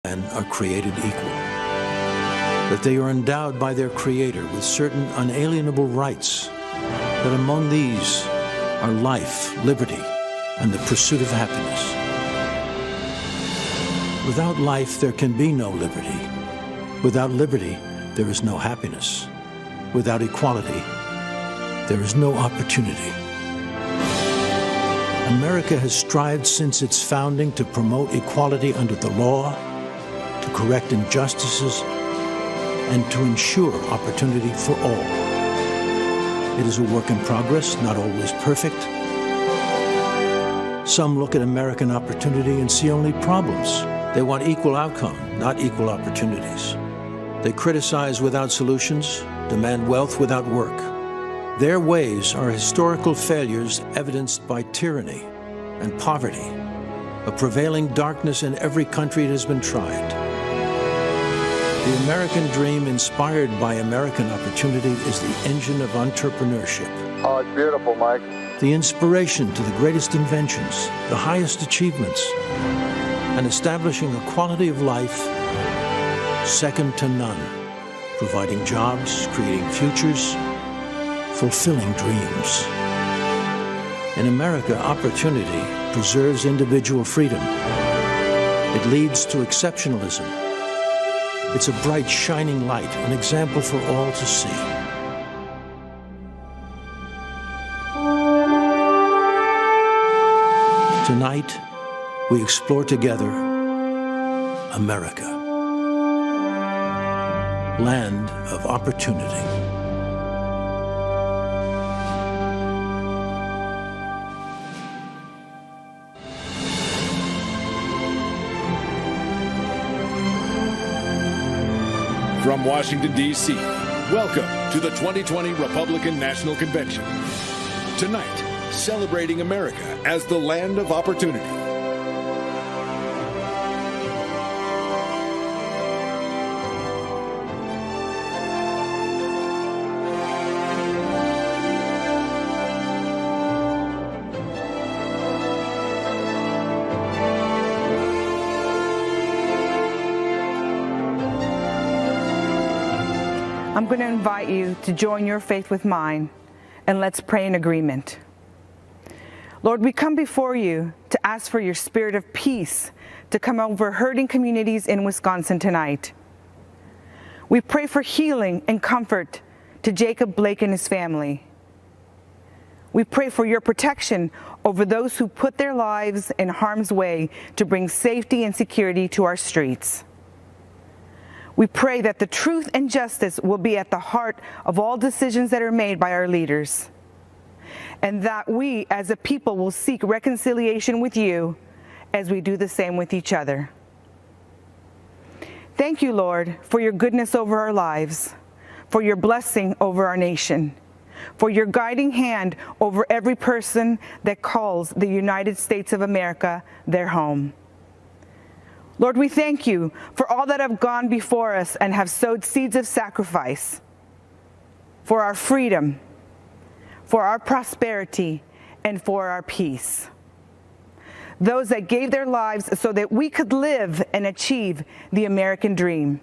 men are created equal, that they are endowed by their Creator with certain unalienable rights, that among these are life, liberty, and the pursuit of happiness. Without life, there can be no liberty. Without liberty, there is no happiness. Without equality, there is no opportunity. America has strived since its founding to promote equality under the law, to correct injustices, and to ensure opportunity for all. It is a work in progress, not always perfect. Some look at American opportunity and see only problems. They want equal outcome, not equal opportunities. They criticize without solutions, demand wealth without work. Their ways are historical failures evidenced by tyranny and poverty, a prevailing darkness in every country it has been tried. The American dream, inspired by American opportunity, is the engine of entrepreneurship. Oh, it's beautiful, Mike. The inspiration to the greatest inventions, the highest achievements, and establishing a quality of life second to none, providing jobs, creating futures, fulfilling dreams. In America, opportunity preserves individual freedom. It leads to exceptionalism. It's a bright, shining light, an example for all to see. Tonight, we explore together America, land of opportunity. From Washington, D.C., welcome to the 2020 Republican National Convention. Tonight, celebrating America as the land of opportunity. I'm going to invite you to join your faith with mine, and let's pray in agreement. Lord, we come before you to ask for your spirit of peace to come over hurting communities in Wisconsin tonight. We pray for healing and comfort to Jacob Blake and his family. We pray for your protection over those who put their lives in harm's way to bring safety and security to our streets. We pray that the truth and justice will be at the heart of all decisions that are made by our leaders, and that we as a people will seek reconciliation with you as we do the same with each other. Thank you, Lord, for your goodness over our lives, for your blessing over our nation, for your guiding hand over every person that calls the United States of America their home. Lord, we thank you for all that have gone before us and have sowed seeds of sacrifice for our freedom, for our prosperity, and for our peace. Those that gave their lives so that we could live and achieve the American dream.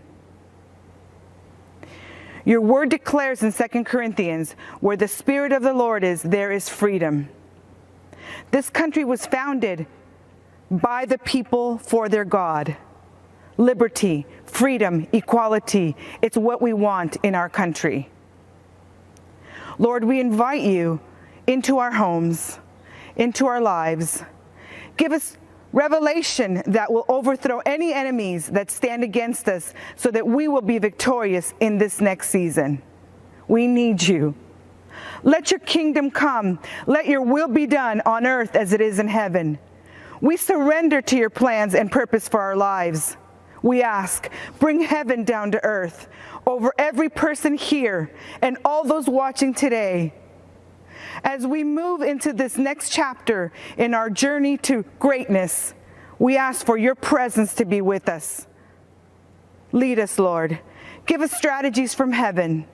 Your word declares in 2 Corinthians, where the Spirit of the Lord is, there is freedom. This country was founded by the people for their God. Liberty, freedom, equality, it's what we want in our country. Lord, we invite you into our homes, into our lives. Give us revelation that will overthrow any enemies that stand against us so that we will be victorious in this next season. We need you. Let your kingdom come. Let your will be done on earth as it is in heaven. We surrender to your plans and purpose for our lives. We ask, bring heaven down to earth over every person here and all those watching today. As we move into this next chapter in our journey to greatness, we ask for your presence to be with us. Lead us, Lord. Give us strategies from heaven.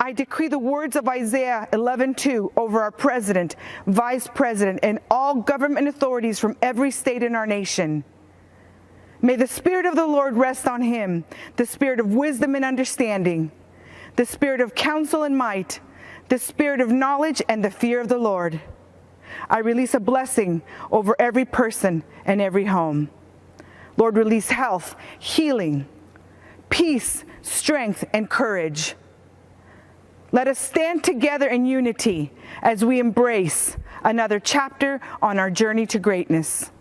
I decree the words of Isaiah 11:2 over our president, vice president, and all government authorities from every state in our nation. May the Spirit of the Lord rest on him, the Spirit of wisdom and understanding, the Spirit of counsel and might, the Spirit of knowledge and the fear of the Lord. I release a blessing over every person and every home. Lord, release health, healing, peace, strength, and courage. Let us stand together in unity as we embrace another chapter on our journey to greatness.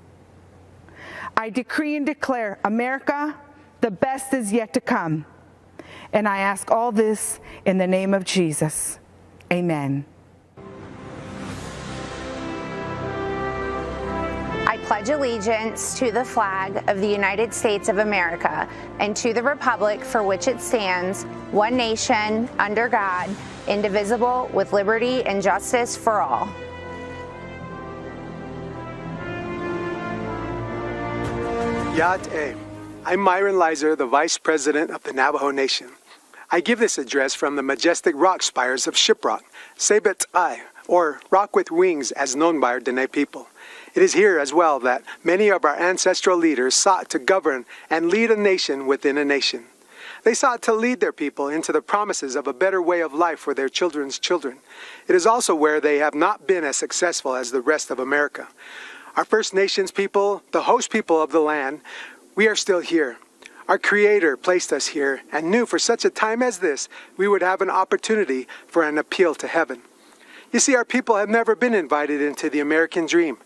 I decree and declare, America, the best is yet to come. And I ask all this in the name of Jesus. Amen. I pledge allegiance to the flag of the United States of America and to the republic for which it stands, one nation, under God, indivisible, with liberty and justice for all. Yat-e. I'm Myron Lizer, the Vice President of the Navajo Nation. I give this address from the majestic rock spires of Shiprock, Sebet-ai, or Rock with Wings as known by our Dene people. It is here as well that many of our ancestral leaders sought to govern and lead a nation within a nation. They sought to lead their people into the promises of a better way of life for their children's children. It is also where they have not been as successful as the rest of America. Our First Nations people, the host people of the land, we are still here. Our Creator placed us here and knew for such a time as this, we would have an opportunity for an appeal to heaven. You see, our people have never been invited into the American dream.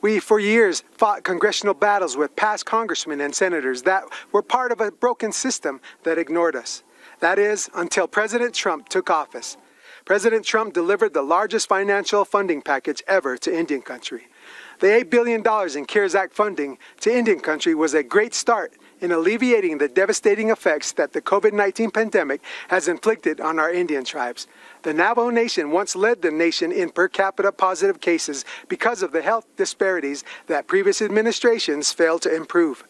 We, for years, fought congressional battles with past congressmen and senators that were part of a broken system that ignored us. That is, until President Trump took office. President Trump delivered the largest financial funding package ever to Indian country. The $8 billion in CARES Act funding to Indian country was a great start in alleviating the devastating effects that the COVID-19 pandemic has inflicted on our Indian tribes. The Navajo Nation once led the nation in per capita positive cases because of the health disparities that previous administrations failed to improve.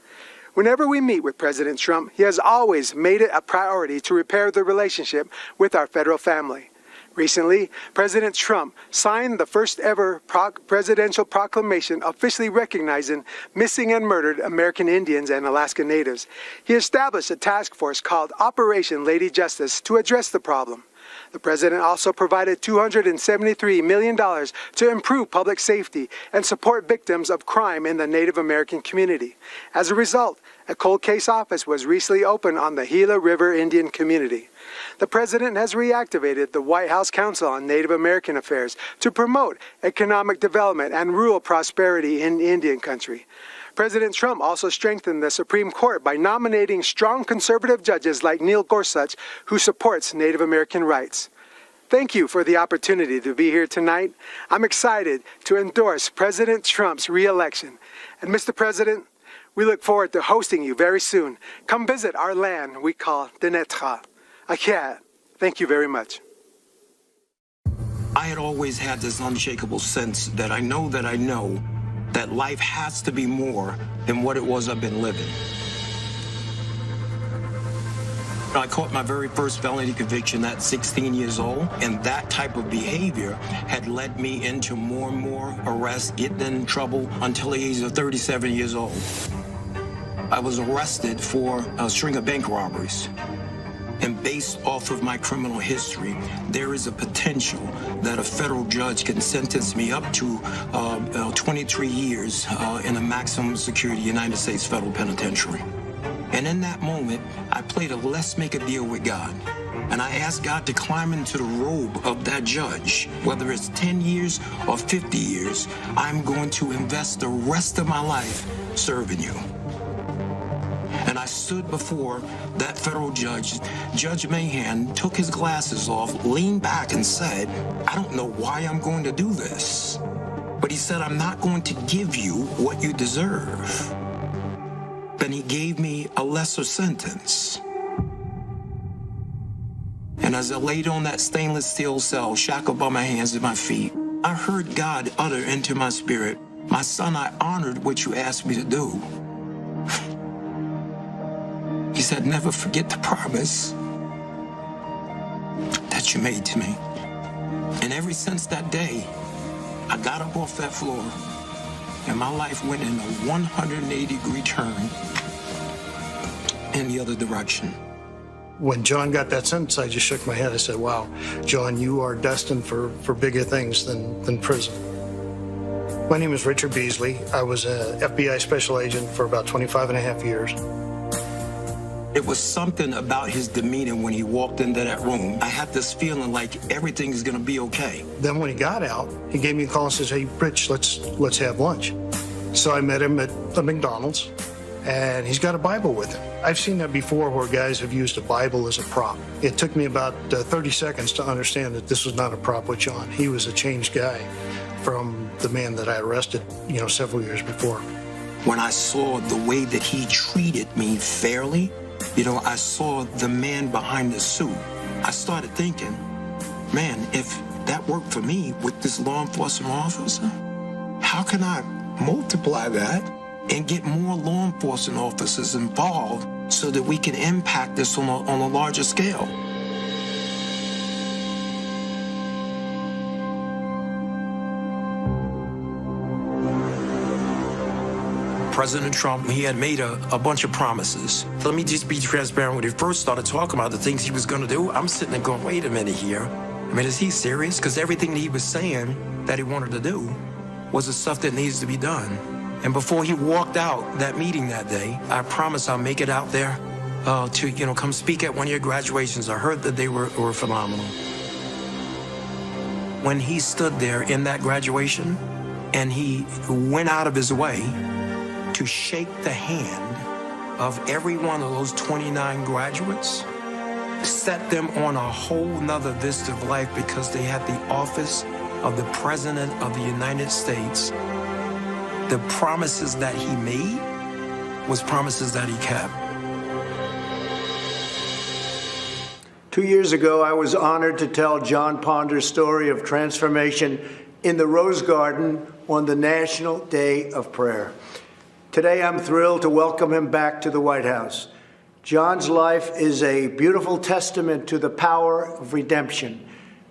Whenever we meet with President Trump, he has always made it a priority to repair the relationship with our federal family. Recently, President Trump signed the first ever presidential proclamation officially recognizing missing and murdered American Indians and Alaska Natives. He established a task force called Operation Lady Justice to address the problem. The president also provided $273 million to improve public safety and support victims of crime in the Native American community. As a result, a cold case office was recently opened on the Gila River Indian community. The president has reactivated the White House Council on Native American Affairs to promote economic development and rural prosperity in Indian country. President Trump also strengthened the Supreme Court by nominating strong conservative judges like Neil Gorsuch, who supports Native American rights. Thank you for the opportunity to be here tonight. I'm excited to endorse President Trump's re-election. And Mr. President, we look forward to hosting you very soon. Come visit our land we call Dinétah. Akia, thank you very much. I had always had this unshakable sense that I know that life has to be more than what it was I've been living. I caught my very first felony conviction at 16 years old, and that type of behavior had led me into more and more arrests, getting in trouble until the age of 37 years old. I was arrested for a string of bank robberies. And based off of my criminal history, there is a potential that a federal judge can sentence me up to 23 years in a maximum security United States federal penitentiary. And in that moment, I played a let's make a deal with God. And I asked God to climb into the robe of that judge. Whether it's 10 years or 50 years, I'm going to invest the rest of my life serving you. And I stood before that federal judge. Judge Mahan took his glasses off, leaned back and said, I don't know why I'm going to do this. But he said, I'm not going to give you what you deserve. Then he gave me a lesser sentence. And as I laid on that stainless steel cell, shackled by my hands and my feet, I heard God utter into my spirit, my son, I honored what you asked me to do. He said, never forget the promise that you made to me. And ever since that day, I got up off that floor and my life went in a 180-degree turn. in the other direction. When John got that sentence, I just shook my head. I said, wow, John, you are destined for bigger things than prison. My name is Richard Beasley. I was an FBI special agent for about 25 and a half years. It was something about his demeanor when he walked into that room. I had this feeling like everything is going to be okay. Then when he got out, he gave me a call and says, hey, Rich, let's have lunch. So I met him at the McDonald's, and he's got a Bible with him. I've seen that before where guys have used a Bible as a prop. It took me about 30 seconds to understand that this was not a prop with John. He was a changed guy from the man that I arrested, several years before. When I saw the way that he treated me fairly, I saw the man behind the suit. I started thinking, man, if that worked for me with this law enforcement officer, how can I multiply that and get more law enforcement officers involved so that we can impact this on a larger scale? President Trump, he had made a bunch of promises. Let me just be transparent. When he first started talking about the things he was going to do, I'm sitting there going, wait a minute here. I mean, is he serious? Because everything he was saying that he wanted to do was the stuff that needs to be done. And before he walked out that meeting that day, I promised I'll make it out there to, come speak at one of your graduations. I heard that they were phenomenal. When he stood there in that graduation and he went out of his way to shake the hand of every one of those 29 graduates, set them on a whole nother vista of life because they had the office of the President of the United States. The promises that he made was promises that he kept. 2 years ago, I was honored to tell John Ponder's story of transformation in the Rose Garden on the National Day of Prayer. Today, I'm thrilled to welcome him back to the White House. John's life is a beautiful testament to the power of redemption.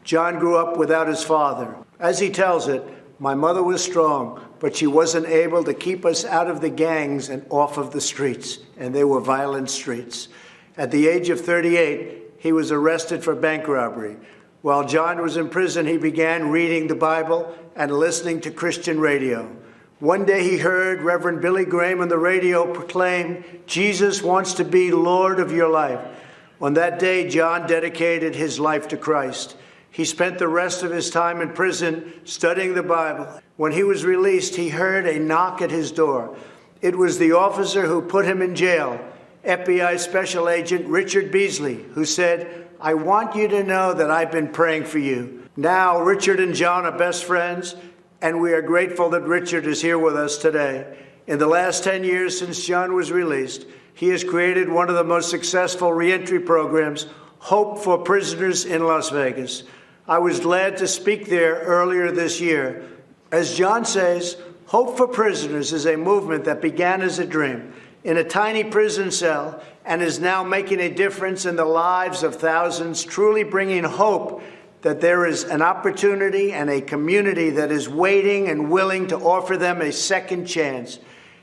John grew up without his father. As he tells it, my mother was strong, but she wasn't able to keep us out of the gangs and off of the streets, and they were violent streets. At the age of 38, he was arrested for bank robbery. While John was in prison, he began reading the Bible and listening to Christian radio. One day he heard Reverend Billy Graham on the radio proclaim, Jesus wants to be Lord of your life. On that day, John dedicated his life to Christ. He spent the rest of his time in prison studying the Bible. When he was released, he heard a knock at his door. It was the officer who put him in jail, FBI Special Agent Richard Beasley, who said, I want you to know that I've been praying for you. Now, Richard and John are best friends, and we are grateful that Richard is here with us today. In the last 10 years since John was released, he has created one of the most successful reentry programs, Hope for Prisoners in Las Vegas. I was glad to speak there earlier this year. As John says, Hope for Prisoners is a movement that began as a dream in a tiny prison cell and is now making a difference in the lives of thousands, truly bringing hope that there is an opportunity and a community that is waiting and willing to offer them a second chance.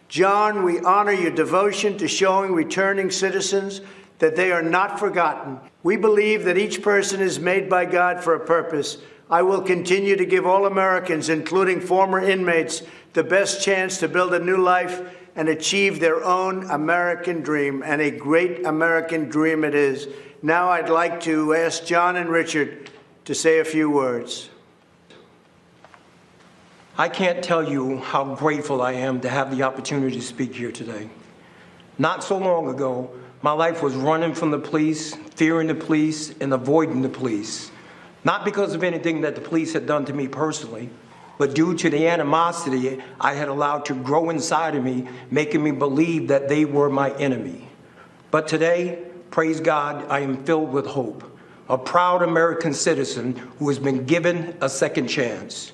John, we honor your devotion to showing returning citizens that they are not forgotten. We believe that each person is made by God for a purpose. I will continue to give all Americans, including former inmates, the best chance to build a new life and achieve their own American dream, and a great American dream it is. Now I'd like to ask John and Richard to say a few words. I can't tell you how grateful I am to have the opportunity to speak here today. Not so long ago, my life was running from the police, fearing the police, and avoiding the police. Not because of anything that the police had done to me personally, but due to the animosity I had allowed to grow inside of me, making me believe that they were my enemy. But today, praise God, I am filled with hope. A proud American citizen who has been given a second chance.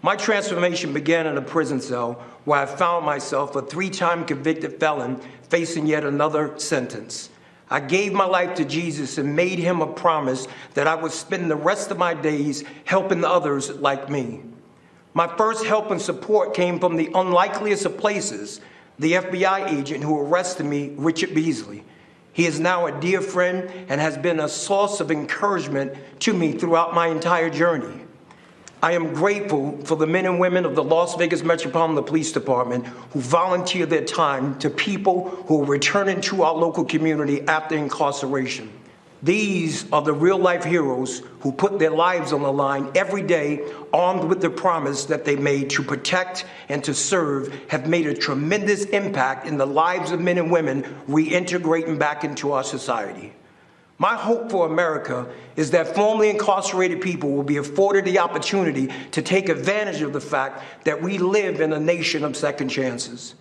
My transformation began in a prison cell where I found myself a 3-time convicted felon facing yet another sentence. I gave my life to Jesus and made him a promise that I would spend the rest of my days helping others like me. My first help and support came from the unlikeliest of places, the FBI agent who arrested me, Richard Beasley. He is now a dear friend and has been a source of encouragement to me throughout my entire journey. I am grateful for the men and women of the Las Vegas Metropolitan Police Department who volunteer their time to people who are returning to our local community after incarceration. These are the real-life heroes who put their lives on the line every day, armed with the promise that they made to protect and to serve, have made a tremendous impact in the lives of men and women reintegrating back into our society. My hope for America is that formerly incarcerated people will be afforded the opportunity to take advantage of the fact that we live in a nation of second chances.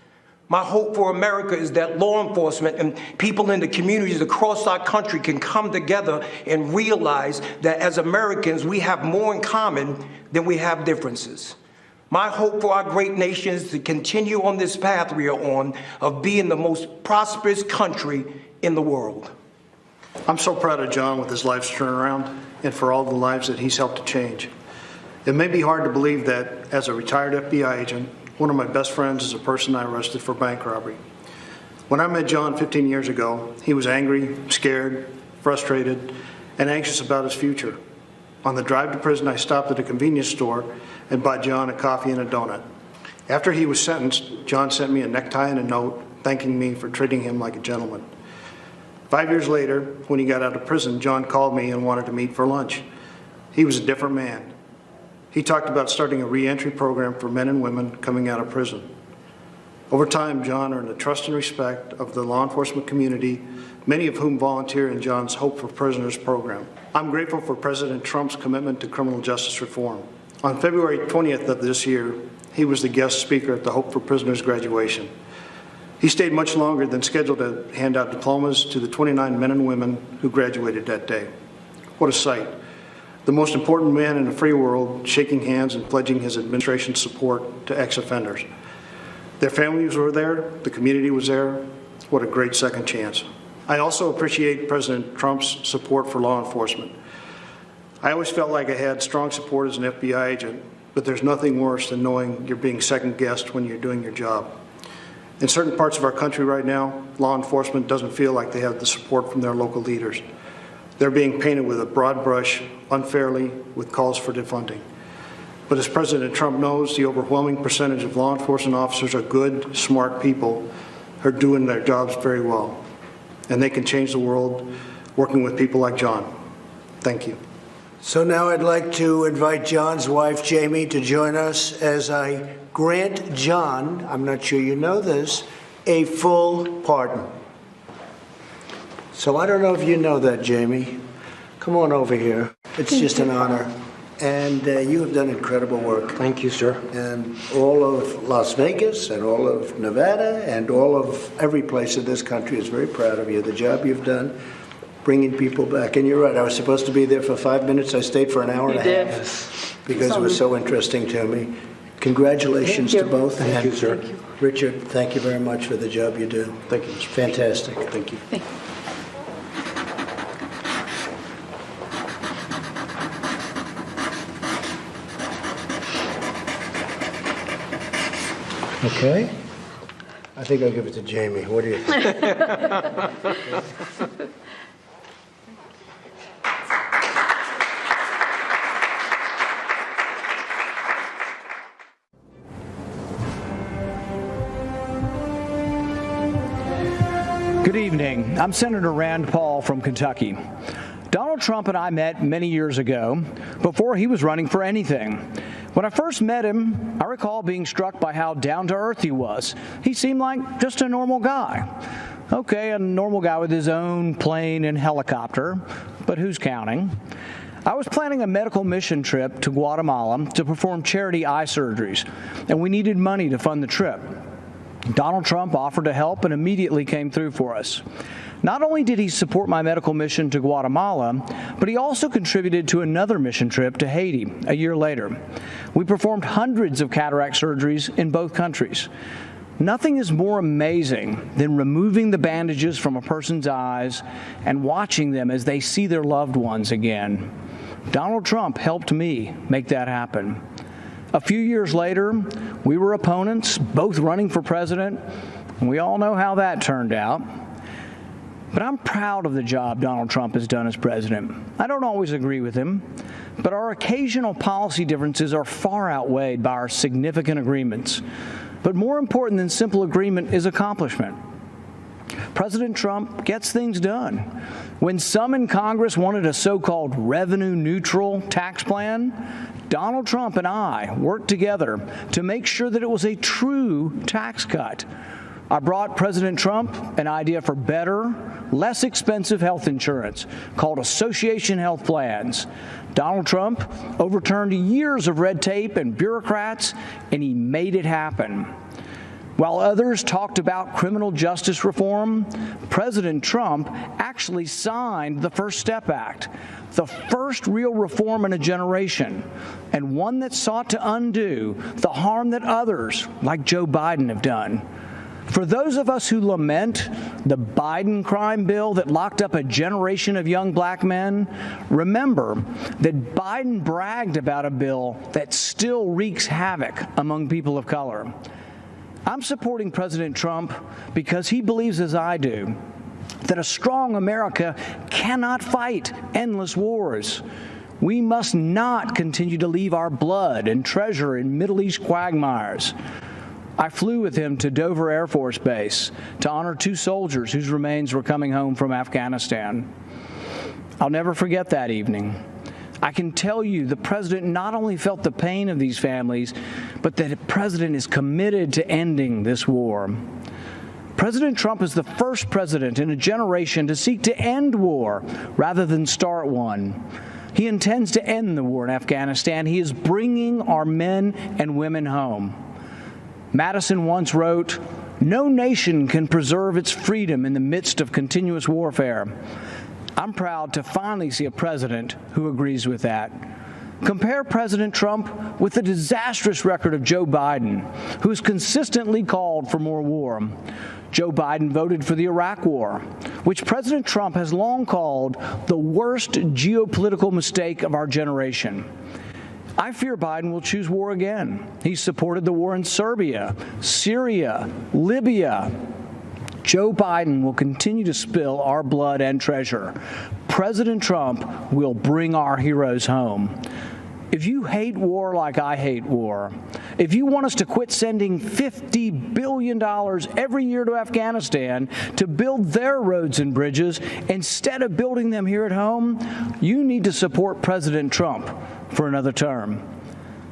My hope for America is that law enforcement and people in the communities across our country can come together and realize that as Americans, we have more in common than we have differences. My hope for our great nation is to continue on this path we are on of being the most prosperous country in the world. I'm so proud of John with his life's turnaround and for all the lives that he's helped to change. It may be hard to believe that as a retired FBI agent, one of my best friends is a person I arrested for bank robbery. When I met John 15 years ago, he was angry, scared, frustrated, and anxious about his future. On the drive to prison, I stopped at a convenience store and bought John a coffee and a donut. After he was sentenced, John sent me a necktie and a note thanking me for treating him like a gentleman. 5 years later, when he got out of prison, John called me and wanted to meet for lunch. He was a different man. He talked about starting a reentry program for men and women coming out of prison. Over time, John earned the trust and respect of the law enforcement community, many of whom volunteer in John's Hope for Prisoners program. I'm grateful for President Trump's commitment to criminal justice reform. On February 20th of this year, he was the guest speaker at the Hope for Prisoners graduation. He stayed much longer than scheduled to hand out diplomas to the 29 men and women who graduated that day. What a sight. The most important man in the free world shaking hands and pledging his administration's support to ex-offenders. Their families were there, the community was there. What a great second chance. I also appreciate President Trump's support for law enforcement. I always felt like I had strong support as an FBI agent, but there's nothing worse than knowing you're being second-guessed when you're doing your job. In certain parts of our country right now, law enforcement doesn't feel like they have the support from their local leaders. They're being painted with a broad brush, unfairly, with calls for defunding. But as President Trump knows, the overwhelming percentage of law enforcement officers are good, smart people who are doing their jobs very well. And they can change the world working with people like John. Thank you. So now I'd like to invite John's wife, Jamie, to join us as I grant John, I'm not sure you know this, a full pardon. So I don't know if you know that, Jamie. Come on over here. It's just an honor. And you have done incredible work. Thank you, sir. And all of Las Vegas and all of Nevada and all of every place in this country is very proud of you. The job you've done, bringing people back. And you're right, I was supposed to be there for 5 minutes. I stayed for an hour and a half because it was so interesting to me. Congratulations to both. Thank you, sir. Thank you. Richard, thank you very much for the job you do. Thank you, Mr. Fantastic. Thank you. Thank you. Okay. I think I'll give it to Jamie. What do you think? Good evening. I'm Senator Rand Paul from Kentucky. Donald Trump and I met many years ago, before he was running for anything. When I first met him, I recall being struck by how down-to-earth he was. He seemed like just a normal guy. Okay, a normal guy with his own plane and helicopter, but who's counting? I was planning a medical mission trip to Guatemala to perform charity eye surgeries, and we needed money to fund the trip. Donald Trump offered to help and immediately came through for us. Not only did he support my medical mission to Guatemala, but he also contributed to another mission trip to Haiti a year later. We performed hundreds of cataract surgeries in both countries. Nothing is more amazing than removing the bandages from a person's eyes and watching them as they see their loved ones again. Donald Trump helped me make that happen. A few years later, we were opponents, both running for president, and we all know how that turned out. But I'm proud of the job Donald Trump has done as president. I don't always agree with him, but our occasional policy differences are far outweighed by our significant agreements. But more important than simple agreement is accomplishment. President Trump gets things done. When some in Congress wanted a so-called revenue-neutral tax plan, Donald Trump and I worked together to make sure that it was a true tax cut. I brought President Trump an idea for better, less expensive health insurance called Association Health Plans. Donald Trump overturned years of red tape and bureaucrats, and he made it happen. While others talked about criminal justice reform, President Trump actually signed the First Step Act, the first real reform in a generation, and one that sought to undo the harm that others, like Joe Biden, have done. For those of us who lament the Biden crime bill that locked up a generation of young black men, remember that Biden bragged about a bill that still wreaks havoc among people of color. I'm supporting President Trump because he believes, as I do, that a strong America cannot fight endless wars. We must not continue to leave our blood and treasure in Middle East quagmires. I flew with him to Dover Air Force Base to honor 2 soldiers whose remains were coming home from Afghanistan. I'll never forget that evening. I can tell you the president not only felt the pain of these families, but that the president is committed to ending this war. President Trump is the first president in a generation to seek to end war rather than start one. He intends to end the war in Afghanistan. He is bringing our men and women home. Madison once wrote, "No nation can preserve its freedom in the midst of continuous warfare." I'm proud to finally see a president who agrees with that. Compare President Trump with the disastrous record of Joe Biden, who has consistently called for more war. Joe Biden voted for the Iraq War, which President Trump has long called the worst geopolitical mistake of our generation. I fear Biden will choose war again. He supported the war in Serbia, Syria, Libya. Joe Biden will continue to spill our blood and treasure. President Trump will bring our heroes home. If you hate war like I hate war, if you want us to quit sending $50 billion every year to Afghanistan to build their roads and bridges instead of building them here at home, you need to support President Trump for another term.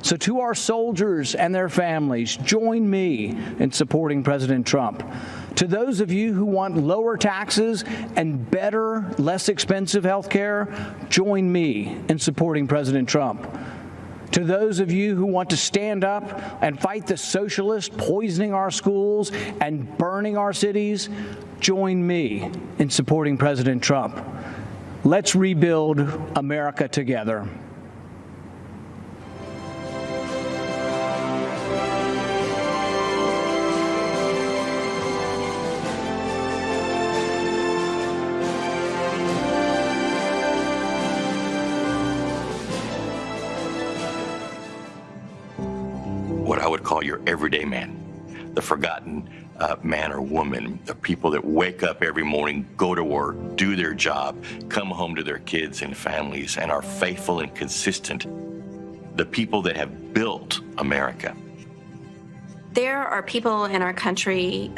So to our soldiers and their families, join me in supporting President Trump. To those of you who want lower taxes and better, less expensive health care, join me in supporting President Trump. To those of you who want to stand up and fight the socialists poisoning our schools and burning our cities, join me in supporting President Trump. Let's rebuild America together. What I would call your everyday man, the forgotten man or woman, the people that wake up every morning, go to work, do their job, come home to their kids and families, and are faithful and consistent, the people that have built America. There are people in our country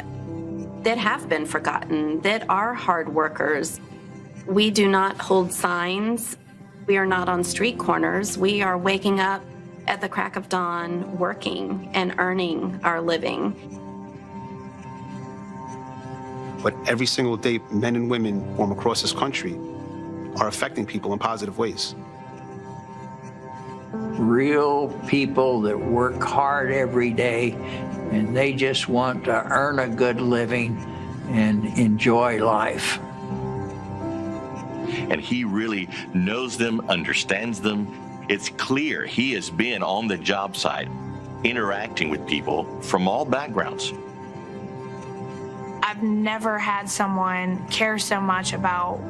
that have been forgotten, that are hard workers. We do not hold signs. We are not on street corners. We are waking up at the crack of dawn, working and earning our living. But every single day, men and women from across this country are affecting people in positive ways. Real people that work hard every day, and they just want to earn a good living and enjoy life. And he really knows them, understands them. It's clear he has been on the job site, interacting with people from all backgrounds. I've never had someone care so much about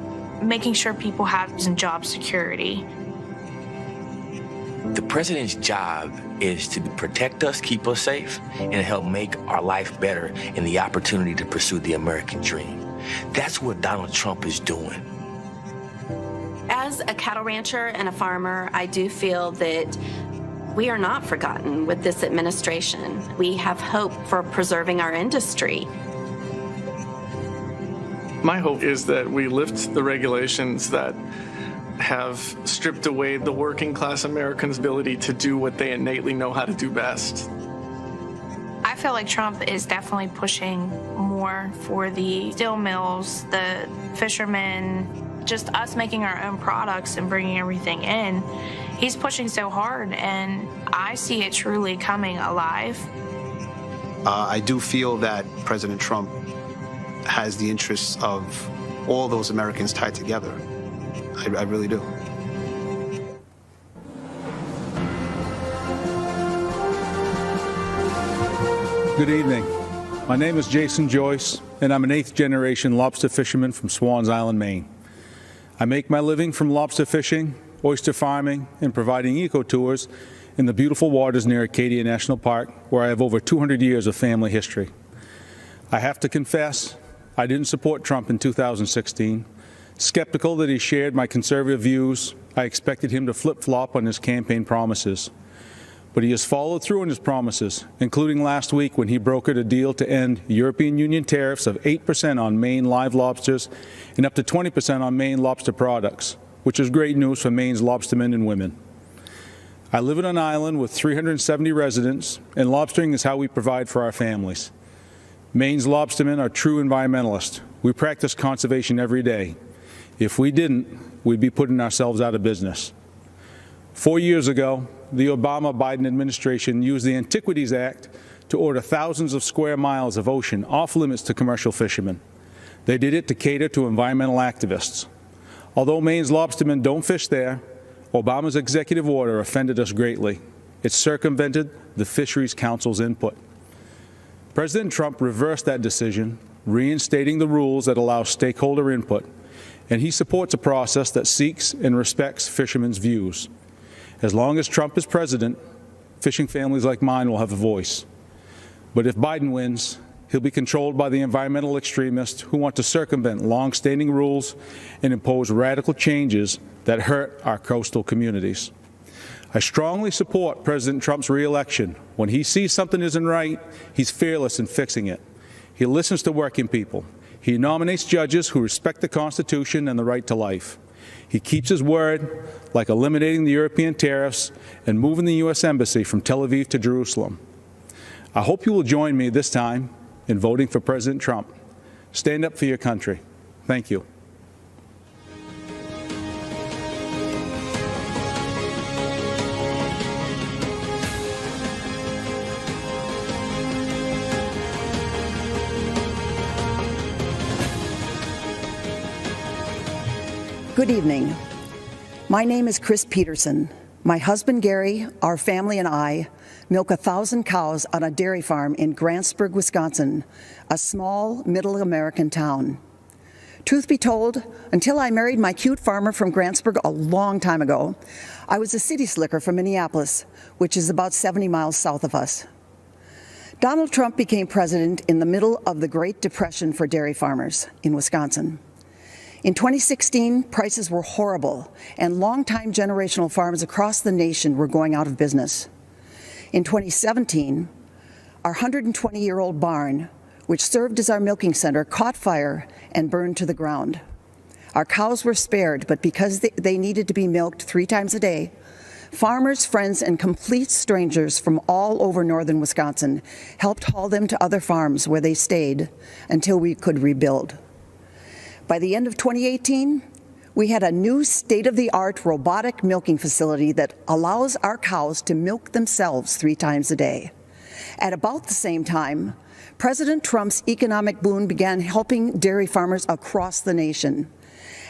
making sure people have job security. The president's job is to protect us, keep us safe, and help make our life better and the opportunity to pursue the American dream. That's what Donald Trump is doing. As a cattle rancher and a farmer, I do feel that we are not forgotten with this administration. We have hope for preserving our industry. My hope is that we lift the regulations that have stripped away the working class Americans' ability to do what they innately know how to do best. I feel like Trump is definitely pushing more for the steel mills, the fishermen, just us making our own products and bringing everything in. He's pushing so hard, and I see it truly coming alive. I do feel that President Trump has the interests of all those Americans tied together. I really do. Good evening. My name is Jason Joyce, and I'm an 8th-generation lobster fisherman from Swans Island, Maine. I make my living from lobster fishing, oyster farming, and providing eco-tours in the beautiful waters near Acadia National Park, where I have over 200 years of family history. I have to confess, I didn't support Trump in 2016. Skeptical that he shared my conservative views, I expected him to flip-flop on his campaign promises. But he has followed through on his promises, including last week when he brokered a deal to end European Union tariffs of 8% on Maine live lobsters and up to 20% on Maine lobster products, which is great news for Maine's lobstermen and women. I live on an island with 370 residents, and lobstering is how we provide for our families. Maine's lobstermen are true environmentalists. We practice conservation every day. If we didn't, we'd be putting ourselves out of business. 4 years ago, the Obama-Biden administration used the Antiquities Act to order thousands of square miles of ocean off limits to commercial fishermen. They did it to cater to environmental activists. Although Maine's lobstermen don't fish there, Obama's executive order offended us greatly. It circumvented the Fisheries Council's input. President Trump reversed that decision, reinstating the rules that allow stakeholder input, and he supports a process that seeks and respects fishermen's views. As long as Trump is president, fishing families like mine will have a voice. But if Biden wins, he'll be controlled by the environmental extremists who want to circumvent long-standing rules and impose radical changes that hurt our coastal communities. I strongly support President Trump's re-election. When he sees something isn't right, he's fearless in fixing it. He listens to working people. He nominates judges who respect the Constitution and the right to life. He keeps his word, like eliminating the European tariffs and moving the U.S. Embassy from Tel Aviv to Jerusalem. I hope you will join me this time in voting for President Trump. Stand up for your country. Thank you. Good evening. My name is Chris Peterson. My husband Gary, our family, and I milk 1,000 cows on a dairy farm in Grantsburg, Wisconsin, a small middle American town. Truth be told, until I married my cute farmer from Grantsburg a long time ago, I was a city slicker from Minneapolis, which is about 70 miles south of us. Donald Trump became president in the middle of the Great Depression for dairy farmers in Wisconsin. In 2016, prices were horrible, and longtime generational farms across the nation were going out of business. In 2017, our 120-year-old barn, which served as our milking center, caught fire and burned to the ground. Our cows were spared, but because they needed to be milked 3 times a day, farmers, friends, and complete strangers from all over northern Wisconsin helped haul them to other farms where they stayed until we could rebuild. By the end of 2018, we had a new state-of-the-art robotic milking facility that allows our cows to milk themselves 3 times a day. At about the same time, President Trump's economic boom began helping dairy farmers across the nation.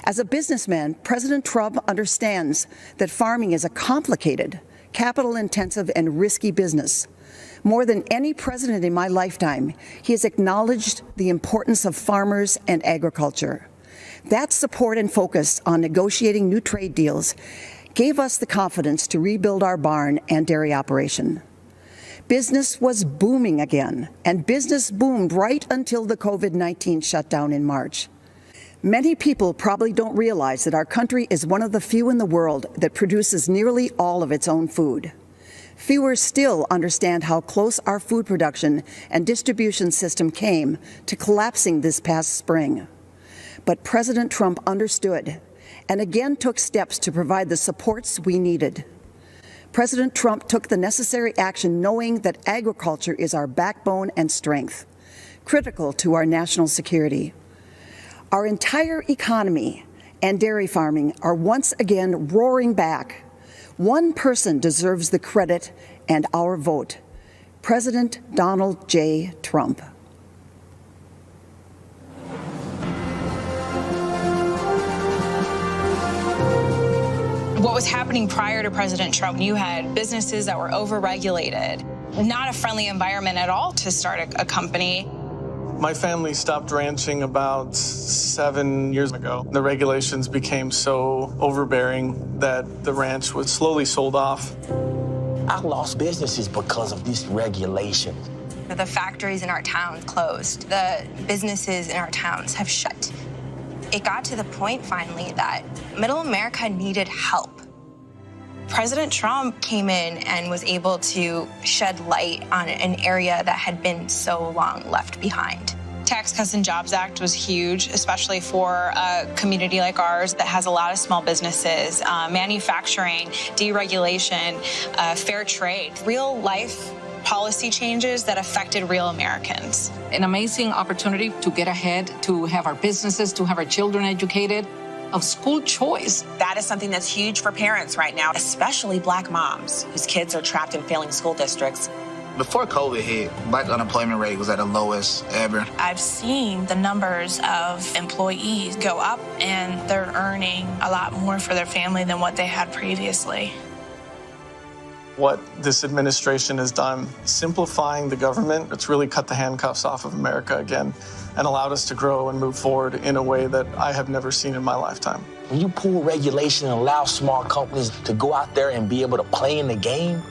As a businessman, President Trump understands that farming is a complicated, capital-intensive, and risky business. More than any president in my lifetime, he has acknowledged the importance of farmers and agriculture. That support and focus on negotiating new trade deals gave us the confidence to rebuild our barn and dairy operation. Business was booming again, and business boomed right until the COVID-19 shutdown in March. Many people probably don't realize that our country is one of the few in the world that produces nearly all of its own food. Fewer still understand how close our food production and distribution system came to collapsing this past spring. But President Trump understood and again took steps to provide the supports we needed. President Trump took the necessary action knowing that agriculture is our backbone and strength, critical to our national security. Our entire economy and dairy farming are once again roaring back. One person deserves the credit and our vote: President Donald J. Trump. What was happening prior to President Trump, you had businesses that were overregulated, not a friendly environment at all to start a company. My family stopped ranching about 7 years ago. The regulations became so overbearing that the ranch was slowly sold off. I lost businesses because of this regulation. The factories in our town closed. The businesses in our towns have shut. It got to the point finally that Middle America needed help. President Trump came in and was able to shed light on an area that had been so long left behind. Tax Cuts and Jobs Act was huge, especially for a community like ours that has a lot of small businesses, manufacturing, deregulation, fair trade, real life policy changes that affected real Americans. An amazing opportunity to get ahead, to have our businesses, to have our children educated, of school choice. That is something that's huge for parents right now, especially Black moms whose kids are trapped in failing school districts. Before COVID hit, Black unemployment rate was at the lowest ever. I've seen the numbers of employees go up, and they're earning a lot more for their family than what they had previously. What this administration has done, simplifying the government, it's really cut the handcuffs off of America again and allowed us to grow and move forward in a way that I have never seen in my lifetime. When you pull regulation and allow small companies to go out there and be able to play in the game,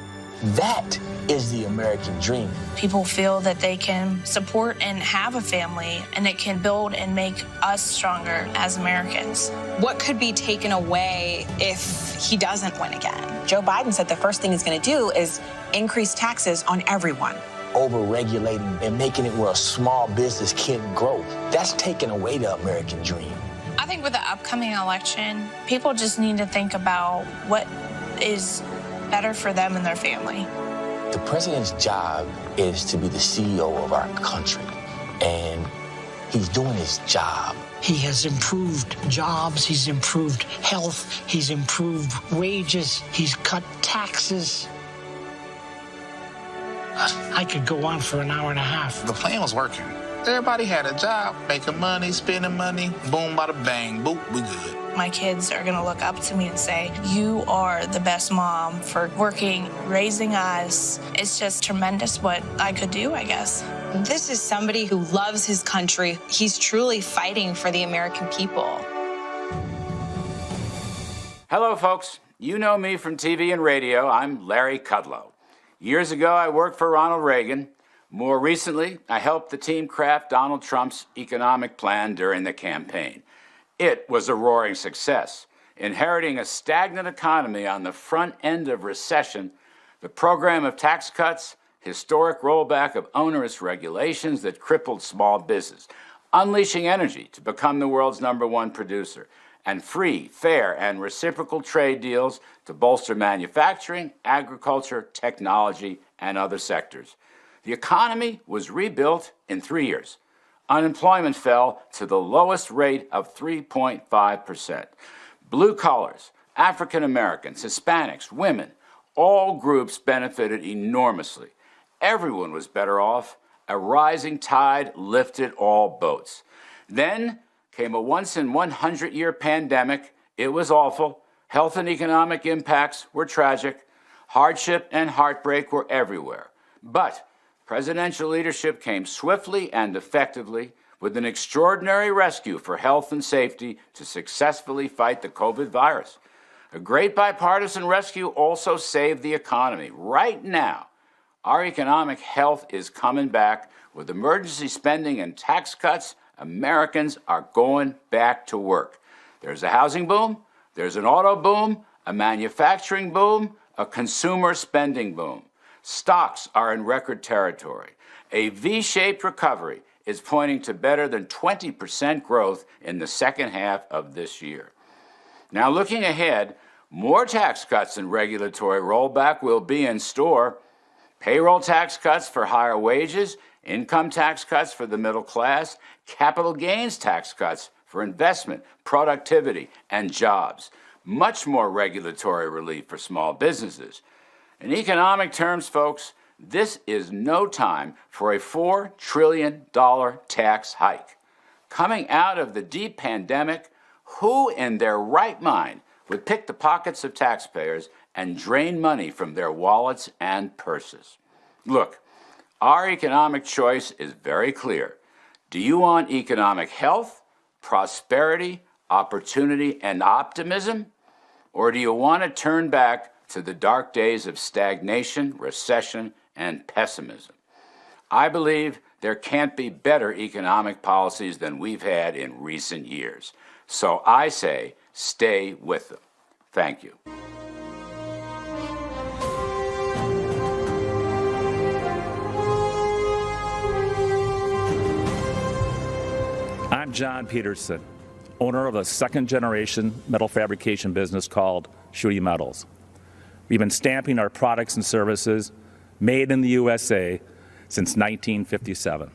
that is the American dream. People feel that they can support and have a family, and it can build and make us stronger as Americans. What could be taken away if he doesn't win again? Joe Biden said the first thing he's going to do is increase taxes on everyone. Over-regulating and making it where a small business can't grow, that's taking away the American dream. I think with the upcoming election, people just need to think about what is better for them and their family. The president's job is to be the CEO of our country, and he's doing his job. He has improved jobs, he's improved health, he's improved wages, he's cut taxes. I could go on for an hour and a half. The plan was working. Everybody had a job, making money, spending money, boom, bada bang, boop, we good. My kids are gonna look up to me and say, you are the best mom for working, raising us. It's just tremendous what I could do, I guess. This is somebody who loves his country. He's truly fighting for the American people. Hello, folks. You know me from TV and radio. I'm Larry Kudlow. Years ago, I worked for Ronald Reagan. More recently, I helped the team craft Donald Trump's economic plan during the campaign. It was a roaring success. Inheriting a stagnant economy on the front end of recession, the program of tax cuts, historic rollback of onerous regulations that crippled small business, unleashing energy to become the world's #1 producer, and free, fair, and reciprocal trade deals to bolster manufacturing, agriculture, technology, and other sectors. The economy was rebuilt in 3 years. Unemployment fell to the lowest rate of 3.5%. Blue collars, African Americans, Hispanics, women, all groups benefited enormously. Everyone was better off. A rising tide lifted all boats. Then came a once-in-100-year pandemic. It was awful. Health and economic impacts were tragic. Hardship and heartbreak were everywhere. But presidential leadership came swiftly and effectively with an extraordinary rescue for health and safety to successfully fight the COVID virus. A great bipartisan rescue also saved the economy. Right now, Our economic health is coming back. With emergency spending and tax cuts, Americans are going back to work. There's a housing boom, there's an auto boom, a manufacturing boom, a consumer spending boom. Stocks are in record territory. A V-shaped recovery is pointing to better than 20% growth in the second half of this year. Now, looking ahead, more tax cuts and regulatory rollback will be in store. Payroll tax cuts for higher wages, income tax cuts for the middle class, capital gains tax cuts for investment, productivity, and jobs. Much more regulatory relief for small businesses. In economic terms, folks, this is no time for a $4 trillion tax hike. Coming out of the deep pandemic, who in their right mind would pick the pockets of taxpayers and drain money from their wallets and purses? Look, our economic choice is very clear. Do you want economic health, prosperity, opportunity, and optimism? Or do you want to turn back to the dark days of stagnation, recession, and pessimism? I believe there can't be better economic policies than we've had in recent years. So I say, stay with them. Thank you. I'm John Peterson, owner of a second-generation metal fabrication business called Schutte Metals. We've been stamping our products and services made in the USA since 1957.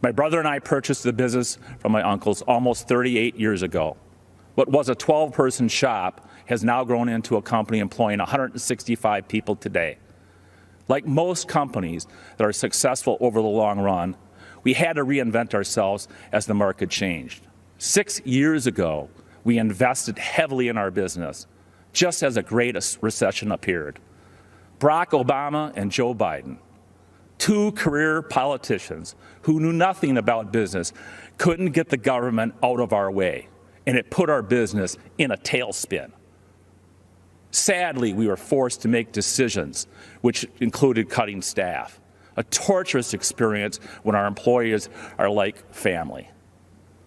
My brother and I purchased the business from my uncles almost 38 years ago. What was a 12-person shop has now grown into a company employing 165 people today. Like most companies that are successful over the long run, we had to reinvent ourselves as the market changed. 6 years ago, we invested heavily in our business, just as a great recession appeared. Barack Obama and Joe Biden, two career politicians who knew nothing about business, couldn't get the government out of our way, and it put our business in a tailspin. Sadly, we were forced to make decisions which included cutting staff, a torturous experience when our employees are like family.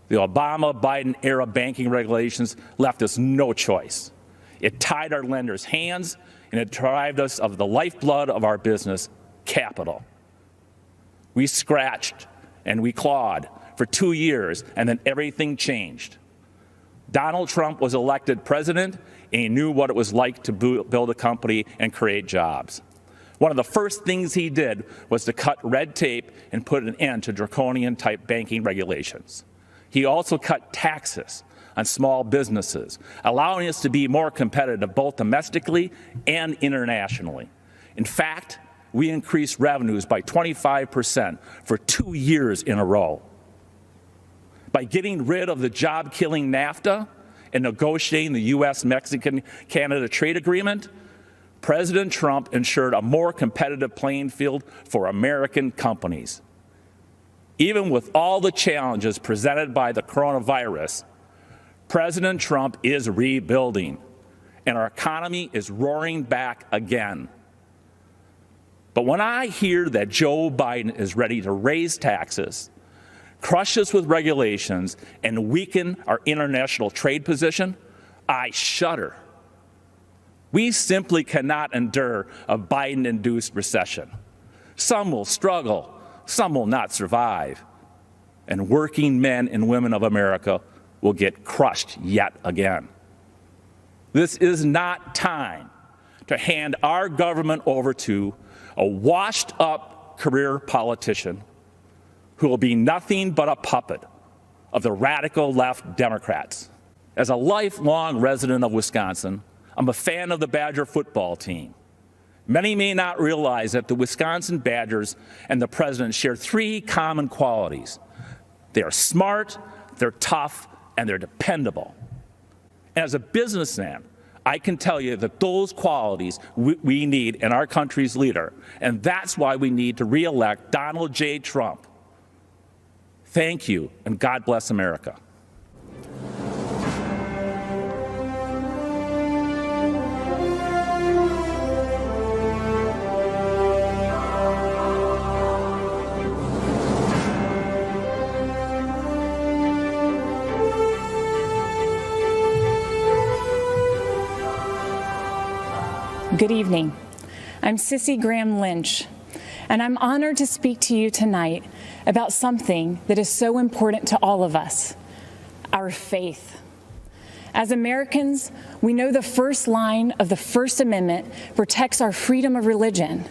The Obama-Biden era banking regulations left us no choice. It tied our lenders' hands, and it deprived us of the lifeblood of our business, capital. We scratched and we clawed for 2 years, and then everything changed. Donald Trump was elected president, and he knew what it was like to build a company and create jobs. One of the first things he did was to cut red tape and put an end to draconian-type banking regulations. He also cut taxes on small businesses, allowing us to be more competitive both domestically and internationally. In fact, we increased revenues by 25% for 2 years in a row. By getting rid of the job-killing NAFTA and negotiating the U.S.-Mexican-Canada trade agreement, President Trump ensured a more competitive playing field for American companies. Even with all the challenges presented by the coronavirus, President Trump is rebuilding, and our economy is roaring back again. But when I hear that Joe Biden is ready to raise taxes, crush us with regulations, and weaken our international trade position, I shudder. We simply cannot endure a Biden-induced recession. Some will struggle, some will not survive, and working men and women of America will get crushed yet again. This is not time to hand our government over to a washed-up career politician who will be nothing but a puppet of the radical left Democrats. As a lifelong resident of Wisconsin, I'm a fan of the Badger football team. Many may not realize that the Wisconsin Badgers and the president share 3 common qualities. They are smart, they're tough, and they're dependable. And as a businessman, I can tell you that those qualities we need in our country's leader, and that's why we need to re-elect Donald J. Trump. Thank you, and God bless America. Good evening. I'm Cissy Graham Lynch, and I'm honored to speak to you tonight about something that is so important to all of us, our faith. As Americans, we know the first line of the First Amendment protects our freedom of religion.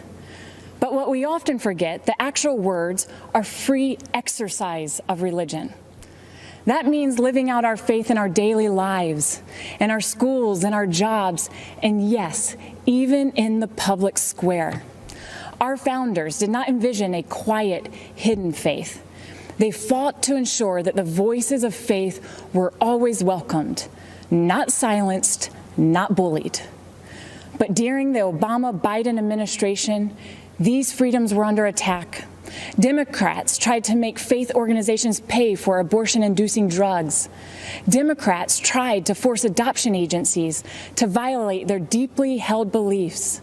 But what we often forget, the actual words are free exercise of religion. That means living out our faith in our daily lives, in our schools, in our jobs, and yes, even in the public square. Our founders did not envision a quiet, hidden faith. They fought to ensure that the voices of faith were always welcomed, not silenced, not bullied. But during the Obama-Biden administration, these freedoms were under attack. Democrats tried to make faith organizations pay for abortion-inducing drugs. Democrats tried to force adoption agencies to violate their deeply held beliefs.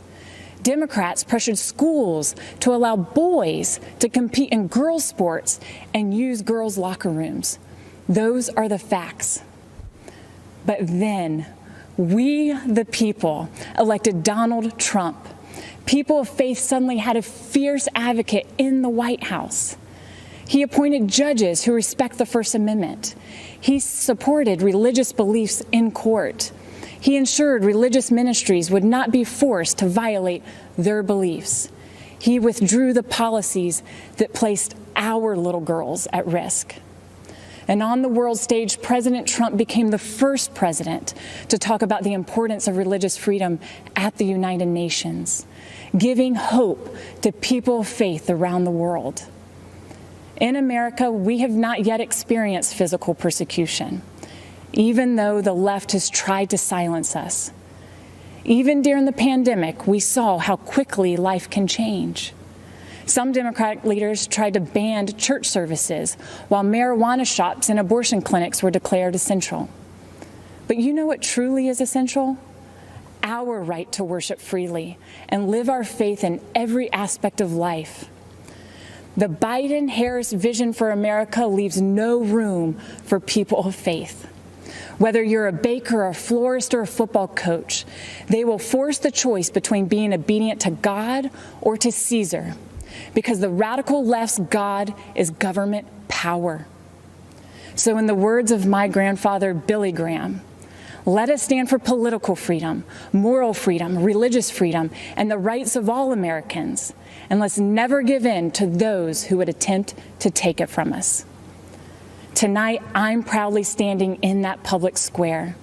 Democrats pressured schools to allow boys to compete in girls' sports and use girls' locker rooms. Those are the facts. But then, we, the people, elected Donald Trump. People of faith suddenly had a fierce advocate in the White House. He appointed judges who respect the First Amendment. He supported religious beliefs in court. He ensured religious ministries would not be forced to violate their beliefs. He withdrew the policies that placed our little girls at risk. And on the world stage, President Trump became the first president to talk about the importance of religious freedom at the United Nations, giving hope to people of faith around the world. In America, we have not yet experienced physical persecution, even though the left has tried to silence us. Even during the pandemic, we saw how quickly life can change. Some Democratic leaders tried to ban church services, while marijuana shops and abortion clinics were declared essential. But you know what truly is essential? Our right to worship freely and live our faith in every aspect of life. The Biden-Harris vision for America leaves no room for people of faith. Whether you're a baker, a florist, or a football coach, they will force the choice between being obedient to God or to Caesar, because the radical left's God is government power. So in the words of my grandfather, Billy Graham, let us stand for political freedom, moral freedom, religious freedom, and the rights of all Americans. And let's never give in to those who would attempt to take it from us. Tonight, I'm proudly standing in that public square,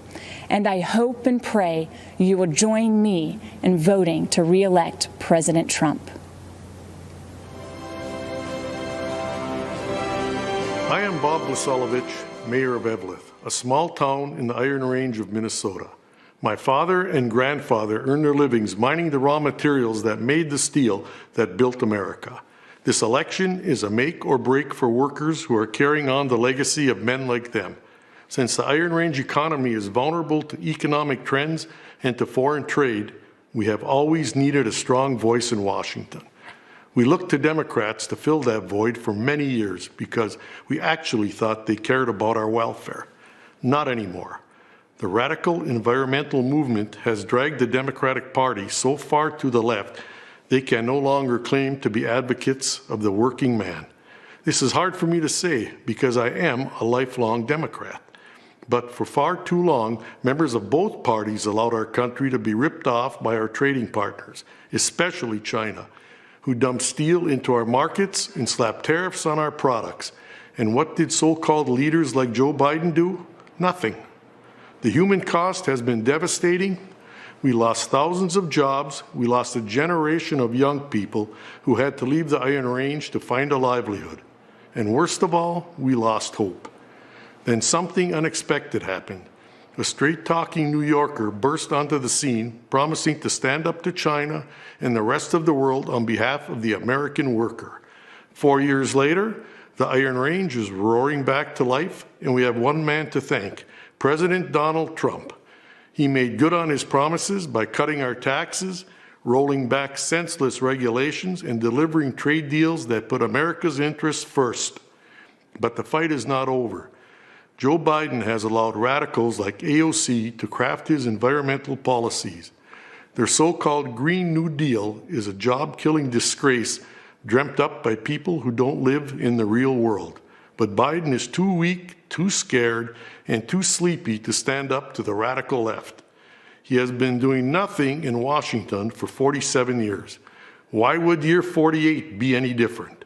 and I hope and pray you will join me in voting to re-elect President Trump. I am Bob Busalovich, Mayor of Eveleth, a small town in the Iron Range of Minnesota. My father and grandfather earned their livings mining the raw materials that made the steel that built America. This election is a make or break for workers who are carrying on the legacy of men like them. Since the Iron Range economy is vulnerable to economic trends and to foreign trade, we have always needed a strong voice in Washington. We looked to Democrats to fill that void for many years because we actually thought they cared about our welfare. Not anymore. The radical environmental movement has dragged the Democratic Party so far to the left they can no longer claim to be advocates of the working man. This is hard for me to say because I am a lifelong Democrat. But for far too long, members of both parties allowed our country to be ripped off by our trading partners, especially China, who dumped steel into our markets and slapped tariffs on our products. And what did so-called leaders like Joe Biden do? Nothing. The human cost has been devastating. We lost thousands of jobs. We lost a generation of young people who had to leave the Iron Range to find a livelihood. And worst of all, we lost hope. Then something unexpected happened. A straight-talking New Yorker burst onto the scene, promising to stand up to China and the rest of the world on behalf of the American worker. 4 years later, the Iron Range is roaring back to life, and we have one man to thank, President Donald Trump. He made good on his promises by cutting our taxes, rolling back senseless regulations, and delivering trade deals that put America's interests first. But the fight is not over. Joe Biden has allowed radicals like AOC to craft his environmental policies. Their so-called Green New Deal is a job-killing disgrace dreamt up by people who don't live in the real world. But Biden is too weak, too scared, and too sleepy to stand up to the radical left. He has been doing nothing in Washington for 47 years. Why would year 48 be any different?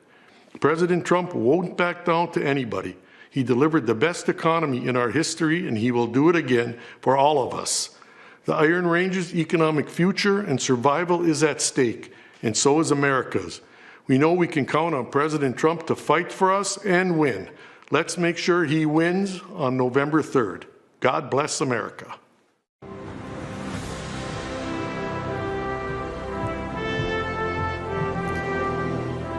President Trump won't back down to anybody. He delivered the best economy in our history, and he will do it again for all of us. The Iron Range's economic future and survival is at stake, and so is America's. We know we can count on President Trump to fight for us and win. Let's make sure he wins on November 3rd. God bless America.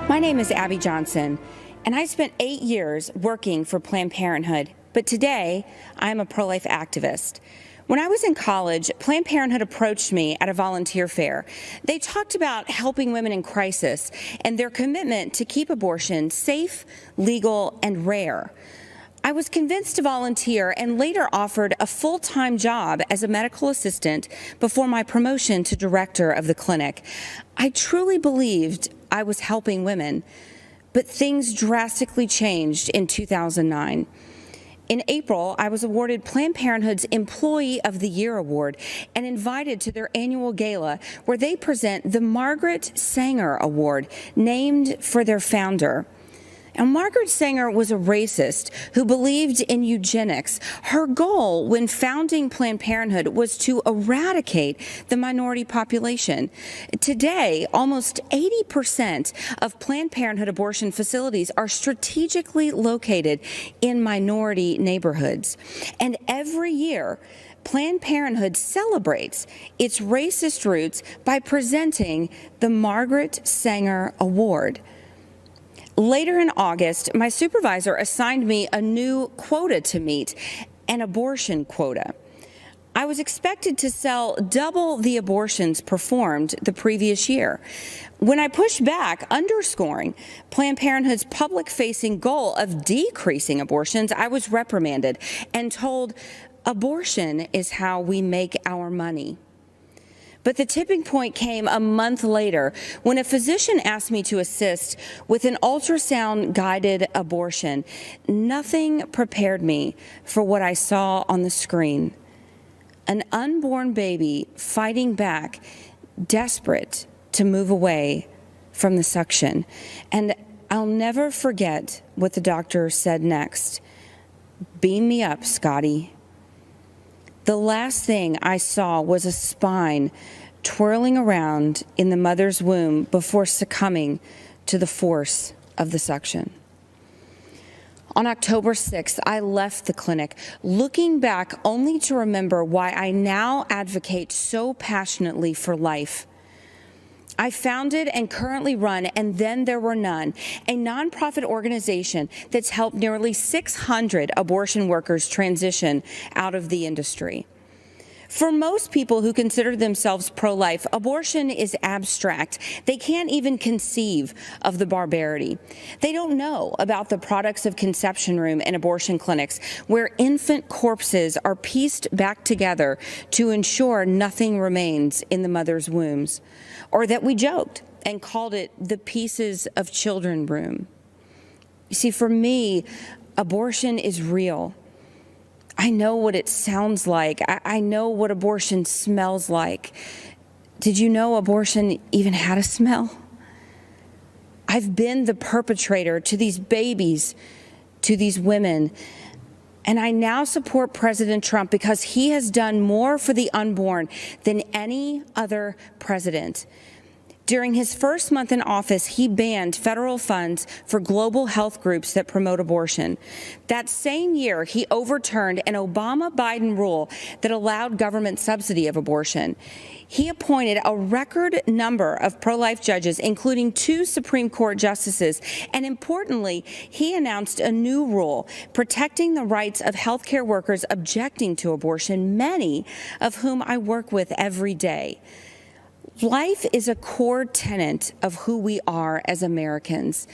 My name is Abby Johnson, and I spent 8 years working for Planned Parenthood, but today I'm a pro-life activist. When I was in college, Planned Parenthood approached me at a volunteer fair. They talked about helping women in crisis and their commitment to keep abortion safe, legal, and rare. I was convinced to volunteer and later offered a full-time job as a medical assistant before my promotion to director of the clinic. I truly believed I was helping women, but things drastically changed in 2009. In April, I was awarded Planned Parenthood's Employee of the Year Award and invited to their annual gala where they present the Margaret Sanger Award, named for their founder. And Margaret Sanger was a racist who believed in eugenics. Her goal when founding Planned Parenthood was to eradicate the minority population. Today, almost 80% of Planned Parenthood abortion facilities are strategically located in minority neighborhoods. And every year, Planned Parenthood celebrates its racist roots by presenting the Margaret Sanger Award. Later in August, my supervisor assigned me a new quota to meet, an abortion quota. I was expected to sell double the abortions performed the previous year. When I pushed back, underscoring Planned Parenthood's public-facing goal of decreasing abortions, I was reprimanded and told, "Abortion is how we make our money." But the tipping point came a month later when a physician asked me to assist with an ultrasound-guided abortion. Nothing prepared me for what I saw on the screen. An unborn baby fighting back, desperate to move away from the suction. And I'll never forget what the doctor said next. "Beam me up, Scotty." The last thing I saw was a spine twirling around in the mother's womb before succumbing to the force of the suction. On October 6th, I left the clinic, looking back only to remember why I now advocate so passionately for life. I founded and currently run And Then There Were None, a nonprofit organization that's helped nearly 600 abortion workers transition out of the industry. For most people who consider themselves pro-life, abortion is abstract. They can't even conceive of the barbarity. They don't know about the products of conception room and abortion clinics where infant corpses are pieced back together to ensure nothing remains in the mother's wombs, or that we joked and called it the pieces of children room. You see, for me, abortion is real. I know what it sounds like. I know what abortion smells like. Did you know abortion even had a smell? I've been the perpetrator to these babies, to these women, and I now support President Trump because he has done more for the unborn than any other president. During his first month in office, he banned federal funds for global health groups that promote abortion. That same year, he overturned an Obama-Biden rule that allowed government subsidy of abortion. He appointed a record number of pro-life judges, including 2 Supreme Court justices, and importantly, he announced a new rule protecting the rights of healthcare workers objecting to abortion, many of whom I work with every day. Life is a core tenet of who we are as Americans,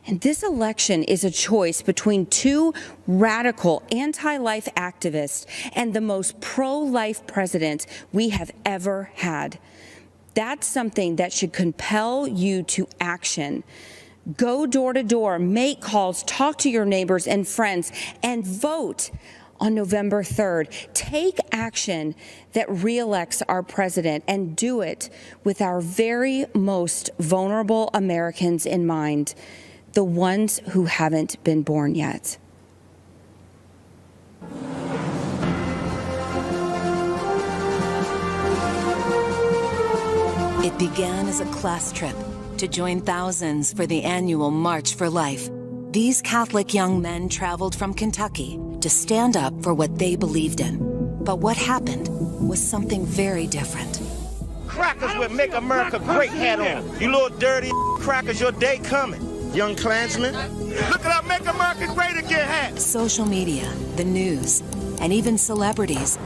And this election is a choice between two radical anti-life activists and the most pro-life president we have ever had. That's something that should compel you to action. Go door to door, make calls, talk to your neighbors and friends, and vote on November 3rd. Take action that reelects our president, and do it with our very most vulnerable Americans in mind, the ones who haven't been born yet. It began as a class trip to join thousands for the annual March for Life. These Catholic young men traveled from Kentucky to stand up for what they believed in. But what happened was something very different. Crackers with Make America Great hat on. You little dirty crackers, your day coming. Young Klansmen, look at our Make America Great Again hat. Social media, the news, and even celebrities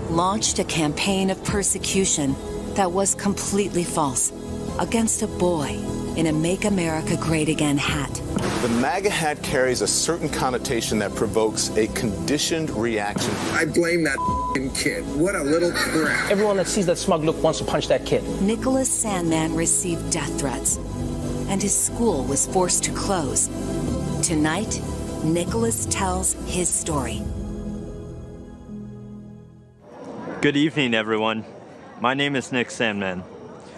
launched a campaign of persecution that was completely false against a boy in a Make America Great Again hat. The MAGA hat carries a certain connotation that provokes a conditioned reaction. I blame that kid. What a little crap. Everyone that sees that smug look wants to punch that kid. Nicholas Sandmann received death threats, and his school was forced to close. Tonight, Nicholas tells his story. Good evening, everyone. My name is Nick Sandmann,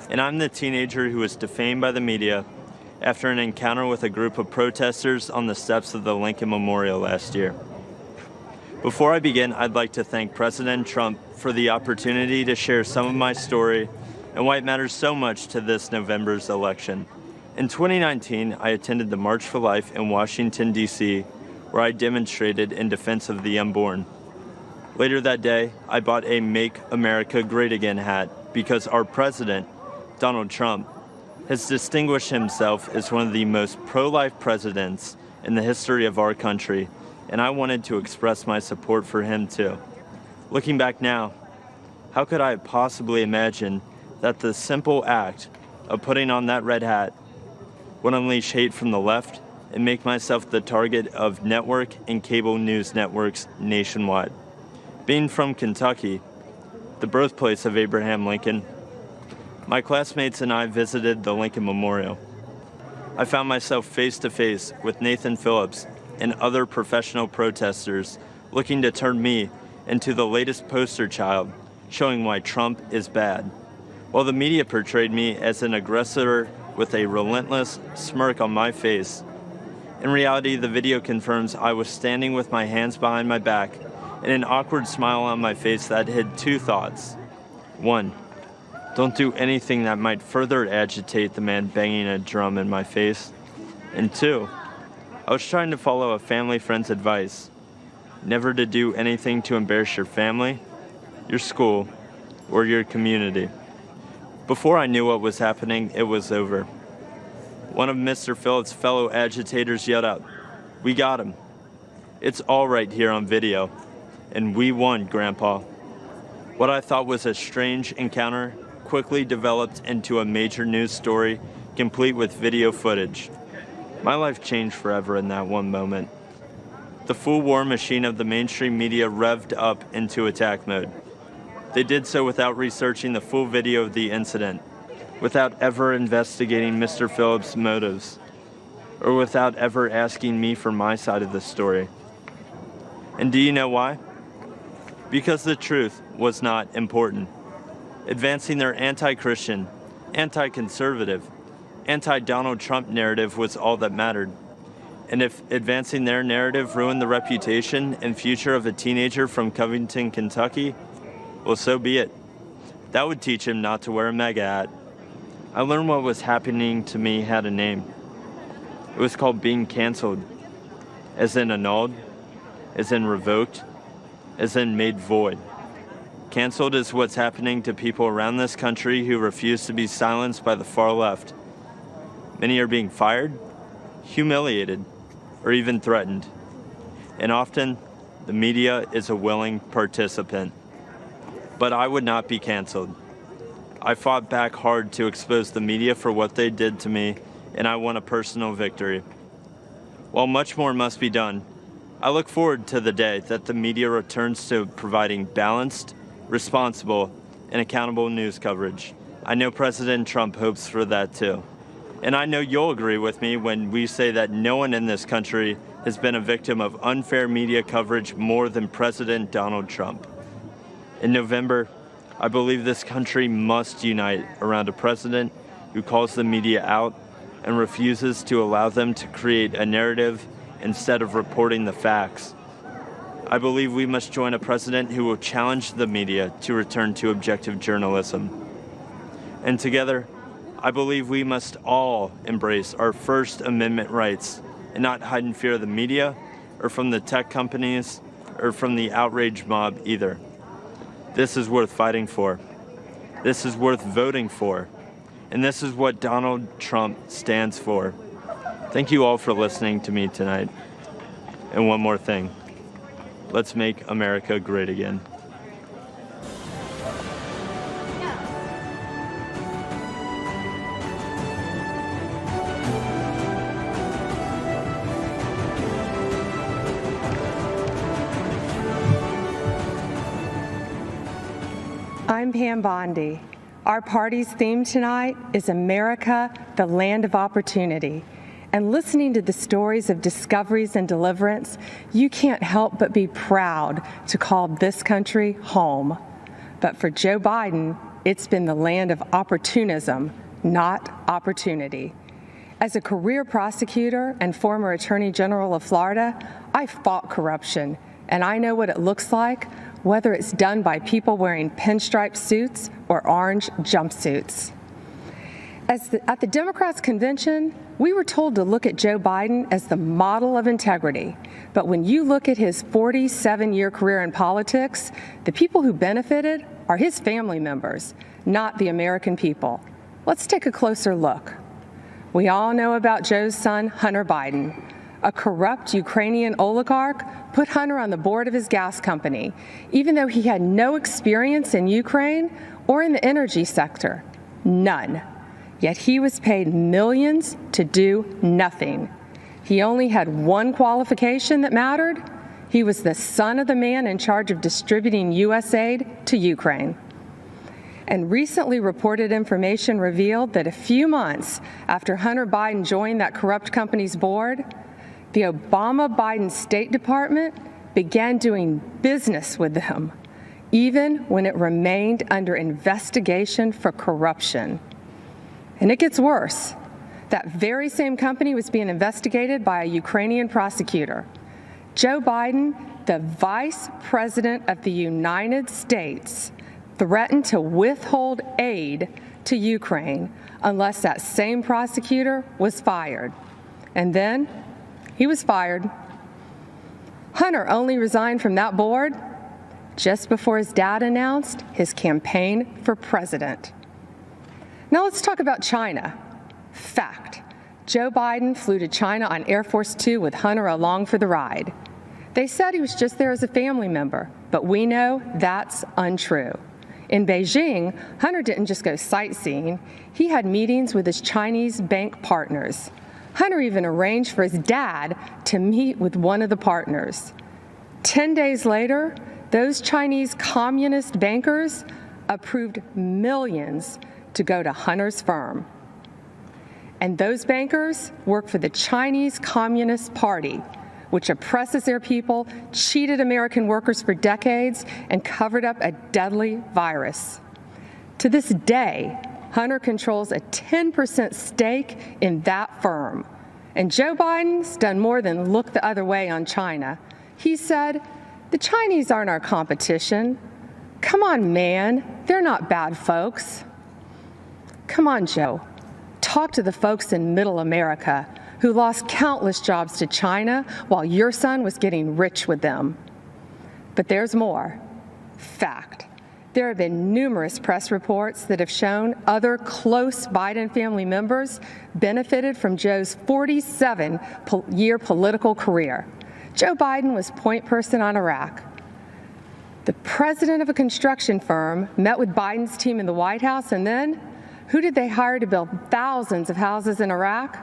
and I'm the teenager who was defamed by the media after an encounter with a group of protesters on the steps of the Lincoln Memorial last year. Before I begin, I'd like to thank President Trump for the opportunity to share some of my story and why it matters so much to this November's election. In 2019, I attended the March for Life in Washington, D.C., where I demonstrated in defense of the unborn. Later that day, I bought a Make America Great Again hat because our president, Donald Trump, has distinguished himself as one of the most pro-life presidents in the history of our country, and I wanted to express my support for him too. Looking back now, how could I have possibly imagined that the simple act of putting on that red hat would unleash hate from the left and make myself the target of network and cable news networks nationwide? Being from Kentucky, the birthplace of Abraham Lincoln, my classmates and I visited the Lincoln Memorial. I found myself face to face with Nathan Phillips and other professional protesters looking to turn me into the latest poster child showing why Trump is bad, while the media portrayed me as an aggressor with a relentless smirk on my face. In reality, the video confirms I was standing with my hands behind my back and an awkward smile on my face that hid two thoughts. One, don't do anything that might further agitate the man banging a drum in my face. And two, I was trying to follow a family friend's advice, never to do anything to embarrass your family, your school, or your community. Before I knew what was happening, it was over. One of Mr. Phillips' fellow agitators yelled out, "We got him. It's all right here on video. And we won, Grandpa." What I thought was a strange encounter quickly developed into a major news story, complete with video footage. My life changed forever in that one moment. The full war machine of the mainstream media revved up into attack mode. They did so without researching the full video of the incident, without ever investigating Mr. Phillips' motives, or without ever asking me for my side of the story. And do you know why? Because the truth was not important. Advancing their anti-Christian, anti-conservative, anti-Donald Trump narrative was all that mattered. And if advancing their narrative ruined the reputation and future of a teenager from Covington, Kentucky, well, so be it. That would teach him not to wear a MAGA hat. I learned what was happening to me had a name. It was called being canceled, as in annulled, as in revoked, as in made void. Canceled is what's happening to people around this country who refuse to be silenced by the far left. Many are being fired, humiliated, or even threatened. And often, the media is a willing participant. But I would not be canceled. I fought back hard to expose the media for what they did to me, and I won a personal victory. While much more must be done, I look forward to the day that the media returns to providing balanced, responsible, and accountable news coverage. I know President Trump hopes for that too. And I know you'll agree with me when we say that no one in this country has been a victim of unfair media coverage more than President Donald Trump. In November, I believe this country must unite around a president who calls the media out and refuses to allow them to create a narrative instead of reporting the facts. I believe we must join a president who will challenge the media to return to objective journalism. And together, I believe we must all embrace our First Amendment rights and not hide in fear of the media or from the tech companies or from the outrage mob either. This is worth fighting for. This is worth voting for. And this is what Donald Trump stands for. Thank you all for listening to me tonight. And one more thing. Let's make America great again. I'm Pam Bondi. Our party's theme tonight is America, the Land of Opportunity. And listening to the stories of discoveries and deliverance, you can't help but be proud to call this country home. But for Joe Biden, it's been the land of opportunism, not opportunity. As a career prosecutor and former Attorney General of Florida, I fought corruption, and I know what it looks like, whether it's done by people wearing pinstripe suits or orange jumpsuits. At the Democrats' convention, we were told to look at Joe Biden as the model of integrity. But when you look at his 47-year career in politics, the people who benefited are his family members, not the American people. Let's take a closer look. We all know about Joe's son, Hunter Biden. A corrupt Ukrainian oligarch put Hunter on the board of his gas company, even though he had no experience in Ukraine or in the energy sector. None. Yet he was paid millions to do nothing. He only had one qualification that mattered. He was the son of the man in charge of distributing U.S. aid to Ukraine. And recently reported information revealed that a few months after Hunter Biden joined that corrupt company's board, the Obama-Biden State Department began doing business with them, even when it remained under investigation for corruption. And it gets worse. That very same company was being investigated by a Ukrainian prosecutor. Joe Biden, the Vice President of the United States, threatened to withhold aid to Ukraine unless that same prosecutor was fired. And then he was fired. Hunter only resigned from that board just before his dad announced his campaign for president. Now let's talk about China. Fact: Joe Biden flew to China on Air Force Two with Hunter along for the ride. They said he was just there as a family member, but we know that's untrue. In Beijing, Hunter didn't just go sightseeing. He had meetings with his Chinese bank partners. Hunter even arranged for his dad to meet with one of the partners. 10 days later, those Chinese communist bankers approved millions to go to Hunter's firm. And those bankers work for the Chinese Communist Party, which oppresses their people, cheated American workers for decades, and covered up a deadly virus. To this day, Hunter controls a 10% stake in that firm. And Joe Biden's done more than look the other way on China. He said, "The Chinese aren't our competition. Come on, man, they're not bad folks." Come on, Joe. Talk to the folks in Middle America who lost countless jobs to China while your son was getting rich with them. But there's more. Fact: there have been numerous press reports that have shown other close Biden family members benefited from Joe's 47-year political career. Joe Biden was point person on Iraq. The president of a construction firm met with Biden's team in the White House, and then who did they hire to build thousands of houses in Iraq?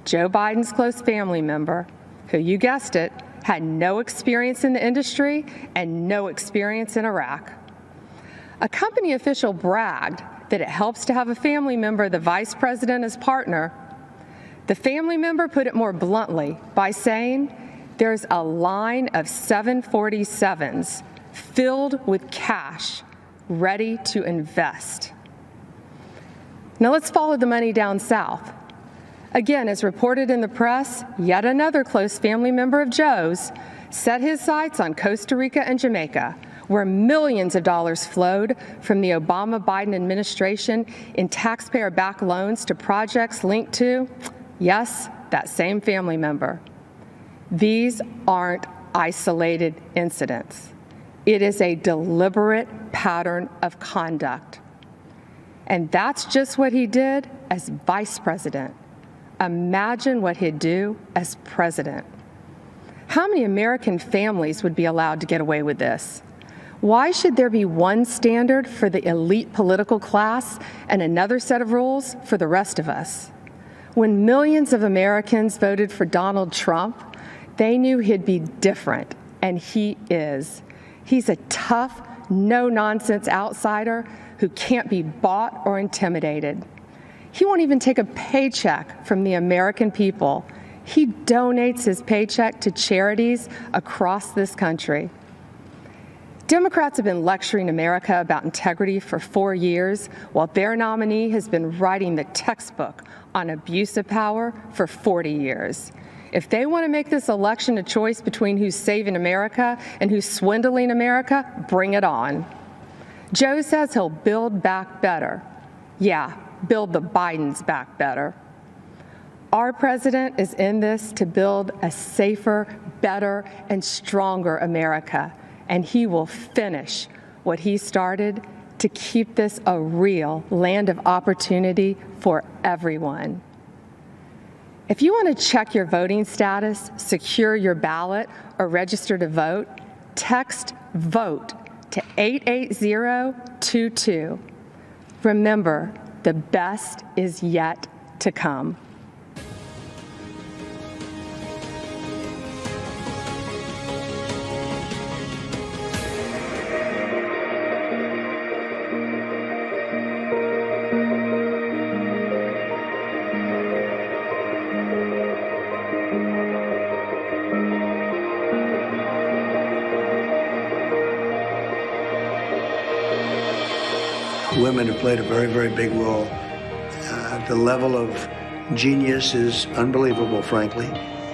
Joe Biden's close family member, who, you guessed it, had no experience in the industry and no experience in Iraq. A company official bragged that it helps to have a family member, the vice president, as partner. The family member put it more bluntly by saying, there's a line of 747s filled with cash ready to invest. Now let's follow the money down south. Again, as reported in the press, yet another close family member of Joe's set his sights on Costa Rica and Jamaica, where millions of dollars flowed from the Obama-Biden administration in taxpayer-backed loans to projects linked to, yes, that same family member. These aren't isolated incidents. It is a deliberate pattern of conduct. And that's just what he did as vice president. Imagine what he'd do as president. How many American families would be allowed to get away with this? Why should there be one standard for the elite political class and another set of rules for the rest of us? When millions of Americans voted for Donald Trump, they knew he'd be different, and he is. He's a tough, no-nonsense outsider who can't be bought or intimidated. He won't even take a paycheck from the American people. He donates his paycheck to charities across this country. Democrats have been lecturing America about integrity for 4 years, while their nominee has been writing the textbook on abuse of power for 40 years. If they want to make this election a choice between who's saving America and who's swindling America, bring it on. Joe says he'll build back better. Yeah, build the Bidens back better. Our president is in this to build a safer, better, and stronger America, and he will finish what he started to keep this a real land of opportunity for everyone. If you want to check your voting status, secure your ballot, or register to vote, text VOTE to 88022. Remember, the best is yet to come. Women have played a very, very big role. The level of genius is unbelievable, frankly.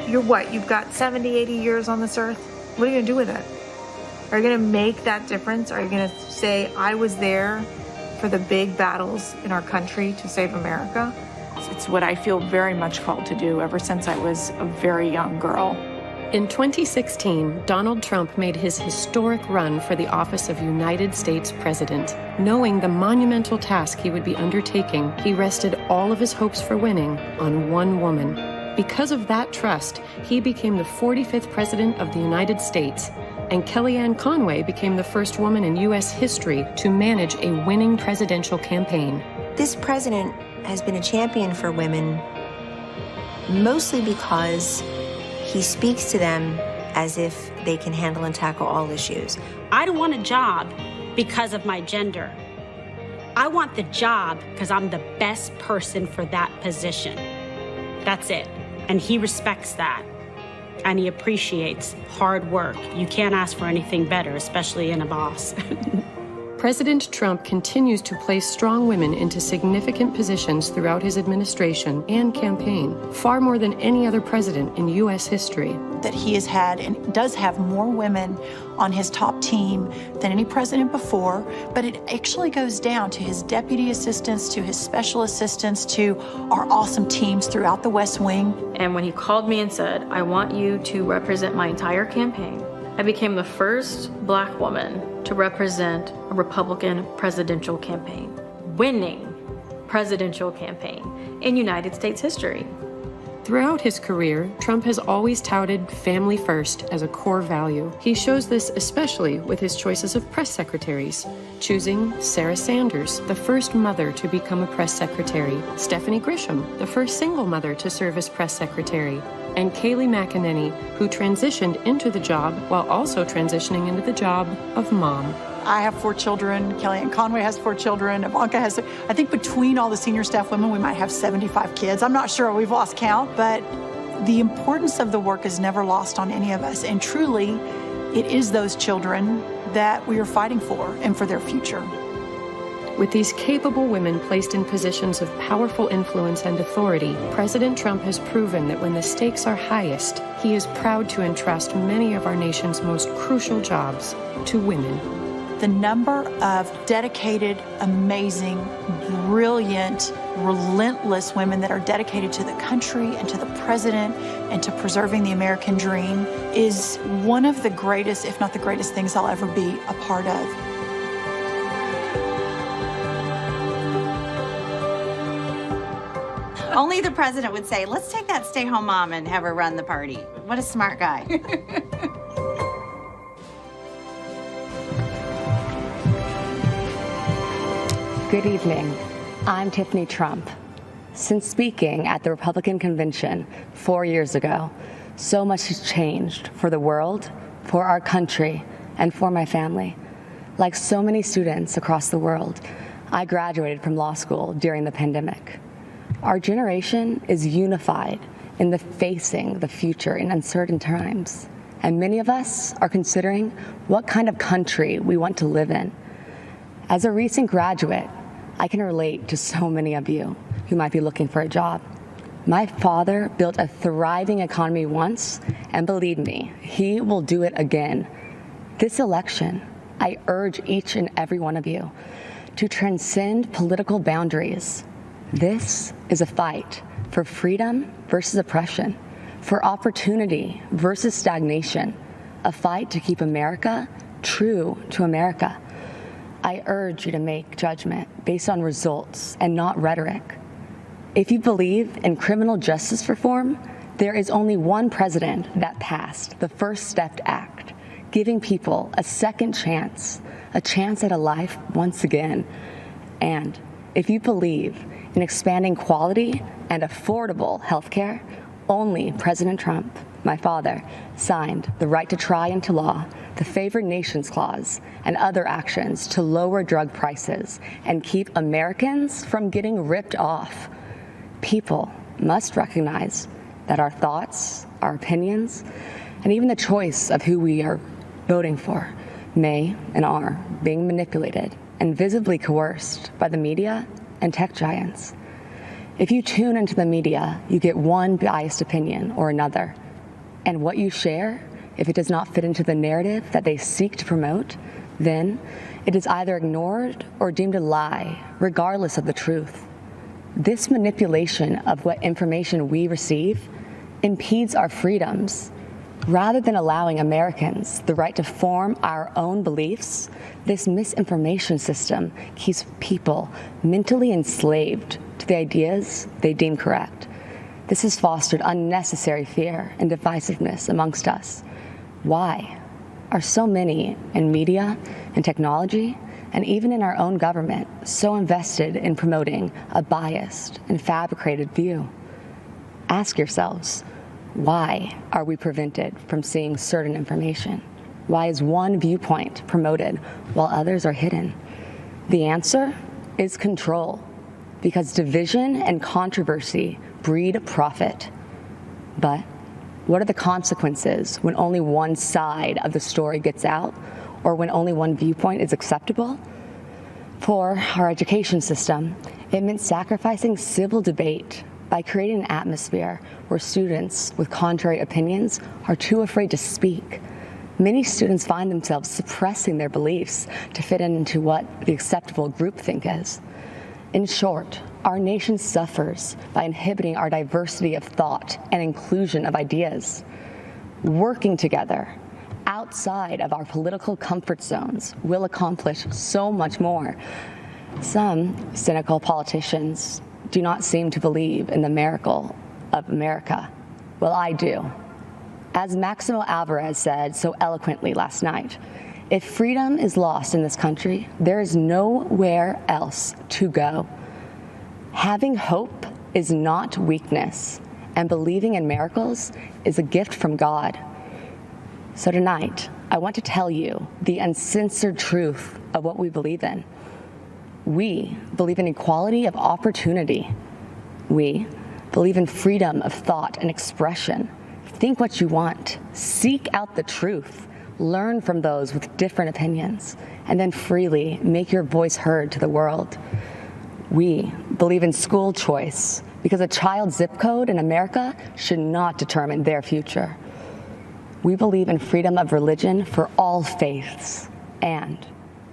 You're what? You've got 70, 80 years on this earth? What are you going to do with it? Are you going to make that difference? Are you going to say, I was there for the big battles in our country to save America? It's what I feel very much called to do ever since I was a very young girl. In 2016, Donald Trump made his historic run for the office of United States President. Knowing the monumental task he would be undertaking, he rested all of his hopes for winning on one woman. Because of that trust, he became the 45th President of the United States, and Kellyanne Conway became the first woman in U.S. history to manage a winning presidential campaign. This president has been a champion for women, mostly because he speaks to them as if they can handle and tackle all issues. I don't want a job because of my gender. I want the job because I'm the best person for that position. That's it. And he respects that. And he appreciates hard work. You can't ask for anything better, especially in a boss. President Trump continues to place strong women into significant positions throughout his administration and campaign, far more than any other president in U.S. history. That he has had and does have more women on his top team than any president before, but it actually goes down to his deputy assistants, to his special assistants, to our awesome teams throughout the West Wing. And when he called me and said, I want you to represent my entire campaign, I became the first Black woman to represent a Republican presidential campaign, winning presidential campaign in United States history. Throughout his career, Trump has always touted family first as a core value. He shows this especially with his choices of press secretaries, choosing Sarah Sanders, the first mother to become a press secretary, Stephanie Grisham, the first single mother to serve as press secretary, and Kayleigh McEnany, who transitioned into the job while also transitioning into the job of mom. I have 4 children. Kellyanne Conway has 4 children. Ivanka has, I think between all the senior staff women, we might have 75 kids. I'm not sure. We've lost count. But the importance of the work is never lost on any of us. And truly, it is those children that we are fighting for and for their future. With these capable women placed in positions of powerful influence and authority, President Trump has proven that when the stakes are highest, he is proud to entrust many of our nation's most crucial jobs to women. The number of dedicated, amazing, brilliant, relentless women that are dedicated to the country and to the president and to preserving the American dream is one of the greatest, if not the greatest things I'll ever be a part of. Only the president would say, let's take that stay-home mom and have her run the party. What a smart guy. Good evening. I'm Tiffany Trump. Since speaking at the Republican convention 4 years ago, so much has changed for the world, for our country, and for my family. Like so many students across the world, I graduated from law school during the pandemic. Our generation is unified in the facing the future in uncertain times, and many of us are considering what kind of country we want to live in. As a recent graduate, I can relate to so many of you who might be looking for a job. My father built a thriving economy once, and believe me, he will do it again. This election, I urge each and every one of you to transcend political boundaries. This is a fight for freedom versus oppression, for opportunity versus stagnation, a fight to keep America true to America. I urge you to make judgment based on results and not rhetoric. If you believe in criminal justice reform, there is only one president that passed the First Step Act, giving people a second chance, a chance at a life once again. And if you believe in expanding quality and affordable health care, only President Trump, my father, signed the right to try into law the Favored Nations Clause and other actions to lower drug prices and keep Americans from getting ripped off. People must recognize that our thoughts, our opinions, and even the choice of who we are voting for may and are being manipulated and visibly coerced by the media and tech giants. If you tune into the media, you get one biased opinion or another, and what you share, if it does not fit into the narrative that they seek to promote, then it is either ignored or deemed a lie, regardless of the truth. This manipulation of what information we receive impedes our freedoms. Rather than allowing Americans the right to form our own beliefs, this misinformation system keeps people mentally enslaved to the ideas they deem correct. This has fostered unnecessary fear and divisiveness amongst us. Why are so many in media and technology, and even in our own government, so invested in promoting a biased and fabricated view? Ask yourselves, why are we prevented from seeing certain information? Why is one viewpoint promoted while others are hidden? The answer is control, because division and controversy breed profit. But what are the consequences when only one side of the story gets out, or when only one viewpoint is acceptable? For our education system, it meant sacrificing civil debate by creating an atmosphere where students with contrary opinions are too afraid to speak. Many students find themselves suppressing their beliefs to fit into what the acceptable groupthink is. In short, our nation suffers by inhibiting our diversity of thought and inclusion of ideas. Working together outside of our political comfort zones will accomplish so much more. Some cynical politicians do not seem to believe in the miracle of America? Well, I do. As Maximo Alvarez said so eloquently last night, if freedom is lost in this country, there is nowhere else to go. Having hope is not weakness, and believing in miracles is a gift from God. So tonight, I want to tell you the uncensored truth of what we believe in. We believe in equality of opportunity. We believe in freedom of thought and expression. Think what you want. Seek out the truth. Learn from those with different opinions, and then freely make your voice heard to the world. We believe in school choice because a child's zip code in America should not determine their future. We believe in freedom of religion for all faiths, and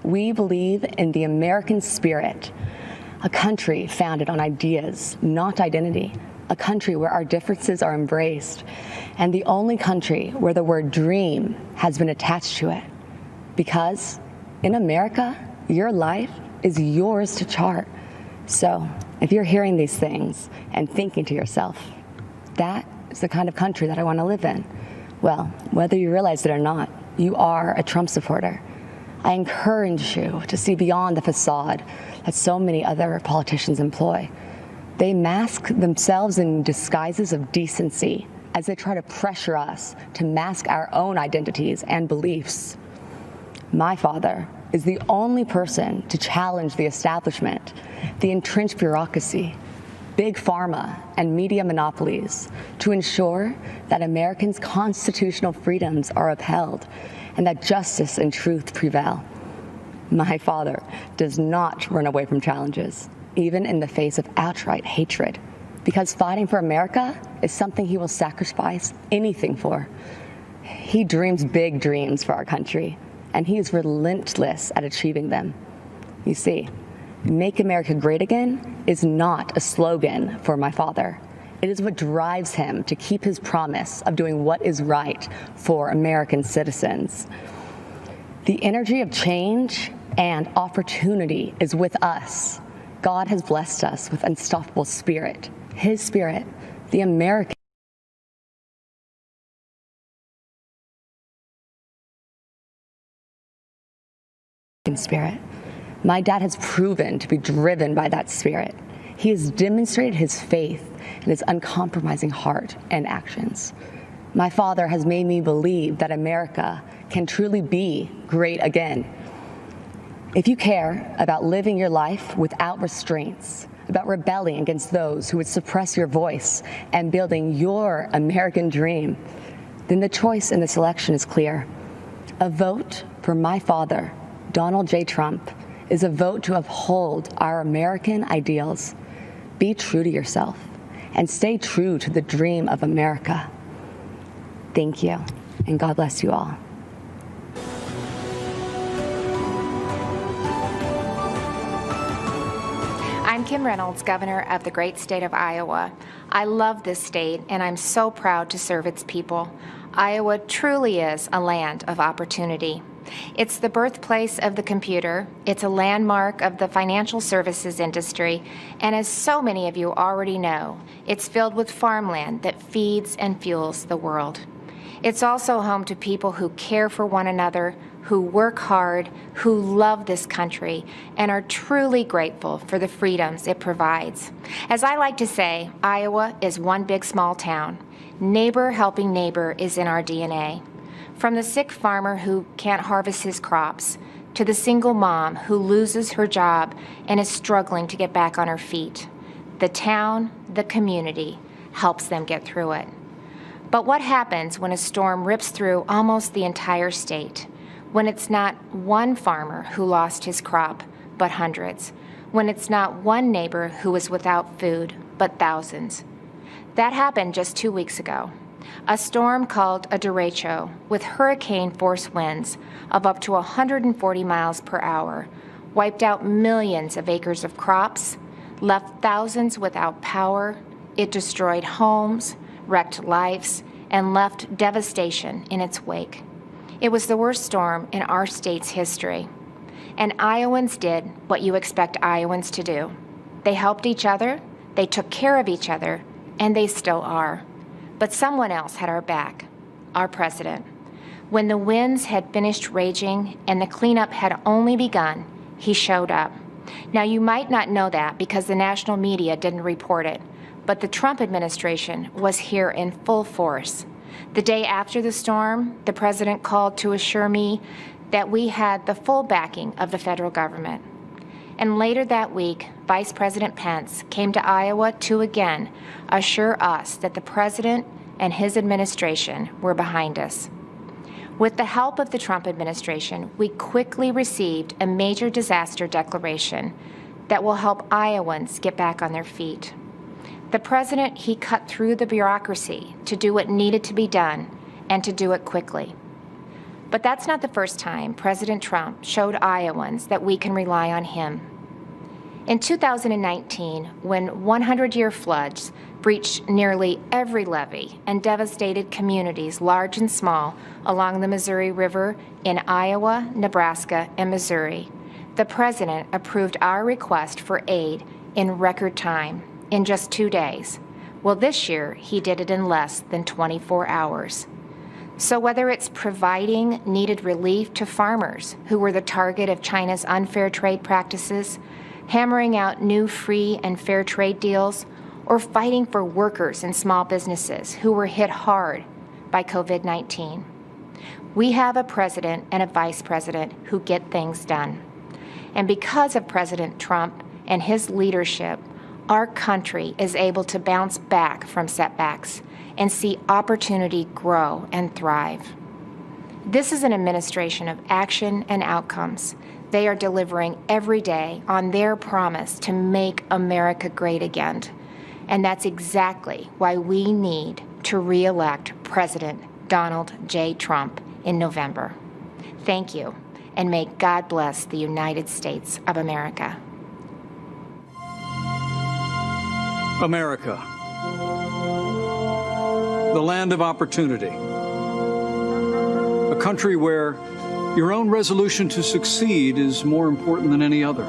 we believe in the American spirit, a country founded on ideas, not identity, a country where our differences are embraced, and the only country where the word dream has been attached to it. Because in America, your life is yours to chart. So if you're hearing these things and thinking to yourself, that is the kind of country that I want to live in, well, whether you realize it or not, you are a Trump supporter. I encourage you to see beyond the facade that so many other politicians employ. They mask themselves in disguises of decency as they try to pressure us to mask our own identities and beliefs. My father is the only person to challenge the establishment, the entrenched bureaucracy, big pharma, and media monopolies to ensure that Americans' constitutional freedoms are upheld and that justice and truth prevail. My father does not run away from challenges, even in the face of outright hatred, because fighting for America is something he will sacrifice anything for. He dreams big dreams for our country, and he is relentless at achieving them. You see, Make America Great Again is not a slogan for my father. It is what drives him to keep his promise of doing what is right for American citizens. The energy of change and opportunity is with us. God has blessed us with unstoppable spirit, his spirit, the American spirit. My dad has proven to be driven by that spirit. He has demonstrated his faith and his uncompromising heart and actions. My father has made me believe that America can truly be great again. If you care about living your life without restraints, about rebelling against those who would suppress your voice and building your American dream, then the choice in this election is clear. A vote for my father, Donald J. Trump, is a vote to uphold our American ideals. Be true to yourself and stay true to the dream of America. Thank you, and God bless you all. I'm Kim Reynolds, Governor of the great state of Iowa. I love this state, and I'm so proud to serve its people. Iowa truly is a land of opportunity. It's the birthplace of the computer, it's a landmark of the financial services industry, and as so many of you already know, it's filled with farmland that feeds and fuels the world. It's also home to people who care for one another, who work hard, who love this country, and are truly grateful for the freedoms it provides. As I like to say, Iowa is one big small town. Neighbor helping neighbor is in our DNA. From the sick farmer who can't harvest his crops, to the single mom who loses her job and is struggling to get back on her feet, the town, the community, helps them get through it. But what happens when a storm rips through almost the entire state? When it's not one farmer who lost his crop, but hundreds? When it's not one neighbor who is without food, but thousands? That happened just 2 weeks ago. A storm called a derecho with hurricane-force winds of up to 140 miles per hour wiped out millions of acres of crops, left thousands without power. It destroyed homes, wrecked lives, and left devastation in its wake. It was the worst storm in our state's history. And Iowans did what you expect Iowans to do. They helped each other, they took care of each other, and they still are. But someone else had our back, our president. When the winds had finished raging and the cleanup had only begun, he showed up. Now, you might not know that because the national media didn't report it, but the Trump administration was here in full force. The day after the storm, the president called to assure me that we had the full backing of the federal government. And later that week, Vice President Pence came to Iowa to again assure us that the president and his administration were behind us. With the help of the Trump administration, we quickly received a major disaster declaration that will help Iowans get back on their feet. The president, he cut through the bureaucracy to do what needed to be done and to do it quickly. But that's not the first time President Trump showed Iowans that we can rely on him. In 2019, when 100-year floods breached nearly every levee and devastated communities large and small along the Missouri River in Iowa, Nebraska, and Missouri, the president approved our request for aid in record time, in just 2 days. Well, this year, he did it in less than 24 hours. So whether it's providing needed relief to farmers who were the target of China's unfair trade practices, hammering out new free and fair trade deals, or fighting for workers and small businesses who were hit hard by COVID-19. We have a president and a vice president who get things done. And because of President Trump and his leadership, our country is able to bounce back from setbacks and see opportunity grow and thrive. This is an administration of action and outcomes. They are delivering every day on their promise to make America great again. And that's exactly why we need to re-elect President Donald J. Trump in November. Thank you, and may God bless the United States of America. America, the land of opportunity, a country where your own resolution to succeed is more important than any other.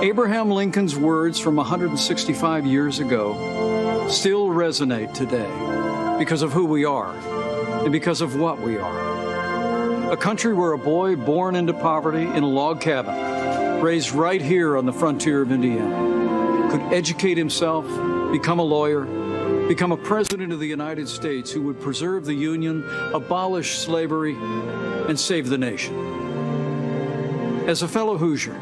Abraham Lincoln's words from 165 years ago still resonate today because of who we are and because of what we are. A country where a boy born into poverty in a log cabin, raised right here on the frontier of Indiana, could educate himself, become a lawyer, become a president of the United States who would preserve the Union, abolish slavery, and save the nation. As a fellow Hoosier,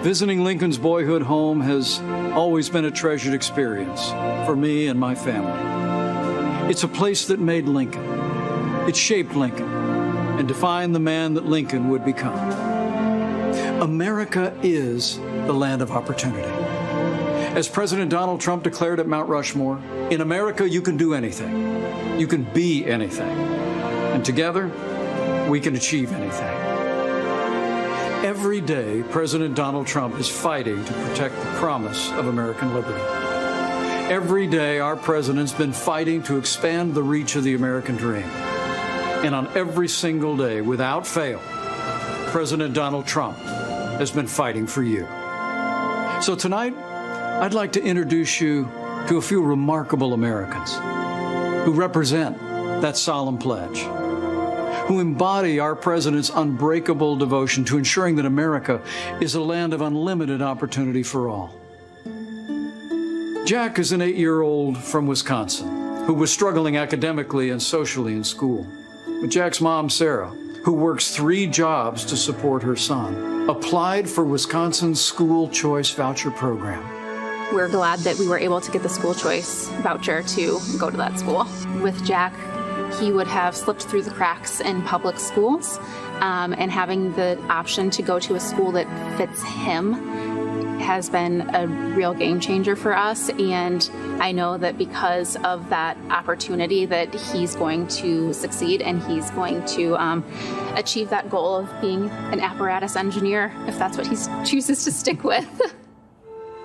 visiting Lincoln's boyhood home has always been a treasured experience for me and my family. It's a place that made Lincoln. It shaped Lincoln and defined the man that Lincoln would become. America is the land of opportunity. As President Donald Trump declared at Mount Rushmore, in America you can do anything. You can be anything. And together, we can achieve anything. Every day, President Donald Trump is fighting to protect the promise of American liberty. Every day, our president's been fighting to expand the reach of the American dream. And on every single day, without fail, President Donald Trump has been fighting for you. So tonight, I'd like to introduce you to a few remarkable Americans who represent that solemn pledge, who embody our president's unbreakable devotion to ensuring that America is a land of unlimited opportunity for all. Jack is an 8-year-old from Wisconsin who was struggling academically and socially in school. But Jack's mom, Sarah, who works 3 jobs to support her son, applied for Wisconsin's school choice voucher program. We're glad that we were able to get the school choice voucher to go to that school. With Jack, he would have slipped through the cracks in public schools, and having the option to go to a school that fits him has been a real game changer for us. And I know that because of that opportunity that he's going to succeed and he's going to achieve that goal of being an apparatus engineer, if that's what he chooses to stick with.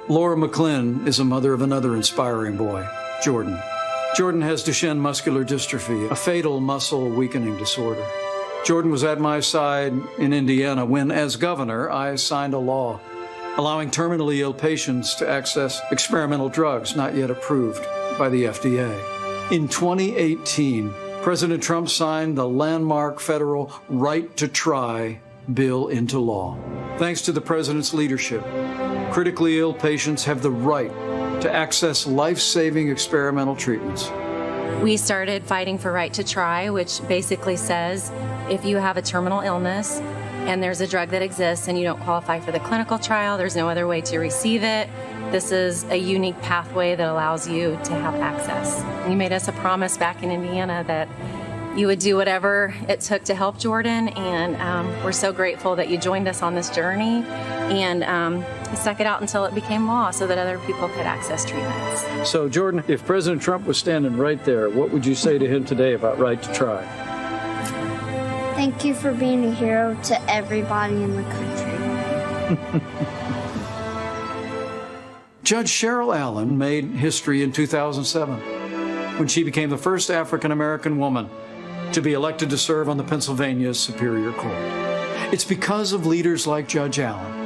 Laura McClin is a mother of another inspiring boy, Jordan. Jordan has Duchenne muscular dystrophy, a fatal muscle weakening disorder. Jordan was at my side in Indiana when, as governor, I signed a law allowing terminally ill patients to access experimental drugs not yet approved by the FDA. In 2018, President Trump signed the landmark federal Right to Try bill into law. Thanks to the president's leadership, critically ill patients have the right to access life-saving experimental treatments. We started fighting for Right to Try, which basically says if you have a terminal illness and there's a drug that exists and you don't qualify for the clinical trial, there's no other way to receive it. This is a unique pathway that allows you to have access. You made us a promise back in Indiana that you would do whatever it took to help Jordan, and we're so grateful that you joined us on this journey and stuck it out until it became law so that other people could access treatments. So, Jordan, if President Trump was standing right there, what would you say to him today about Right to Try? Thank you for being a hero to everybody in the country. Judge Cheryl Allen made history in 2007 when she became the first African-American woman to be elected to serve on the Pennsylvania Superior Court. It's because of leaders like Judge Allen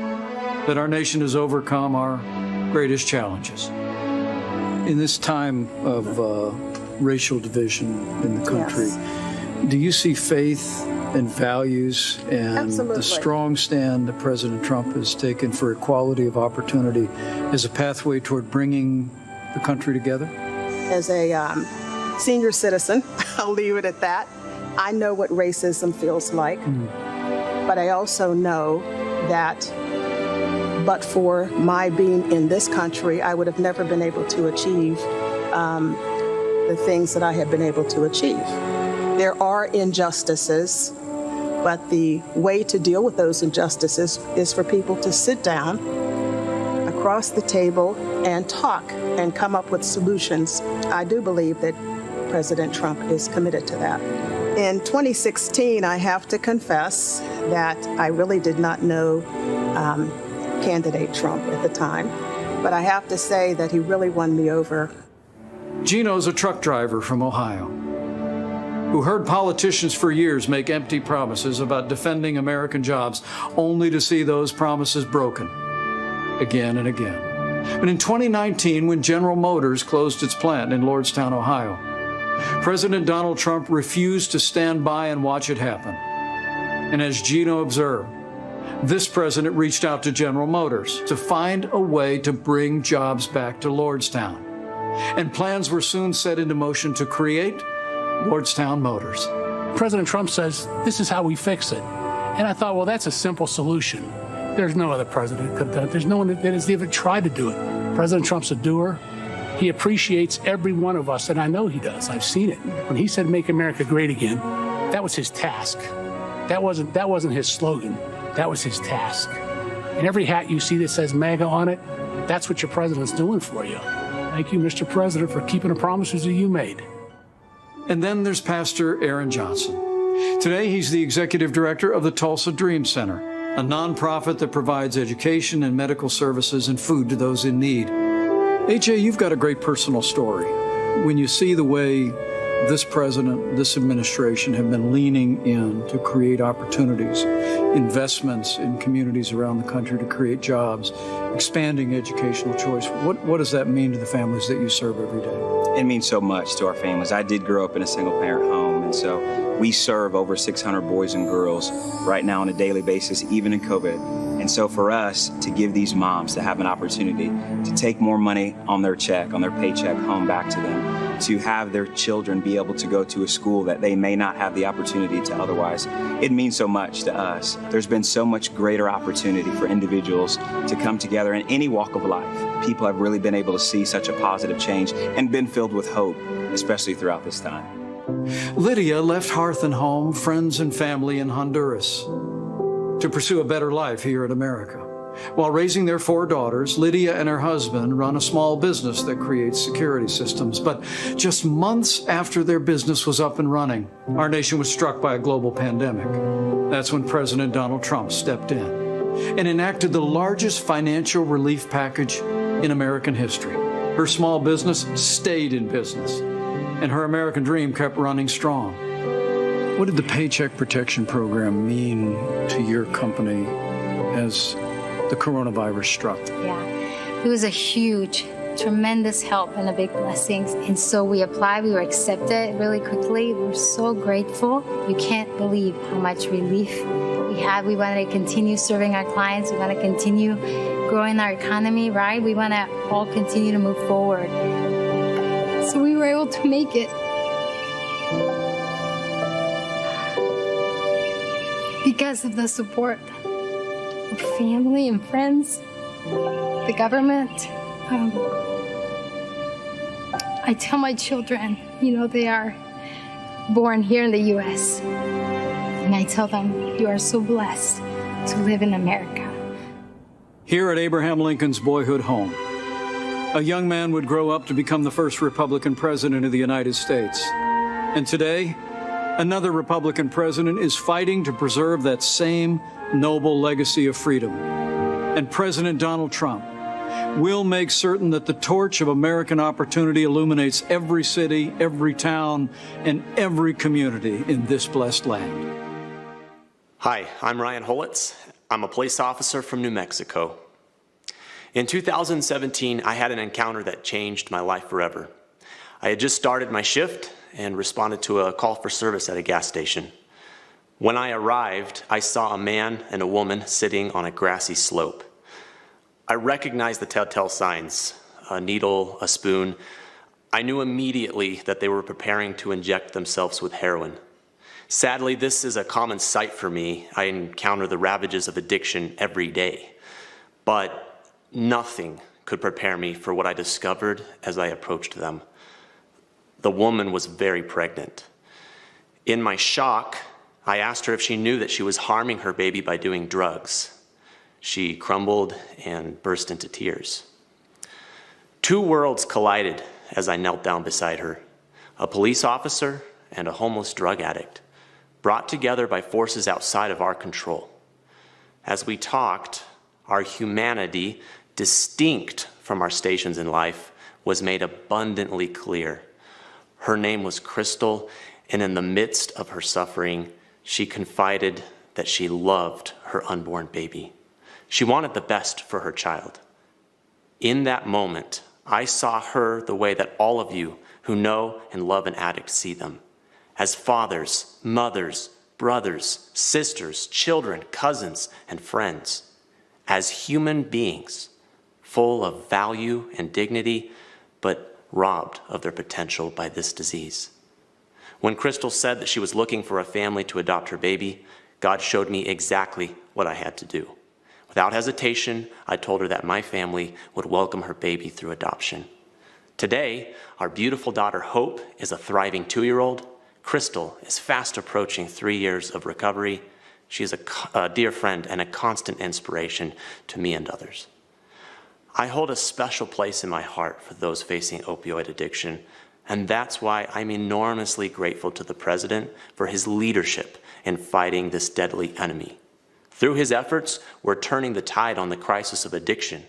that our nation has overcome our greatest challenges. In this time of racial division in the country, do you see faith and values and the strong stand that President Trump has taken for equality of opportunity as a pathway toward bringing the country together? As a senior citizen, I'll leave it at that. I know what racism feels like, but I also know that but for my being in this country, I would have never been able to achieve the things that I have been able to achieve. There are injustices, but the way to deal with those injustices is for people to sit down across the table and talk and come up with solutions. I do believe that President Trump is committed to that. In 2016, I have to confess that I really did not know candidate Trump at the time, but I have to say that he really won me over. Gino's a truck driver from Ohio who heard politicians for years make empty promises about defending American jobs, only to see those promises broken again and again. But in 2019, when General Motors closed its plant in Lordstown, Ohio, President Donald Trump refused to stand by and watch it happen. And as Gino observed, this president reached out to General Motors to find a way to bring jobs back to Lordstown. And plans were soon set into motion to create Lordstown Motors. President Trump says, this is how we fix it. And I thought, well, that's a simple solution. There's no other president that could have done it. There's no one that has even tried to do it. President Trump's a doer. He appreciates every one of us, and I know he does. I've seen it. When he said, make America great again, that was his task. That wasn't his slogan. That was his task. And every hat you see that says MAGA on it, that's what your president's doing for you. Thank you, Mr. President, for keeping the promises that you made. And then there's Pastor Aaron Johnson. Today, he's the executive director of the Tulsa Dream Center, a nonprofit that provides education and medical services and food to those in need. AJ, you've got a great personal story. When you see the way this president, this administration have been leaning in to create opportunities, investments in communities around the country to create jobs, expanding educational choice, what does that mean to the families that you serve every day? It means so much to our families. I did grow up in a single-parent home, and so we serve over 600 boys and girls right now on a daily basis, even in COVID. And so for us to give these moms to have an opportunity to take more money on their check, on their paycheck home back to them, to have their children be able to go to a school that they may not have the opportunity to otherwise, it means so much to us. There's been so much greater opportunity for individuals to come together in any walk of life. People have really been able to see such a positive change and been filled with hope, especially throughout this time. Lydia left hearth and home, friends and family in Honduras to pursue a better life here in America. While raising their 4 daughters, Lydia and her husband run a small business that creates security systems. But just months after their business was up and running, our nation was struck by a global pandemic. That's when President Donald Trump stepped in and enacted the largest financial relief package in American history. Her small business stayed in business, and her American dream kept running strong. What did the Paycheck Protection Program mean to your company as the coronavirus struck. Yeah, it was a huge, tremendous help and a big blessing. And so we applied, we were accepted really quickly. We were so grateful. You can't believe how much relief we had. We wanted to continue serving our clients. We want to continue growing our economy, right? We want to all continue to move forward. So we were able to make it. Because of the support of family and friends, the government. I tell my children, they are born here in the U.S. And I tell them, you are so blessed to live in America. Here at Abraham Lincoln's boyhood home, a young man would grow up to become the first Republican president of the United States. And today, another Republican president is fighting to preserve that same noble legacy of freedom. And President Donald Trump will make certain that the torch of American opportunity illuminates every city, every town, and every community in this blessed land. Hi, I'm Ryan Holitz. I'm a police officer from New Mexico. In 2017, I had an encounter that changed my life forever. I had just started my shift and responded to a call for service at a gas station. When I arrived, I saw a man and a woman sitting on a grassy slope. I recognized the telltale signs, a needle, a spoon. I knew immediately that they were preparing to inject themselves with heroin. Sadly, this is a common sight for me. I encounter the ravages of addiction every day. But nothing could prepare me for what I discovered as I approached them. The woman was very pregnant. In my shock, I asked her if she knew that she was harming her baby by doing drugs. She crumbled and burst into tears. Two worlds collided as I knelt down beside her. A police officer and a homeless drug addict, brought together by forces outside of our control. As we talked, our humanity, distinct from our stations in life, was made abundantly clear. Her name was Crystal, and in the midst of her suffering, she confided that she loved her unborn baby. She wanted the best for her child. In that moment, I saw her the way that all of you who know and love an addict see them, as fathers, mothers, brothers, sisters, children, cousins, and friends, as human beings, full of value and dignity, but robbed of their potential by this disease. When Crystal said that she was looking for a family to adopt her baby, God showed me exactly what I had to do. Without hesitation, I told her that my family would welcome her baby through adoption. Today, our beautiful daughter Hope is a thriving 2-year-old. Crystal is fast approaching 3 years of recovery. She is a dear friend and a constant inspiration to me and others. I hold a special place in my heart for those facing opioid addiction, and that's why I'm enormously grateful to the President for his leadership in fighting this deadly enemy. Through his efforts, we're turning the tide on the crisis of addiction.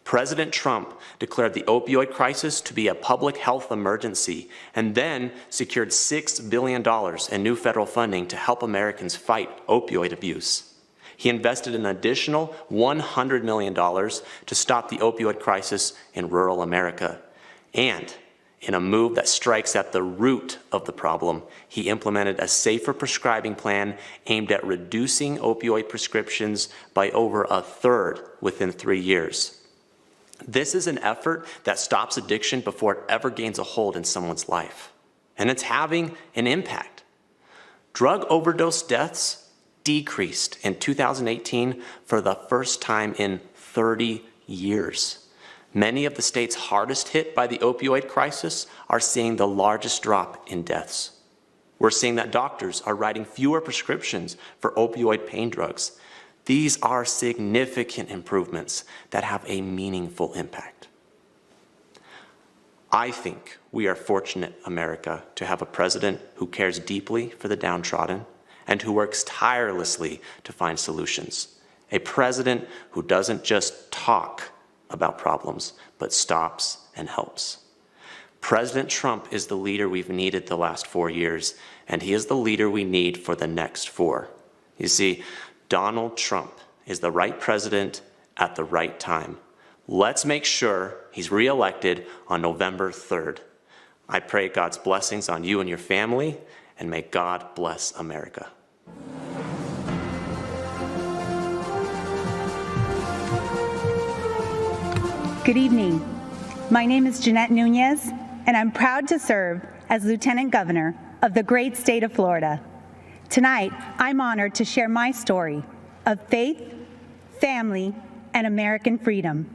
President Trump declared the opioid crisis to be a public health emergency and then secured $6 billion in new federal funding to help Americans fight opioid abuse. He invested an additional $100 million to stop the opioid crisis in rural America. And in a move that strikes at the root of the problem, he implemented a safer prescribing plan aimed at reducing opioid prescriptions by over 1/3 within 3 years. This is an effort that stops addiction before it ever gains a hold in someone's life. And it's having an impact. Drug overdose deaths decreased in 2018 for the first time in 30 years. Many of the states hardest hit by the opioid crisis are seeing the largest drop in deaths. We're seeing that doctors are writing fewer prescriptions for opioid pain drugs. These are significant improvements that have a meaningful impact. I think we are fortunate, America, to have a president who cares deeply for the downtrodden and who works tirelessly to find solutions. A president who doesn't just talk about problems, but stops and helps. President Trump is the leader we've needed the last 4 years, and he is the leader we need for the next 4. You see, Donald Trump is the right president at the right time. Let's make sure he's reelected on November 3rd. I pray God's blessings on you and your family, and may God bless America. Good evening. My name is Jeanette Nunez, and I'm proud to serve as Lieutenant Governor of the great state of Florida. Tonight, I'm honored to share my story of faith, family, and American freedom.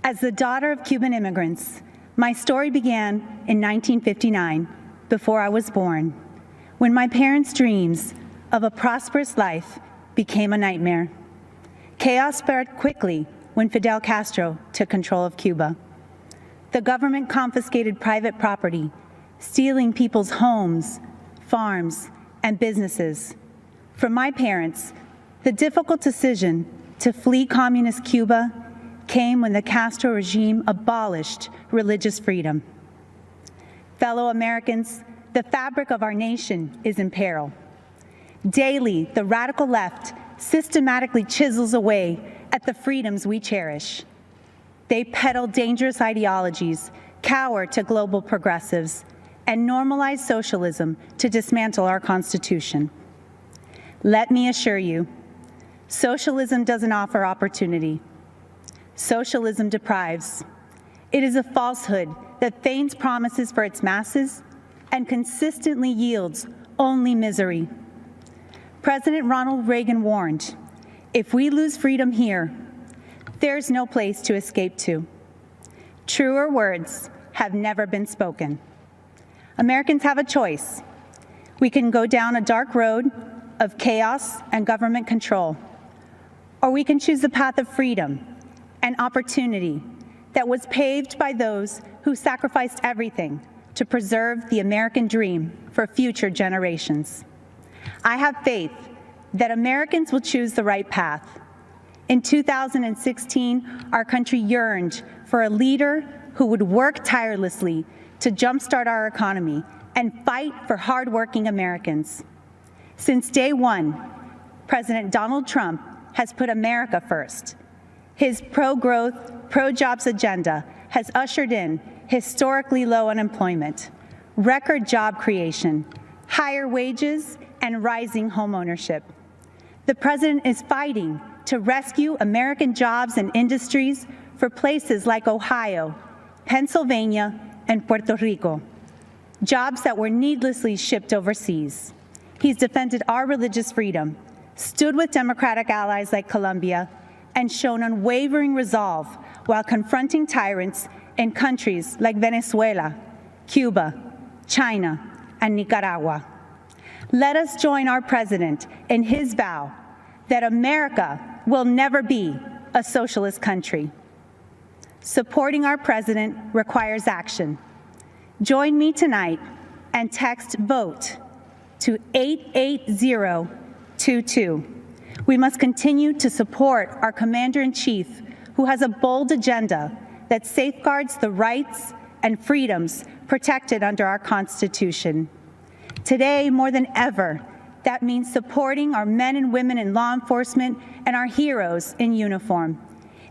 As the daughter of Cuban immigrants, my story began in 1959, before I was born, when my parents' dreams of a prosperous life became a nightmare. Chaos spread quickly when Fidel Castro took control of Cuba. The government confiscated private property, stealing people's homes, farms, and businesses. For my parents, the difficult decision to flee communist Cuba came when the Castro regime abolished religious freedom. Fellow Americans, the fabric of our nation is in peril. Daily, the radical left systematically chisels away at the freedoms we cherish. They peddle dangerous ideologies, cower to global progressives, and normalize socialism to dismantle our Constitution. Let me assure you, socialism doesn't offer opportunity. Socialism deprives. It is a falsehood that feigns promises for its masses and consistently yields only misery. President Ronald Reagan warned, if we lose freedom here, there's no place to escape to. Truer words have never been spoken. Americans have a choice. We can go down a dark road of chaos and government control, or we can choose the path of freedom and opportunity that was paved by those who sacrificed everything to preserve the American dream for future generations. I have faith that Americans will choose the right path. In 2016, our country yearned for a leader who would work tirelessly to jumpstart our economy and fight for hardworking Americans. Since day one, President Donald Trump has put America first. His pro-growth, pro-jobs agenda has ushered in historically low unemployment, record job creation, higher wages, and rising homeownership. The president is fighting to rescue American jobs and industries for places like Ohio, Pennsylvania, and Puerto Rico, jobs that were needlessly shipped overseas. He's defended our religious freedom, stood with democratic allies like Colombia, and shown unwavering resolve while confronting tyrants in countries like Venezuela, Cuba, China, and Nicaragua. Let us join our president in his vow that America will never be a socialist country. Supporting our president requires action. Join me tonight and text VOTE to 88022. We must continue to support our Commander-in-Chief, who has a bold agenda that safeguards the rights and freedoms protected under our Constitution. Today, more than ever, that means supporting our men and women in law enforcement and our heroes in uniform.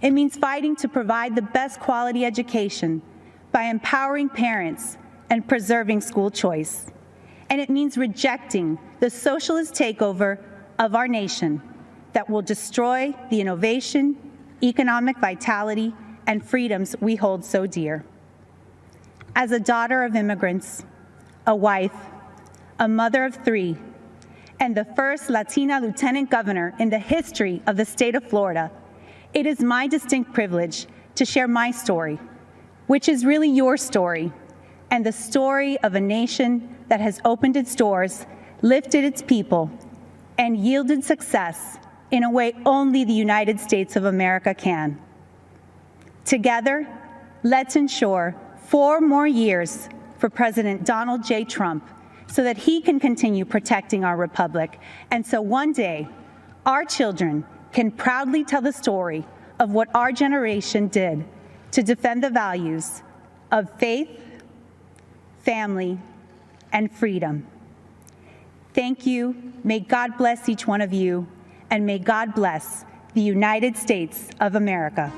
It means fighting to provide the best quality education by empowering parents and preserving school choice. And it means rejecting the socialist takeover of our nation that will destroy the innovation, economic vitality, and freedoms we hold so dear. As a daughter of immigrants, a wife, a mother of three, and the first Latina lieutenant governor in the history of the state of Florida, it is my distinct privilege to share my story, which is really your story, and the story of a nation that has opened its doors, lifted its people, and yielded success in a way only the United States of America can. Together, let's ensure 4 more years for President Donald J. Trump so that he can continue protecting our republic, and so one day, our children can proudly tell the story of what our generation did to defend the values of faith, family, and freedom. Thank you. May God bless each one of you, and may God bless the United States of America.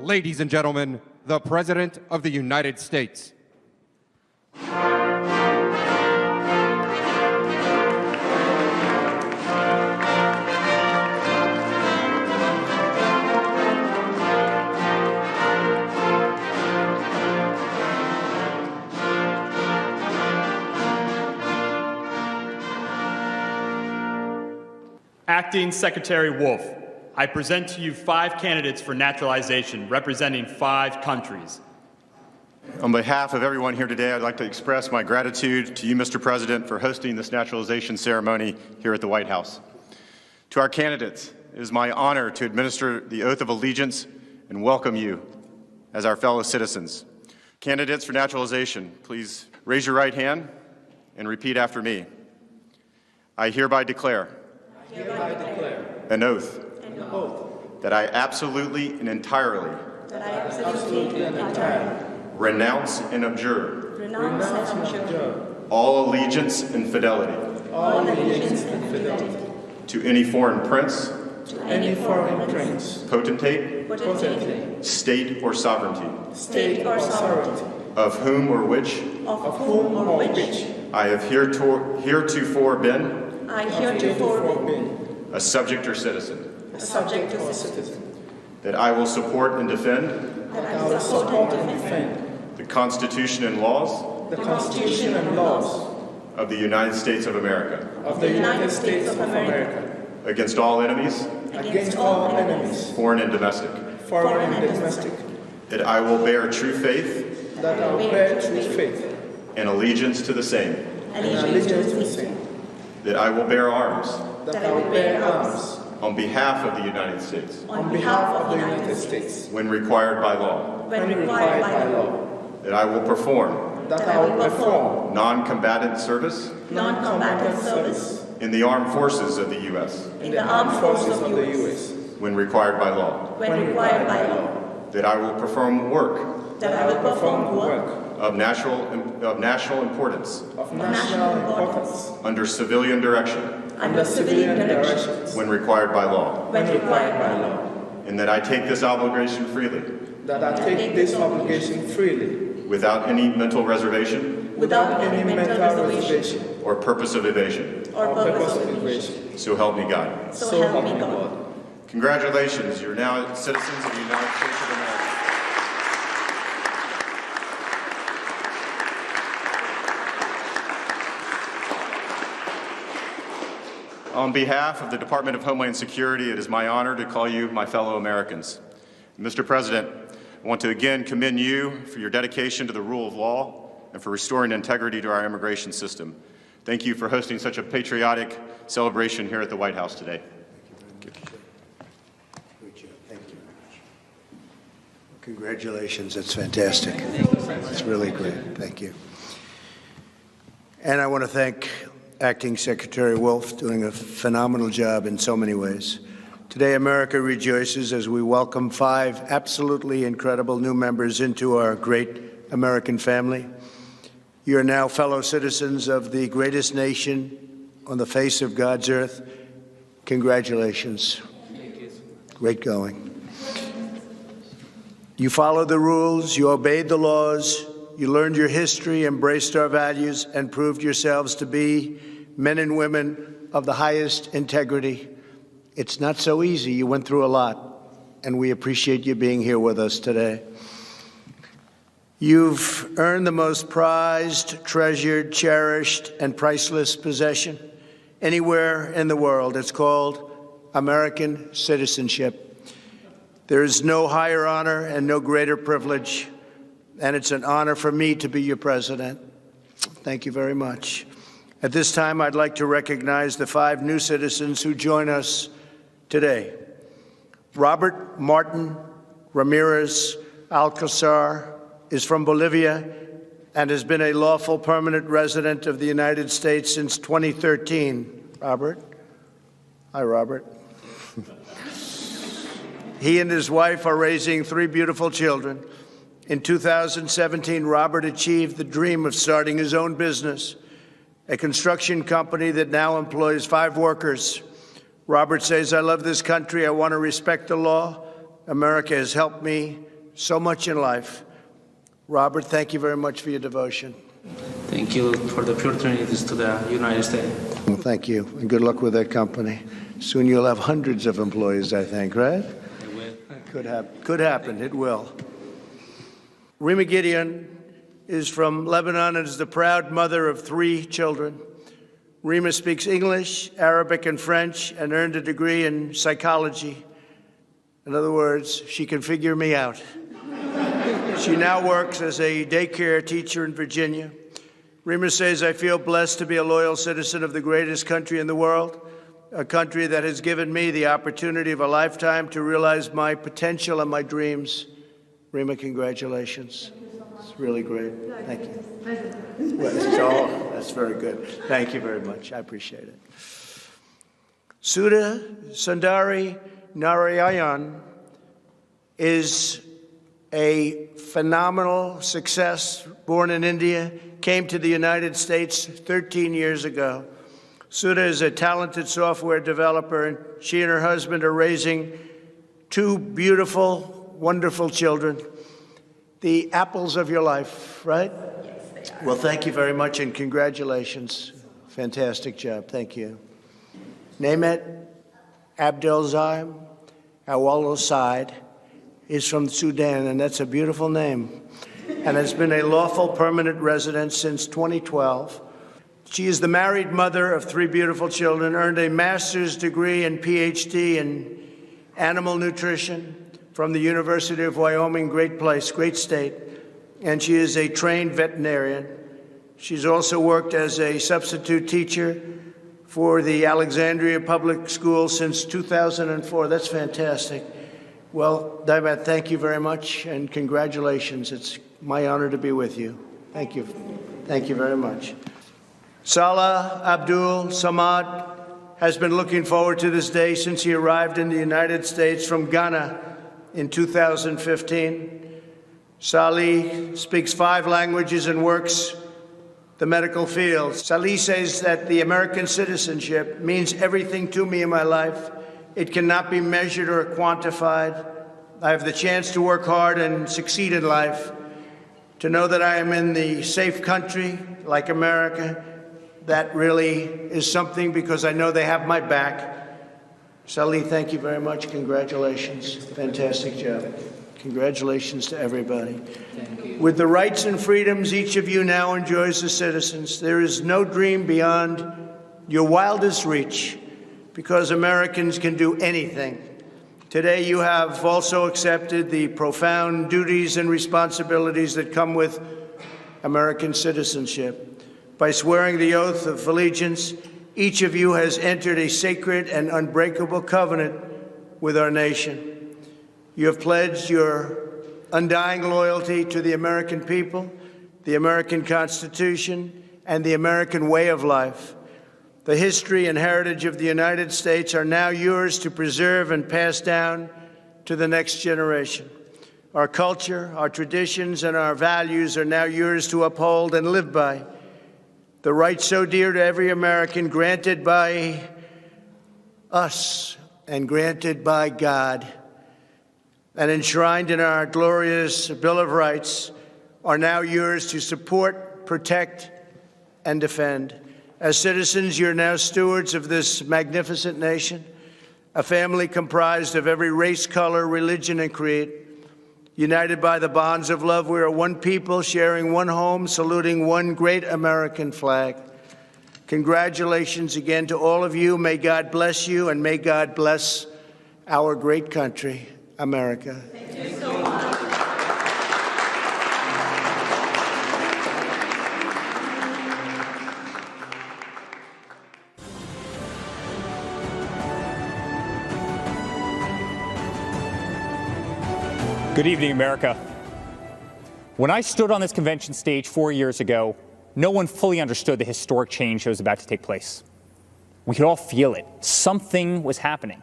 Ladies and gentlemen, the President of the United States. Acting Secretary Wolf, I present to you 5 candidates for naturalization representing 5 countries. On behalf of everyone here today, I'd like to express my gratitude to you, Mr. President, for hosting this naturalization ceremony here at the White House. To our candidates, it is my honor to administer the oath of allegiance and welcome you as our fellow citizens. Candidates for naturalization, please raise your right hand and repeat after me. I hereby declare an oath that I absolutely and entirely renounce and abjure all allegiance and fidelity to any foreign prince, potentate, state or sovereignty, of whom or which I have heretofore been a subject or citizen. That I will support and defend the Constitution and laws of the United States of America. Against all enemies, foreign and domestic. That I will bear true faith and allegiance to the same. That I will bear arms on behalf of the United States. When required by law. That I will perform. Non-combatant service. In the armed forces of the U.S. When required by law. That I will perform work. Of national importance. Under civilian direction. When required by law. And that I take this obligation freely. Without any mental reservation. Or purpose of evasion. So help me God. Congratulations, you're now citizens of the United States of America. On behalf of the Department of Homeland Security, it is my honor to call you my fellow Americans. Mr. President, I want to again commend you for your dedication to the rule of law and for restoring integrity to our immigration system. Thank you for hosting such a patriotic celebration here at the White House today. Thank you. Thank you. Congratulations, that's fantastic. It's really great, thank you. And I want to thank Acting Secretary Wolf, doing a phenomenal job in so many ways. Today, America rejoices as we welcome 5 absolutely incredible new members into our great American family. You are now fellow citizens of the greatest nation on the face of God's earth. Congratulations. Great going. You followed the rules, you obeyed the laws, you learned your history, embraced our values, and proved yourselves to be men and women of the highest integrity. It's not so easy. You went through a lot, and we appreciate you being here with us today. You've earned the most prized, treasured, cherished, and priceless possession anywhere in the world. It's called American citizenship. There is no higher honor and no greater privilege, and it's an honor for me to be your president. Thank you very much. At this time, I'd like to recognize the 5 new citizens who join us today. Robert Martin Ramirez Alcazar is from Bolivia and has been a lawful permanent resident of the United States since 2013. Robert? Hi, Robert. He and his wife are raising 3 beautiful children. In 2017, Robert achieved the dream of starting his own business, a construction company that now employs 5 workers. Robert says, "I love this country. I want to respect the law. America has helped me so much in life." Robert, thank you very much for your devotion. Thank you for the opportunities to the United States. Well, thank you, and good luck with that company. Soon you'll have hundreds of employees, I think, right? It will. Could happen. It will. Rima Gideon is from Lebanon and is the proud mother of 3 children. Rima speaks English, Arabic, and French, and earned a degree in psychology. In other words, she can figure me out. She now works as a daycare teacher in Virginia. Rima says, "I feel blessed to be a loyal citizen of the greatest country in the world, a country that has given me the opportunity of a lifetime to realize my potential and my dreams." Rima, congratulations. It's really great. Thank you. Well, that's very good. Thank you very much. I appreciate it. Sudha Sundari Narayan is a phenomenal success, born in India, came to the United States 13 years ago. Sudha is a talented software developer, and she and her husband are raising 2 beautiful, wonderful children, the apples of your life, right? Yes, they are. Well, thank you very much, and congratulations. Fantastic job. Thank you. Nehmet Abdelzim Awalo Said is from Sudan, and that's a beautiful name, and has been a lawful permanent resident since 2012. She is the married mother of 3 beautiful children, earned a master's degree and PhD in animal nutrition from the University of Wyoming, great place, great state, and she is a trained veterinarian. She's also worked as a substitute teacher for the Alexandria Public School since 2004. That's fantastic. Well, Daibat, thank you very much, and congratulations. It's my honor to be with you. Thank you. Thank you very much. Salah Abdul Samad has been looking forward to this day since he arrived in the United States from Ghana in 2015. Salih speaks 5 languages and works the medical field. Salih says that the American citizenship means everything to me in my life. It cannot be measured or quantified. I have the chance to work hard and succeed in life, to know that I am in the safe country like America. That really is something, because I know they have my back. Salih, thank you very much. Congratulations. Fantastic job. Congratulations to everybody. Thank you. With the rights and freedoms each of you now enjoys as citizens, there is no dream beyond your wildest reach, because Americans can do anything. Today, you have also accepted the profound duties and responsibilities that come with American citizenship. By swearing the oath of allegiance, each of you has entered a sacred and unbreakable covenant with our nation. You have pledged your undying loyalty to the American people, the American Constitution, and the American way of life. The history and heritage of the United States are now yours to preserve and pass down to the next generation. Our culture, our traditions, and our values are now yours to uphold and live by. The rights so dear to every American, granted by us and granted by God and enshrined in our glorious Bill of Rights, are now yours to support, protect, and defend. As citizens, you're now stewards of this magnificent nation, a family comprised of every race, color, religion, and creed. United by the bonds of love, we are one people, sharing one home, saluting one great American flag. Congratulations again to all of you. May God bless you, and may God bless our great country, America. Thank you so much. Good evening, America. When I stood on this convention stage 4 years ago, no one fully understood the historic change that was about to take place. We could all feel it. Something was happening.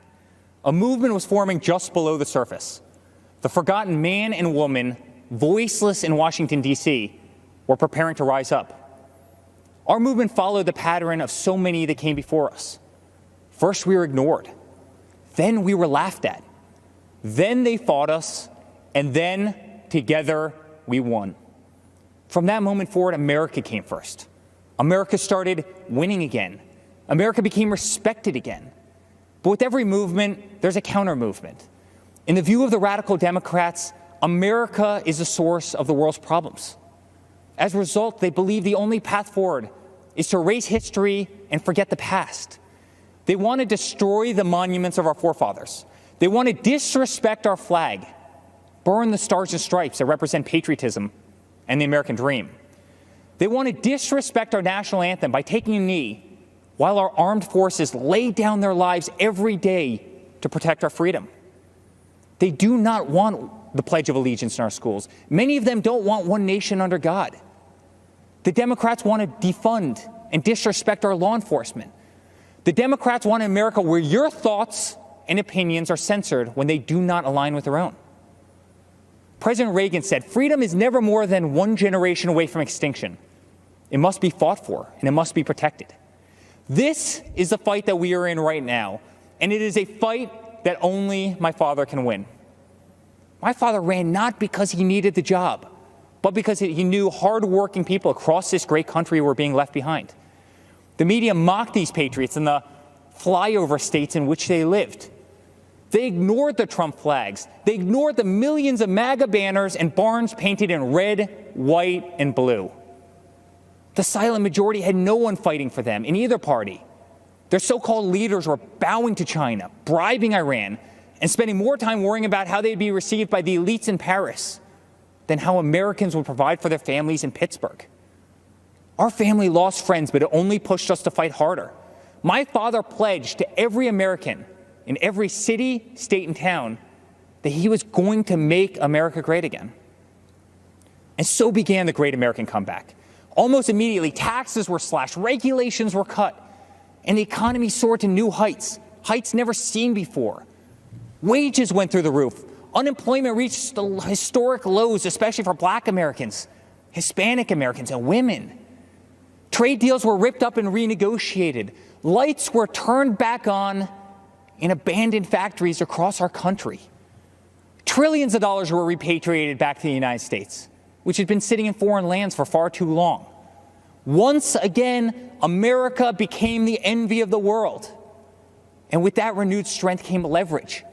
A movement was forming just below the surface. The forgotten man and woman, voiceless in Washington, D.C., were preparing to rise up. Our movement followed the pattern of so many that came before us. First, we were ignored. Then we were laughed at. Then they fought us. And then, together, we won. From that moment forward, America came first. America started winning again. America became respected again. But with every movement, there's a counter-movement. In the view of the radical Democrats, America is the source of the world's problems. As a result, they believe the only path forward is to erase history and forget the past. They want to destroy the monuments of our forefathers. They want to disrespect our flag, burn the stars and stripes that represent patriotism and the American dream. They want to disrespect our national anthem by taking a knee while our armed forces lay down their lives every day to protect our freedom. They do not want the Pledge of Allegiance in our schools. Many of them don't want one nation under God. The Democrats want to defund and disrespect our law enforcement. The Democrats want an America where your thoughts and opinions are censored when they do not align with their own. President Reagan said, "Freedom is never more than one generation away from extinction. It must be fought for, and it must be protected." This is the fight that we are in right now, and it is a fight that only my father can win. My father ran not because he needed the job, but because he knew hardworking people across this great country were being left behind. The media mocked these patriots in the flyover states in which they lived. They ignored the Trump flags. They ignored the millions of MAGA banners and barns painted in red, white, and blue. The silent majority had no one fighting for them in either party. Their so-called leaders were bowing to China, bribing Iran, and spending more time worrying about how they'd be received by the elites in Paris than how Americans would provide for their families in Pittsburgh. Our family lost friends, but it only pushed us to fight harder. My father pledged to every American in every city, state, and town that he was going to make America great again. And so began the Great American Comeback. Almost immediately, taxes were slashed, regulations were cut, and the economy soared to new heights, heights never seen before. Wages went through the roof. Unemployment reached the historic lows, especially for Black Americans, Hispanic Americans, and women. Trade deals were ripped up and renegotiated. Lights were turned back on in abandoned factories across our country. Trillions of dollars were repatriated back to the United States, which had been sitting in foreign lands for far too long. Once again, America became the envy of the world. And with that renewed strength came leverage.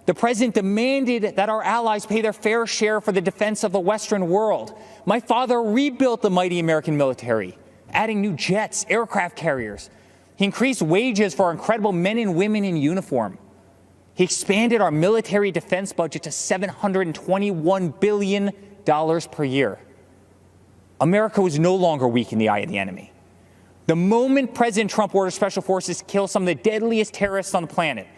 The president demanded that our allies pay their fair share for the defense of the Western world. My father rebuilt the mighty American military, adding new jets, aircraft carriers. He increased wages for our incredible men and women in uniform. He expanded our military defense budget to $721 billion per year. America was no longer weak in the eye of the enemy. The moment President Trump ordered special forces to kill some of the deadliest terrorists on the planet,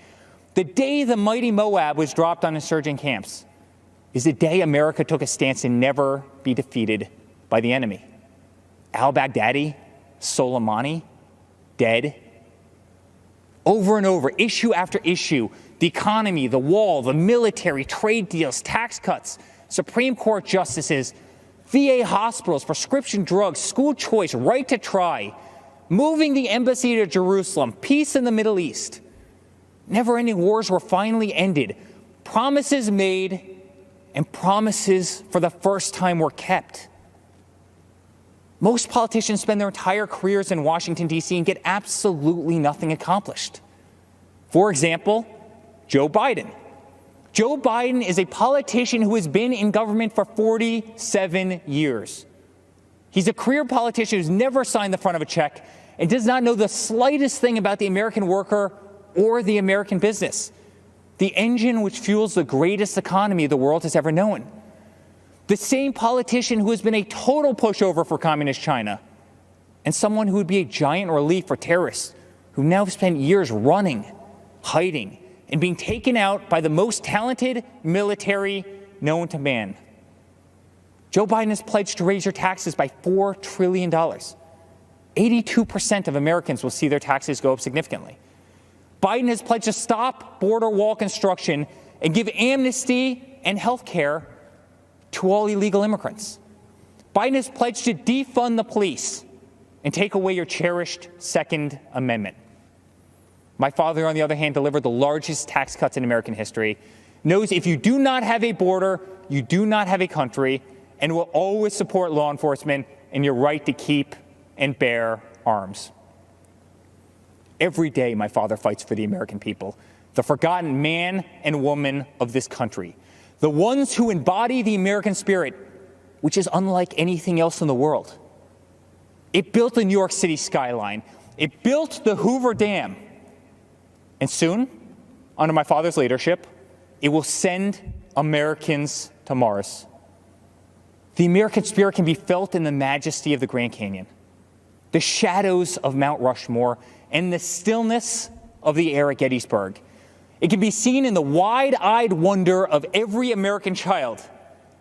the day the mighty Moab was dropped on insurgent camps, is the day America took a stance to never be defeated by the enemy. Al-Baghdadi, Soleimani, dead. Over and over, issue after issue, the economy, the wall, the military, trade deals, tax cuts, Supreme Court justices, VA hospitals, prescription drugs, school choice, right to try, moving the embassy to Jerusalem, peace in the Middle East. Never-ending wars were finally ended. Promises made and promises for the first time were kept. Most politicians spend their entire careers in Washington, D.C. and get absolutely nothing accomplished. For example, Joe Biden. Joe Biden is a politician who has been in government for 47 years. He's a career politician who's never signed the front of a check and does not know the slightest thing about the American worker or the American business, the engine which fuels the greatest economy the world has ever known. The same politician who has been a total pushover for communist China, and someone who would be a giant relief for terrorists who now spent years running, hiding, and being taken out by the most talented military known to man. Joe Biden has pledged to raise your taxes by $4 trillion. 82% of Americans will see their taxes go up significantly. Biden has pledged to stop border wall construction and give amnesty and health care to all illegal immigrants. Biden has pledged to defund the police and take away your cherished Second Amendment. My father, on the other hand, delivered the largest tax cuts in American history, knows if you do not have a border, you do not have a country, and will always support law enforcement and your right to keep and bear arms. Every day, my father fights for the American people, the forgotten man and woman of this country, the ones who embody the American spirit, which is unlike anything else in the world. It built the New York City skyline. It built the Hoover Dam. And soon, under my father's leadership, it will send Americans to Mars. The American spirit can be felt in the majesty of the Grand Canyon, the shadows of Mount Rushmore, and the stillness of the air at Gettysburg. It can be seen in the wide-eyed wonder of every American child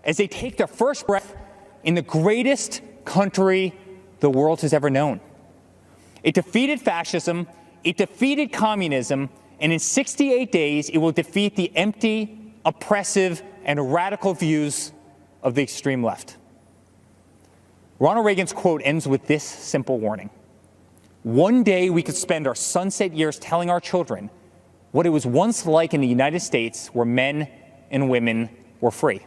as they take their first breath in the greatest country the world has ever known. It defeated fascism, it defeated communism, and in 68 days, it will defeat the empty, oppressive, and radical views of the extreme left. Ronald Reagan's quote ends with this simple warning. One day we could spend our sunset years telling our children what it was once like in the United States where men and women were free.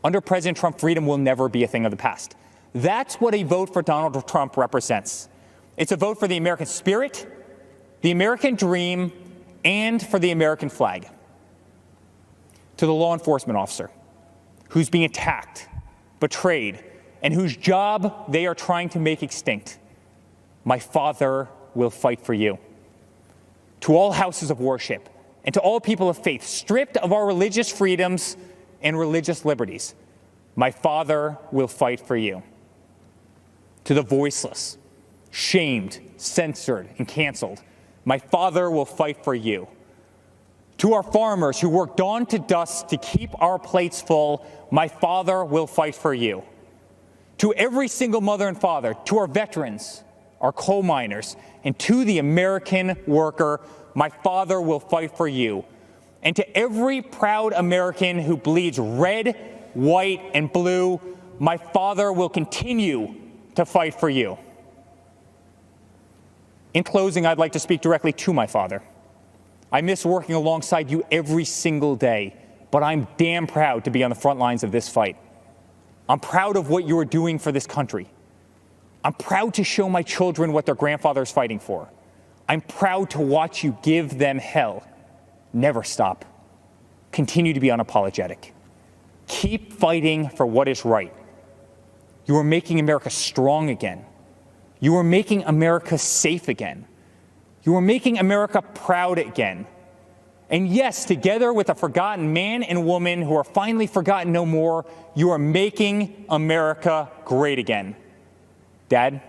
Under President Trump, freedom will never be a thing of the past. That's what a vote for Donald Trump represents. It's a vote for the American spirit, the American dream, and for the American flag. To the law enforcement officer who's being attacked, betrayed, and whose job they are trying to make extinct, my father will fight for you. To all houses of worship and to all people of faith stripped of our religious freedoms and religious liberties, my father will fight for you. To the voiceless, shamed, censored, and canceled, my father will fight for you. To our farmers who work dawn to dusk to keep our plates full, my father will fight for you. To every single mother and father, to our veterans, our coal miners, and to the American worker, my father will fight for you. And to every proud American who bleeds red, white, and blue, my father will continue to fight for you. In closing, I'd like to speak directly to my father. I miss working alongside you every single day, but I'm damn proud to be on the front lines of this fight. I'm proud of what you are doing for this country. I'm proud to show my children what their grandfather is fighting for. I'm proud to watch you give them hell. Never stop. Continue to be unapologetic. Keep fighting for what is right. You are making America strong again. You are making America safe again. You are making America proud again. And yes, together with a forgotten man and woman who are finally forgotten no more, you are making America great again. Dad,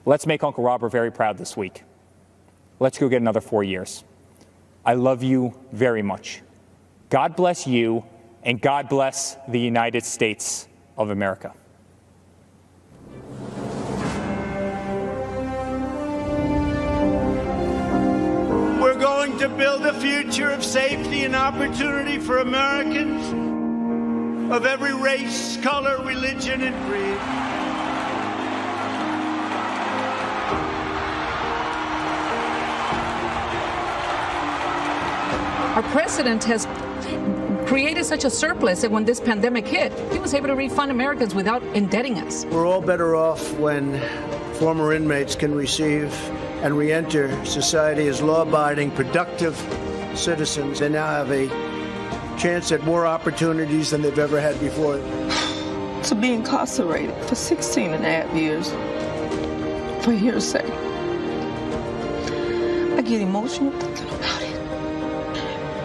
let's make Uncle Robert very proud this week. Let's go get another 4 years. I love you very much. God bless you, and God bless the United States of America. We're going to build a future of safety and opportunity for Americans of every race, color, religion, and creed. Our president has created such a surplus that when this pandemic hit, he was able to refund Americans without indebting us. We're all better off when former inmates can receive and re-enter society as law-abiding, productive citizens. They now have a chance at more opportunities than they've ever had before. To be incarcerated for 16 and a half years for hearsay. I get emotional thinking about it.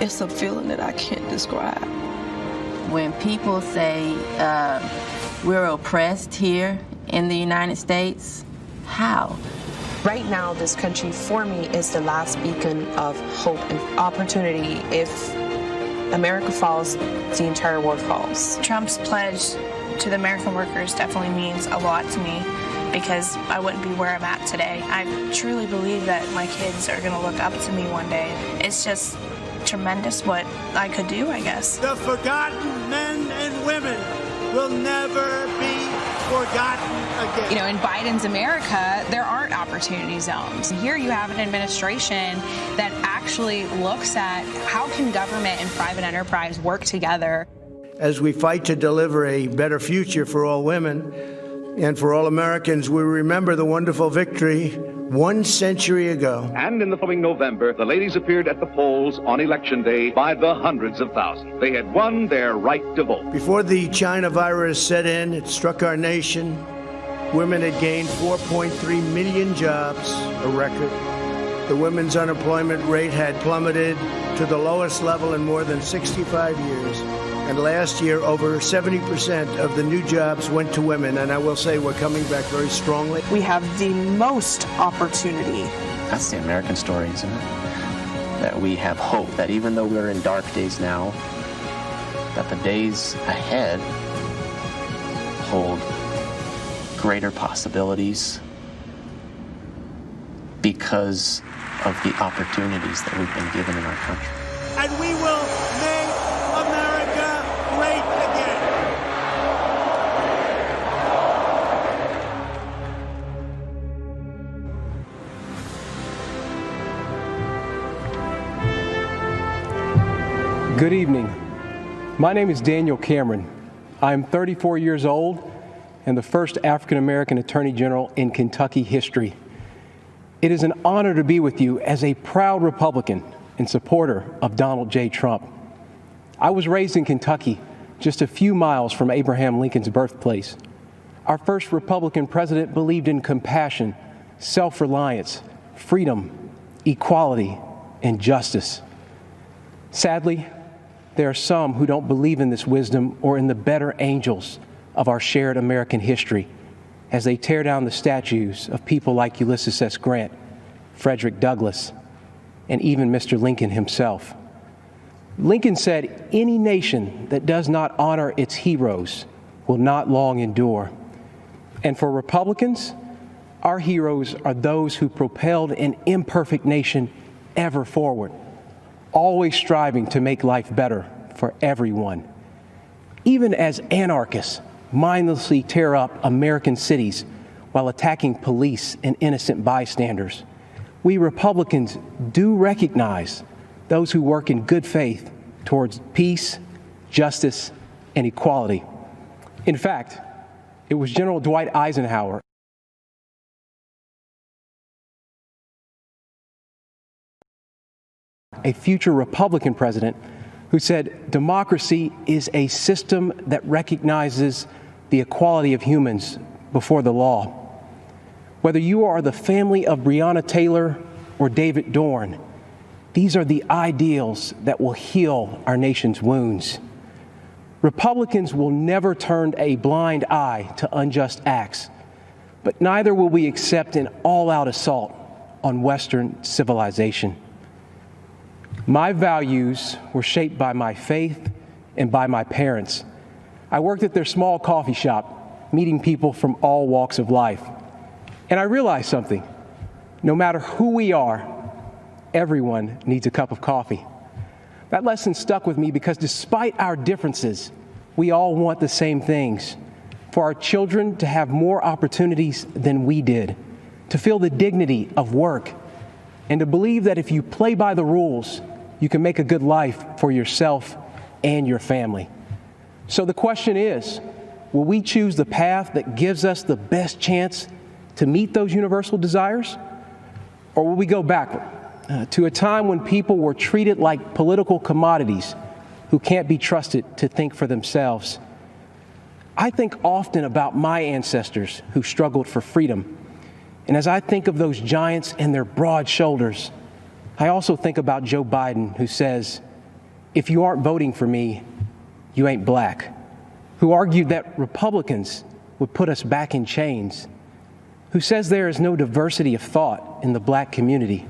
It's a feeling that I can't describe. When people say we're oppressed here in the United States, how? Right now, this country, for me, is the last beacon of hope and opportunity. If America falls, the entire world falls. Trump's pledge to the American workers definitely means a lot to me. because I wouldn't be where I'm at today. I truly believe that my kids are going to look up to me one day. It's just tremendous what I could do, I guess. The forgotten men and women will never be forgotten again. You know, in Biden's America, there aren't opportunity zones. Here you have an administration that actually looks at how can government and private enterprise work together. As we fight to deliver a better future for all women and for all Americans, we remember the wonderful victory 1 century ago. And in the following November, the ladies appeared at the polls on Election Day by the hundreds of thousands. They had won their right to vote. Before the China virus set in, it struck our nation. Women had gained 4.3 million jobs, a record. The women's unemployment rate had plummeted to the lowest level in more than 65 years. And last year, over 70% of the new jobs went to women. And I will say we're coming back very strongly. We have the most opportunity. That's the American story, isn't it? That we have hope, that even though we're in dark days now, that the days ahead hold greater possibilities because of the opportunities that we've been given in our country. And we will make America great again. Good evening. My name is Daniel Cameron. I am 34 years old and the first African-American Attorney General in Kentucky history. It is an honor to be with you as a proud Republican and supporter of Donald J. Trump. I was raised in Kentucky, just a few miles from Abraham Lincoln's birthplace. Our first Republican president believed in compassion, self-reliance, freedom, equality, and justice. Sadly, there are some who don't believe in this wisdom or in the better angels of our shared American history as they tear down the statues of people like Ulysses S. Grant, Frederick Douglass, and even Mr. Lincoln himself. Lincoln said, "Any nation that does not honor its heroes will not long endure." And for Republicans, our heroes are those who propelled an imperfect nation ever forward, always striving to make life better for everyone. Even as anarchists mindlessly tear up American cities while attacking police and innocent bystanders, we Republicans do recognize those who work in good faith towards peace, justice, and equality. In fact, it was General Dwight Eisenhower, a future Republican president, who said, "Democracy is a system that recognizes the equality of humans before the law." Whether you are the family of Breonna Taylor or David Dorn, these are the ideals that will heal our nation's wounds. Republicans will never turn a blind eye to unjust acts, but neither will we accept an all-out assault on Western civilization. My values were shaped by my faith and by my parents. I worked at their small coffee shop, meeting people from all walks of life. And I realized something. No matter who we are, everyone needs a cup of coffee. That lesson stuck with me because despite our differences, we all want the same things. For our children to have more opportunities than we did, to feel the dignity of work, and to believe that if you play by the rules, you can make a good life for yourself and your family. So the question is, will we choose the path that gives us the best chance to meet those universal desires? Or will we go backward to a time when people were treated like political commodities who can't be trusted to think for themselves? I think often about my ancestors who struggled for freedom. And as I think of those giants and their broad shoulders, I also think about Joe Biden, who says, "If you aren't voting for me, you ain't black," who argued that Republicans would put us back in chains, who says there is no diversity of thought in the black community.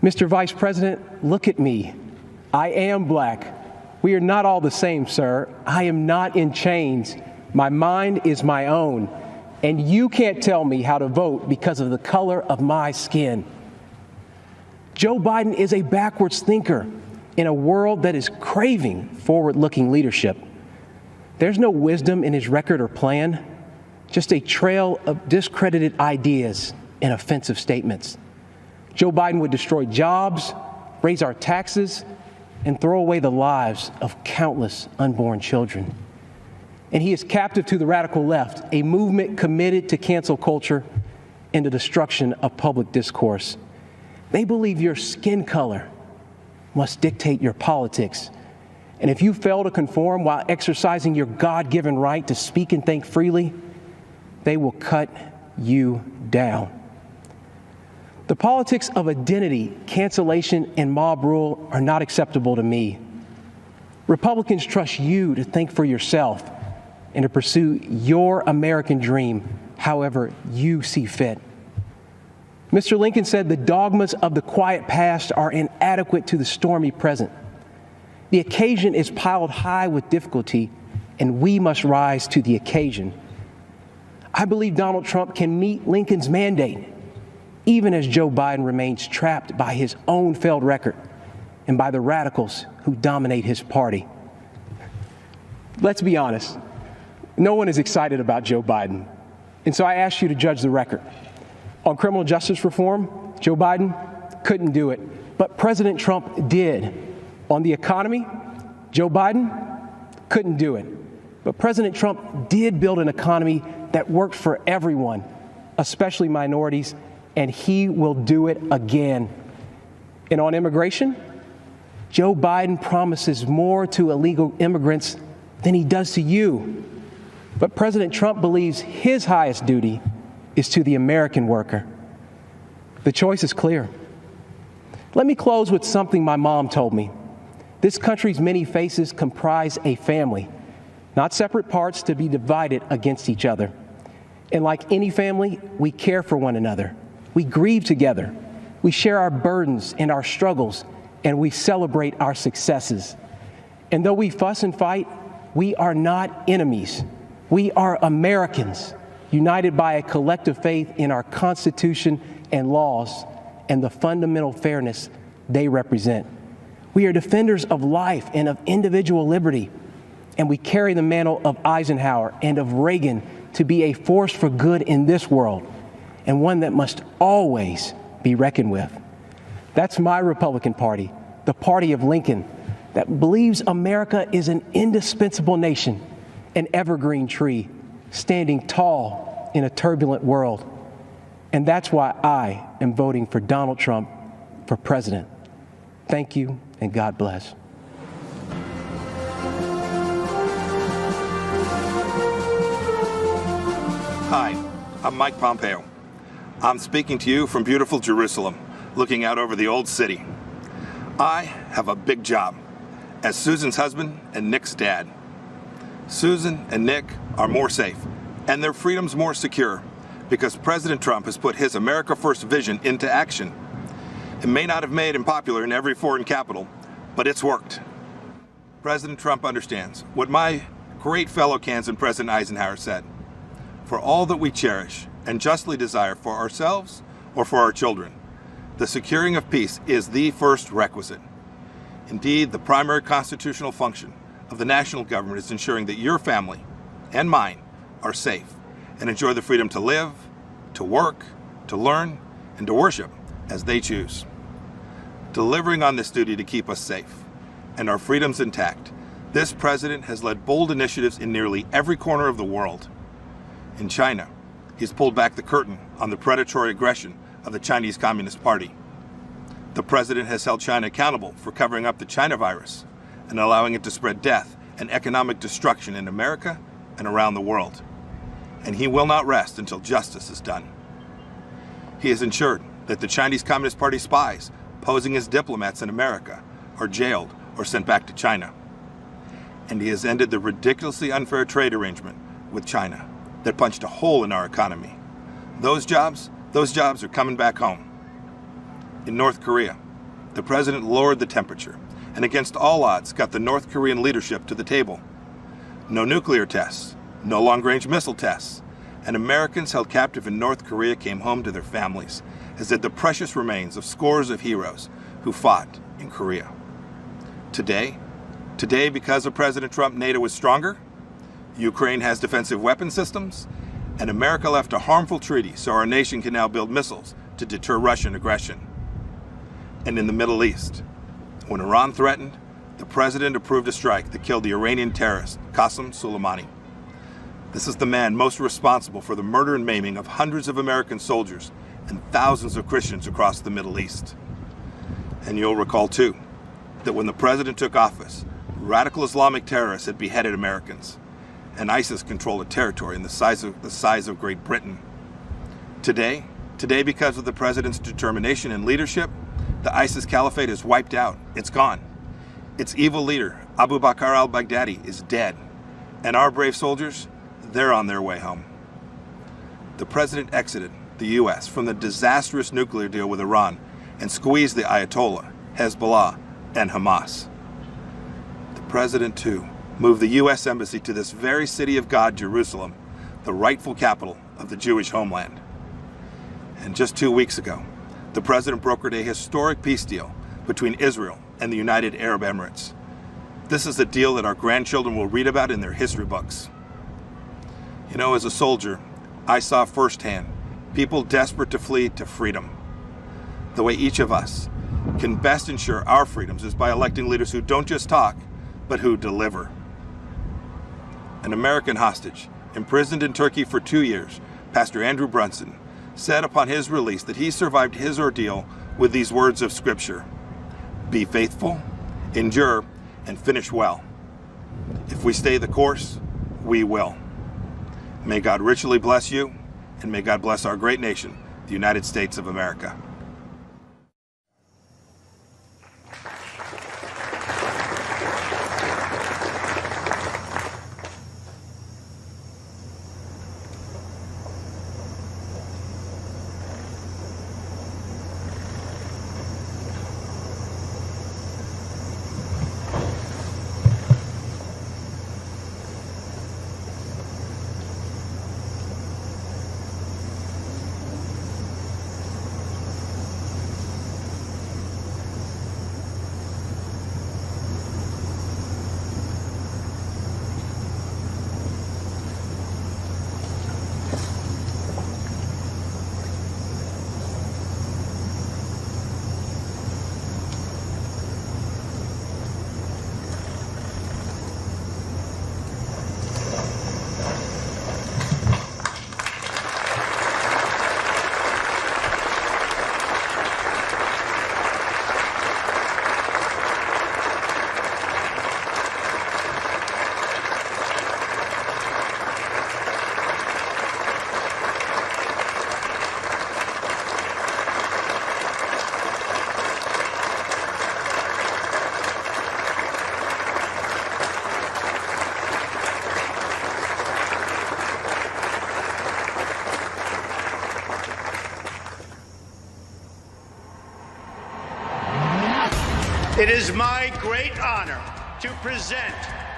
Mr. Vice President, look at me. I am black. We are not all the same, sir. I am not in chains. My mind is my own, and you can't tell me how to vote because of the color of my skin. Joe Biden is a backwards thinker in a world that is craving forward-looking leadership. There's no wisdom in his record or plan, just a trail of discredited ideas and offensive statements. Joe Biden would destroy jobs, raise our taxes, and throw away the lives of countless unborn children. And he is captive to the radical left, a movement committed to cancel culture and the destruction of public discourse. They believe your skin color must dictate your politics. And if you fail to conform while exercising your God-given right to speak and think freely, they will cut you down. The politics of identity, cancellation, and mob rule are not acceptable to me. Republicans trust you to think for yourself and to pursue your American dream however you see fit. Mr. Lincoln said the dogmas of the quiet past are inadequate to the stormy present. The occasion is piled high with difficulty, and we must rise to the occasion. I believe Donald Trump can meet Lincoln's mandate, even as Joe Biden remains trapped by his own failed record and by the radicals who dominate his party. Let's be honest, no one is excited about Joe Biden, and so I ask you to judge the record. On criminal justice reform, Joe Biden couldn't do it, but President Trump did. On the economy, Joe Biden couldn't do it, but President Trump did build an economy that worked for everyone, especially minorities, and he will do it again. And on immigration, Joe Biden promises more to illegal immigrants than he does to you. But President Trump believes his highest duty is to the American worker. The choice is clear. Let me close with something my mom told me. This country's many faces comprise a family, not separate parts to be divided against each other. And like any family, we care for one another. We grieve together. We share our burdens and our struggles, and we celebrate our successes. And though we fuss and fight, we are not enemies. We are Americans, united by a collective faith in our Constitution and laws and the fundamental fairness they represent. We are defenders of life and of individual liberty, and we carry the mantle of Eisenhower and of Reagan to be a force for good in this world, and one that must always be reckoned with. That's my Republican Party, the party of Lincoln, that believes America is an indispensable nation, an evergreen tree, standing tall in a turbulent world. And that's why I am voting for Donald Trump for president. Thank you, and God bless. Hi, I'm Mike Pompeo. I'm speaking to you from beautiful Jerusalem, looking out over the old city. I have a big job as Susan's husband and Nick's dad. Susan and Nick are more safe, and their freedom's more secure because President Trump has put his America First vision into action. It may not have made him popular in every foreign capital, but it's worked. President Trump understands what my great fellow Kansan President Eisenhower said. For all that we cherish and justly desire for ourselves or for our children, the securing of peace is the first requisite. Indeed, the primary constitutional function of the national government is ensuring that your family and mine are safe and enjoy the freedom to live, to work, to learn, and to worship as they choose. Delivering on this duty to keep us safe and our freedoms intact, this president has led bold initiatives in nearly every corner of the world. In China, he's pulled back the curtain on the predatory aggression of the Chinese Communist Party. The president has held China accountable for covering up the China virus and allowing it to spread death and economic destruction in America and around the world. And he will not rest until justice is done. He has ensured that the Chinese Communist Party spies posing as diplomats in America are jailed or sent back to China. And he has ended the ridiculously unfair trade arrangement with China that punched a hole in our economy. Those jobs are coming back home. In North Korea, the president lowered the temperature and against all odds got the North Korean leadership to the table. No nuclear tests, no long-range missile tests, and Americans held captive in North Korea came home to their families, as did the precious remains of scores of heroes who fought in Korea. Today, because of President Trump, NATO is stronger, Ukraine has defensive weapon systems, and America left a harmful treaty so our nation can now build missiles to deter Russian aggression. And in the Middle East, when Iran threatened, the president approved a strike that killed the Iranian terrorist Qasem Soleimani. This is the man most responsible for the murder and maiming of hundreds of American soldiers and thousands of Christians across the Middle East. And you'll recall, too, that when the president took office, radical Islamic terrorists had beheaded Americans, and ISIS controlled a territory in the size of Great Britain. Today, because of the president's determination and leadership, the ISIS caliphate is wiped out. It's gone. Its evil leader, Abu Bakr al-Baghdadi, is dead. And our brave soldiers, they're on their way home. The president exited the U.S. from the disastrous nuclear deal with Iran and squeezed the Ayatollah, Hezbollah, and Hamas. The president, too, moved the U.S. Embassy to this very city of God, Jerusalem, the rightful capital of the Jewish homeland. And just 2 weeks ago, the president brokered a historic peace deal between Israel and the United Arab Emirates. This is a deal that our grandchildren will read about in their history books. You know, as a soldier, I saw firsthand people desperate to flee to freedom. The way each of us can best ensure our freedoms is by electing leaders who don't just talk, but who deliver. An American hostage, imprisoned in Turkey for 2 years, Pastor Andrew Brunson, said upon his release that he survived his ordeal with these words of Scripture: "Be faithful, endure, and finish well. If we stay the course, we will." May God richly bless you, and may God bless our great nation, the United States of America. It is my great honor to present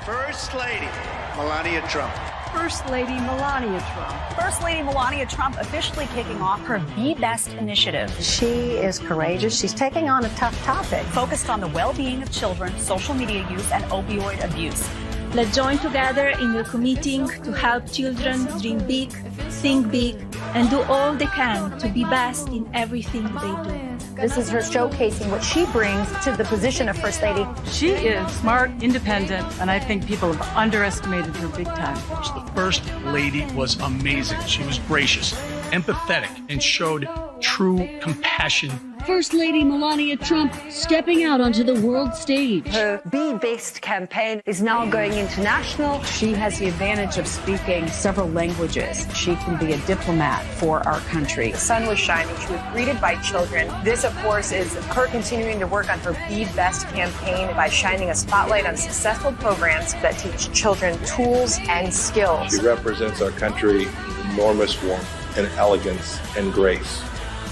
First Lady Melania Trump. First Lady Melania Trump. First Lady Melania Trump officially kicking off her Be Best initiative. She is courageous. She's taking on a tough topic. Focused on the well-being of children, social media use, and opioid abuse. Let's join together in a committing to help children dream big, think big, and do all they can to be best in everything they do. This is her showcasing what she brings to the position of First Lady. She is smart, independent, and I think people have underestimated her big time. The First Lady was amazing. She was gracious, empathetic, and showed true compassion. First Lady Melania Trump stepping out onto the world stage. Her Be Best campaign is now going international. She has the advantage of speaking several languages. She can be a diplomat for our country. The sun was shining. She was greeted by children. This, of course, is her continuing to work on her Be Best campaign by shining a spotlight on successful programs that teach children tools and skills. She represents our country with enormous warmth and elegance and grace.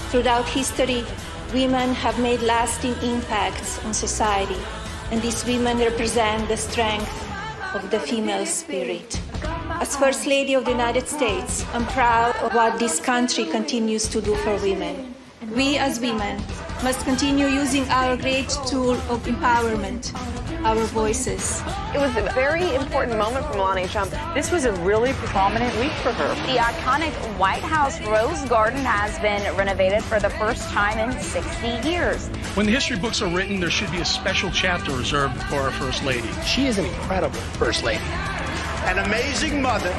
Throughout history, women have made lasting impacts on society, and these women represent the strength of the female spirit. As First Lady of the United States, I'm proud of what this country continues to do for women. We as women must continue using our great tool of empowerment, our voices. It was a very important moment for Melania Trump. This was a really prominent week for her. The iconic White House Rose Garden has been renovated for the first time in 60 years. When the history books are written, there should be a special chapter reserved for our First Lady. She is an incredible First Lady. An amazing mother,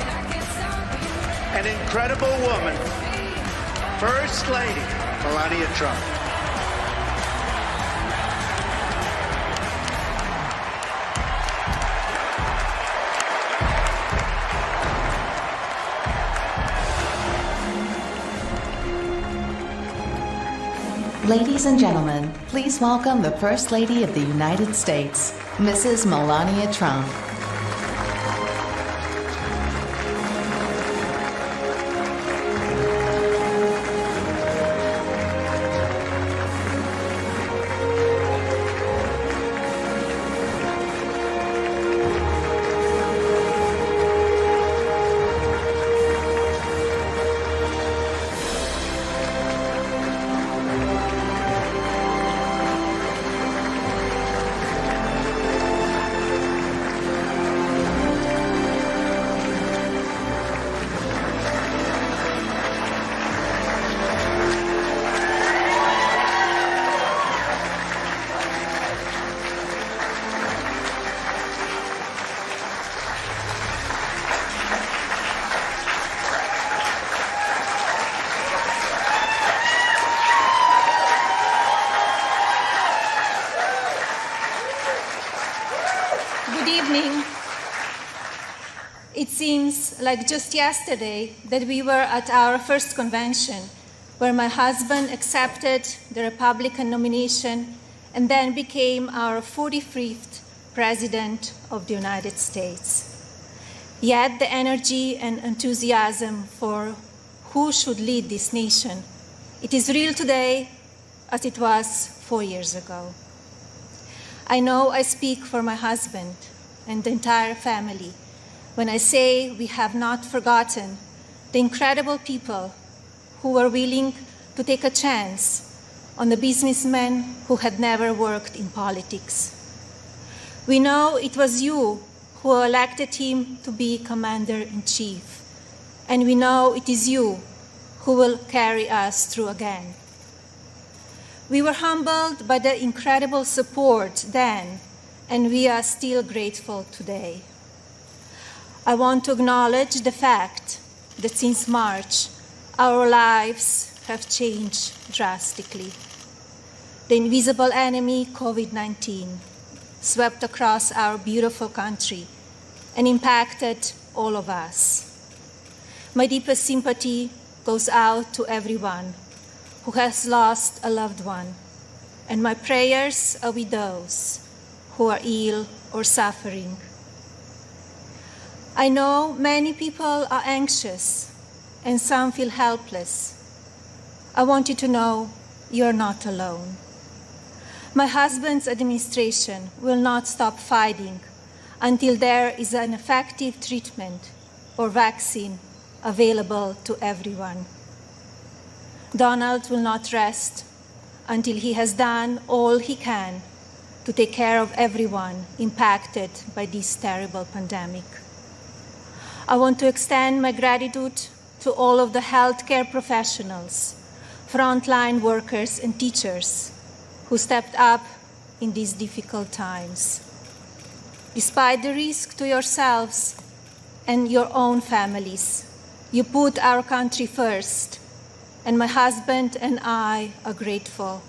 an incredible woman, First Lady Melania Trump. Ladies and gentlemen, please welcome the First Lady of the United States, Mrs. Melania Trump. It seems like just yesterday that we were at our first convention, where my husband accepted the Republican nomination and then became our 45th President of the United States. Yet the energy and enthusiasm for who should lead this nation, it is real today as it was 4 years ago. I know I speak for my husband and the entire family when I say we have not forgotten the incredible people who were willing to take a chance on the businessmen who had never worked in politics. We know it was you who elected him to be Commander-in-Chief, and we know it is you who will carry us through again. We were humbled by the incredible support then, and we are still grateful today. I want to acknowledge the fact that since March, our lives have changed drastically. The invisible enemy, COVID-19, swept across our beautiful country and impacted all of us. My deepest sympathy goes out to everyone who has lost a loved one, and my prayers are with those who are ill or suffering. I know many people are anxious and some feel helpless. I want you to know you're not alone. My husband's administration will not stop fighting until there is an effective treatment or vaccine available to everyone. Donald will not rest until he has done all he can to take care of everyone impacted by this terrible pandemic. I want to extend my gratitude to all of the healthcare professionals, frontline workers and teachers who stepped up in these difficult times. Despite the risk to yourselves and your own families, you put our country first, and my husband and I are grateful.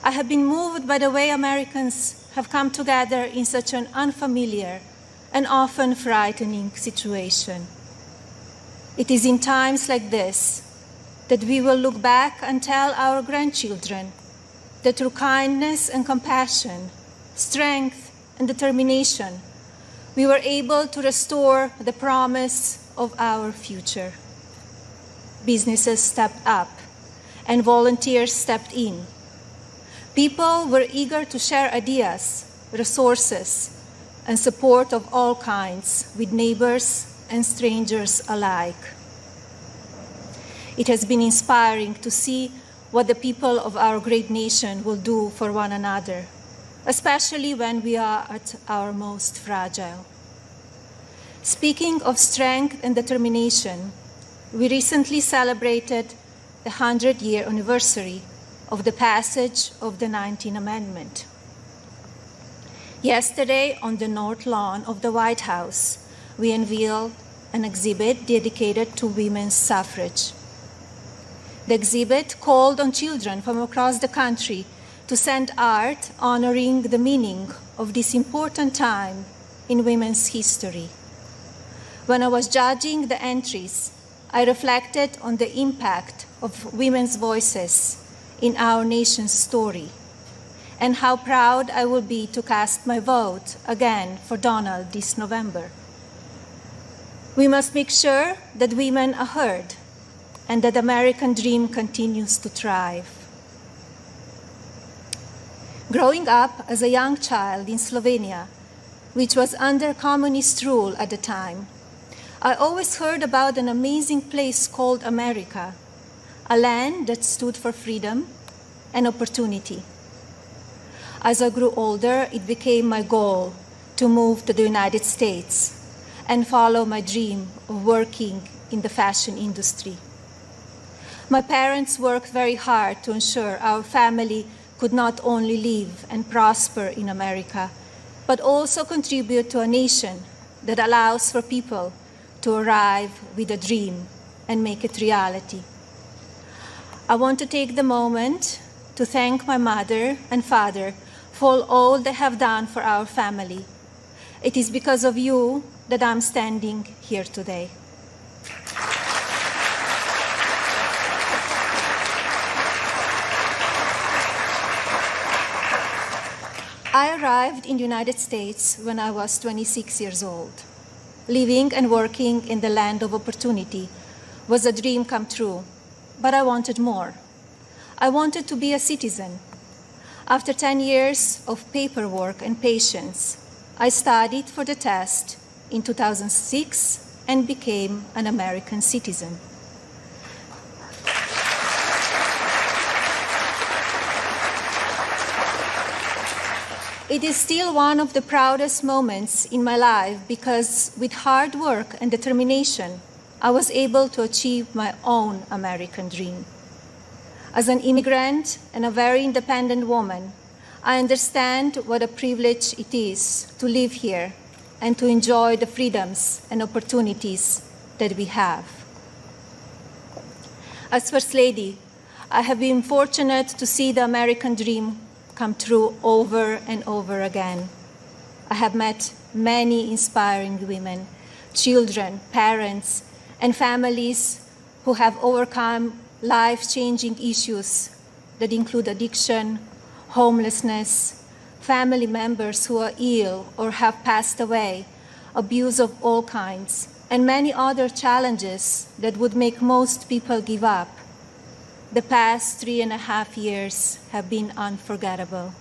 I have been moved by the way Americans have come together in such an unfamiliar and often frightening situation. It is in times like this that we will look back and tell our grandchildren that through kindness and compassion, strength and determination, we were able to restore the promise of our future. Businesses stepped up and volunteers stepped in. People were eager to share ideas, resources, and support of all kinds with neighbors and strangers alike. It has been inspiring to see what the people of our great nation will do for one another, especially when we are at our most fragile. Speaking of strength and determination, we recently celebrated the 100-year anniversary of the passage of the 19th Amendment. Yesterday, on the North Lawn of the White House, we unveiled an exhibit dedicated to women's suffrage. The exhibit called on children from across the country to send art honoring the meaning of this important time in women's history. When I was judging the entries, I reflected on the impact of women's voices in our nation's story, and how proud I will be to cast my vote again for Donald this November. We must make sure that women are heard and that the American dream continues to thrive. Growing up as a young child in Slovenia, which was under communist rule at the time, I always heard about an amazing place called America, a land that stood for freedom and opportunity. As I grew older, it became my goal to move to the United States and follow my dream of working in the fashion industry. My parents worked very hard to ensure our family could not only live and prosper in America, but also contribute to a nation that allows for people to arrive with a dream and make it reality. I want to take the moment to thank my mother and father for all they have done for our family. It is because of you that I'm standing here today. I arrived in the United States when I was 26 years old. Living and working in the land of opportunity was a dream come true, but I wanted more. I wanted to be a citizen. After 10 years of paperwork and patience, I studied for the test in 2006 and became an American citizen. It is still one of the proudest moments in my life because with hard work and determination, I was able to achieve my own American dream. As an immigrant and a very independent woman, I understand what a privilege it is to live here and to enjoy the freedoms and opportunities that we have. As First Lady, I have been fortunate to see the American dream come true over and over again. I have met many inspiring women, children, parents, and families who have overcome life-changing issues that include addiction, homelessness, family members who are ill or have passed away, abuse of all kinds, and many other challenges that would make most people give up. The past 3.5 years have been unforgettable.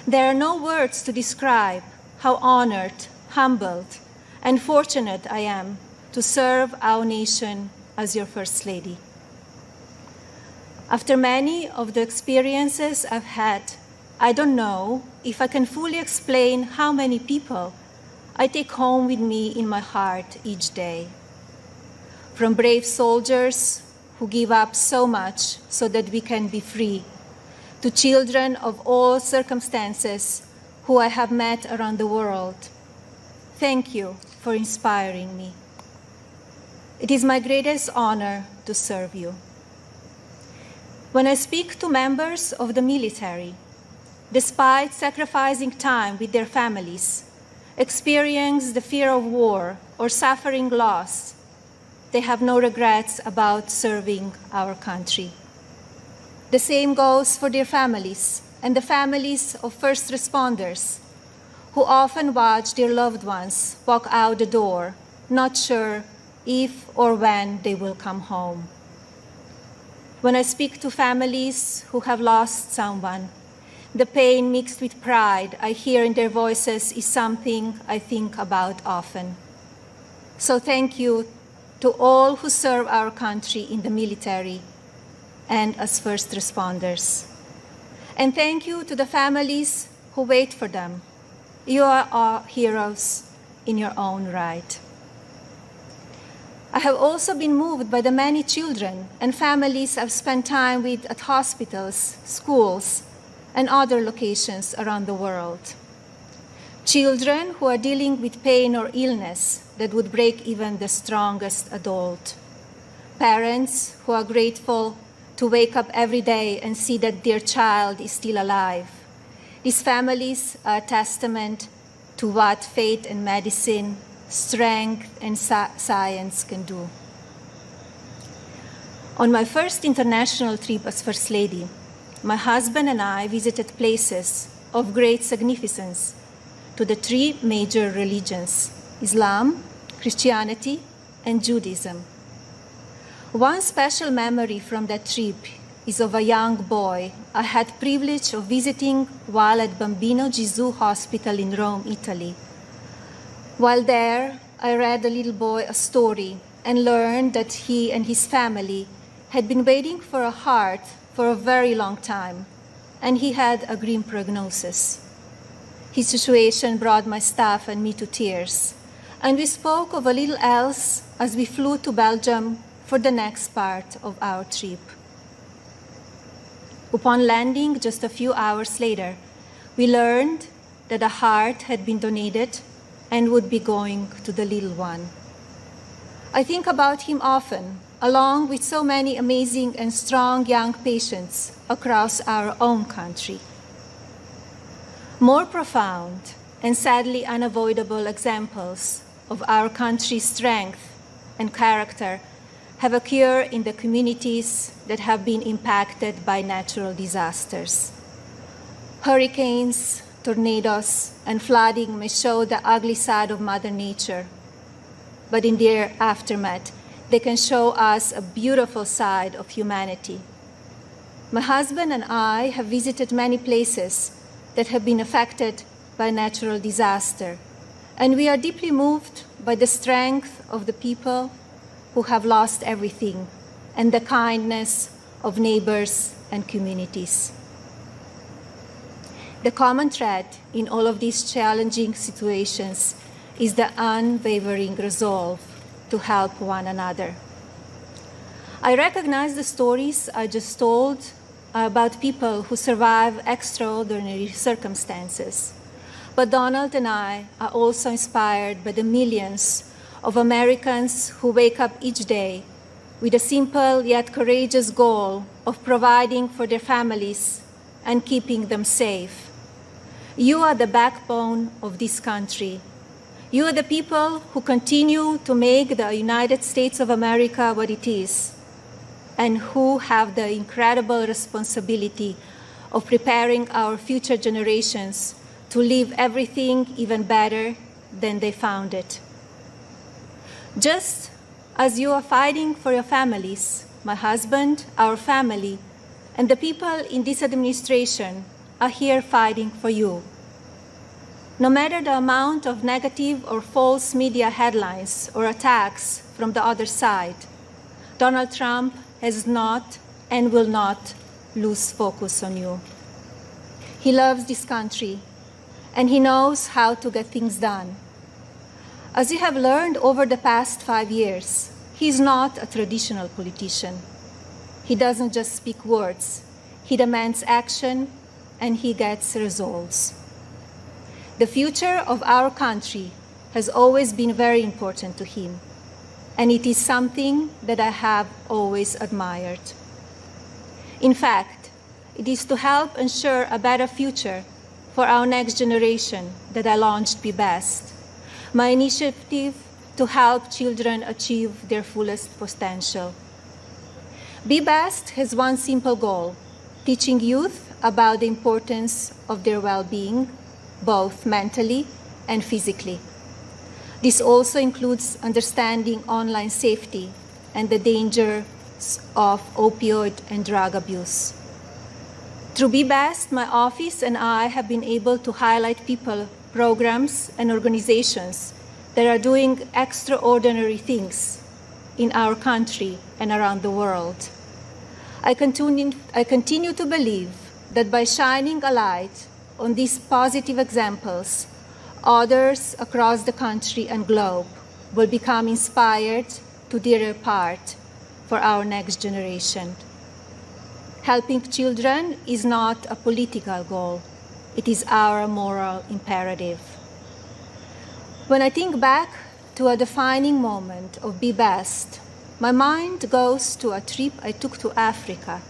There are no words to describe how honored, humbled, and fortunate I am to serve our nation as your First Lady. After many of the experiences I've had, I don't know if I can fully explain how many people I take home with me in my heart each day. From brave soldiers who give up so much so that we can be free, to children of all circumstances who I have met around the world. Thank you for inspiring me. It is my greatest honor to serve you. When I speak to members of the military, despite sacrificing time with their families, experience the fear of war or suffering loss, they have no regrets about serving our country. The same goes for their families and the families of first responders who often watch their loved ones walk out the door, not sure if or when they will come home. When I speak to families who have lost someone, The pain mixed with pride I hear in their voices is something I think about often. So thank you to all who serve our country in the military and as first responders. And thank you to the families who wait for them. You are our heroes in your own right. I have also been moved by the many children and families I've spent time with at hospitals, schools, and other locations around the world. Children who are dealing with pain or illness that would break even the strongest adult. Parents who are grateful to wake up every day and see that their child is still alive. These families are a testament to what faith and medicine, strength and science can do. On my first international trip as First Lady, my husband and I visited places of great significance to the three major religions: Islam, Christianity, and Judaism. One special memory from that trip is of a young boy I had privilege of visiting while at Bambino Gesù Hospital in Rome, Italy. While there, I read the little boy a story and learned that he and his family had been waiting for a heart for a very long time, and he had a grim prognosis. His situation brought my staff and me to tears, and we spoke of a little else as we flew to Belgium for the next part of our trip. Upon landing just a few hours later, we learned that a heart had been donated and would be going to the little one. I think about him often, along with so many amazing and strong young patients across our own country. More profound and sadly unavoidable examples of our country's strength and character have occurred in the communities that have been impacted by natural disasters. Hurricanes, tornadoes, and flooding may show the ugly side of Mother Nature, but in their aftermath, they can show us a beautiful side of humanity. My husband and I have visited many places that have been affected by natural disaster, and we are deeply moved by the strength of the people who have lost everything and the kindness of neighbors and communities. The common thread in all of these challenging situations is the unwavering resolve to help one another. I recognize the stories I just told about people who survive extraordinary circumstances, but Donald and I are also inspired by the millions of Americans who wake up each day with a simple yet courageous goal of providing for their families and keeping them safe. You are the backbone of this country. You are the people who continue to make the United States of America what it is, and who have the incredible responsibility of preparing our future generations to leave everything even better than they found it. Just as you are fighting for your families, my husband, our family, and the people in this administration are here fighting for you. No matter the amount of negative or false media headlines or attacks from the other side, Donald Trump has not and will not lose focus on you. He loves this country, and he knows how to get things done. As you have learned over the past 5 years, he is not a traditional politician. He doesn't just speak words. He demands action, and he gets results. The future of our country has always been very important to him, and it is something that I have always admired. In fact, it is to help ensure a better future for our next generation that I launched Be Best, my initiative to help children achieve their fullest potential. Be Best has one simple goal: teaching youth about the importance of their well-being, both mentally and physically. This also includes understanding online safety and the dangers of opioid and drug abuse. Through Be Best, my office and I have been able to highlight people, programs, and organizations that are doing extraordinary things in our country and around the world. I continue to believe that by shining a light on these positive examples, others across the country and globe will become inspired to do their part for our next generation. Helping children is not a political goal. It is our moral imperative. When I think back to a defining moment of Be Best, my mind goes to a trip I took to Africa.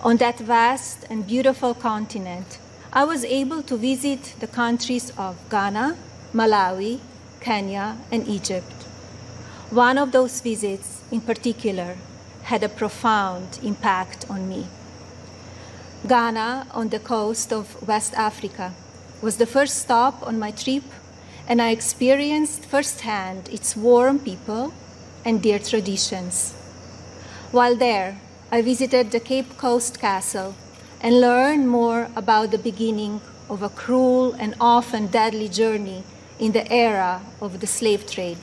On that vast and beautiful continent, I was able to visit the countries of Ghana, Malawi, Kenya, and Egypt. One of those visits, in particular, had a profound impact on me. Ghana, on the coast of West Africa, was the first stop on my trip, and I experienced firsthand its warm people and their traditions. While there, I visited the Cape Coast Castle and learned more about the beginning of a cruel and often deadly journey in the era of the slave trade.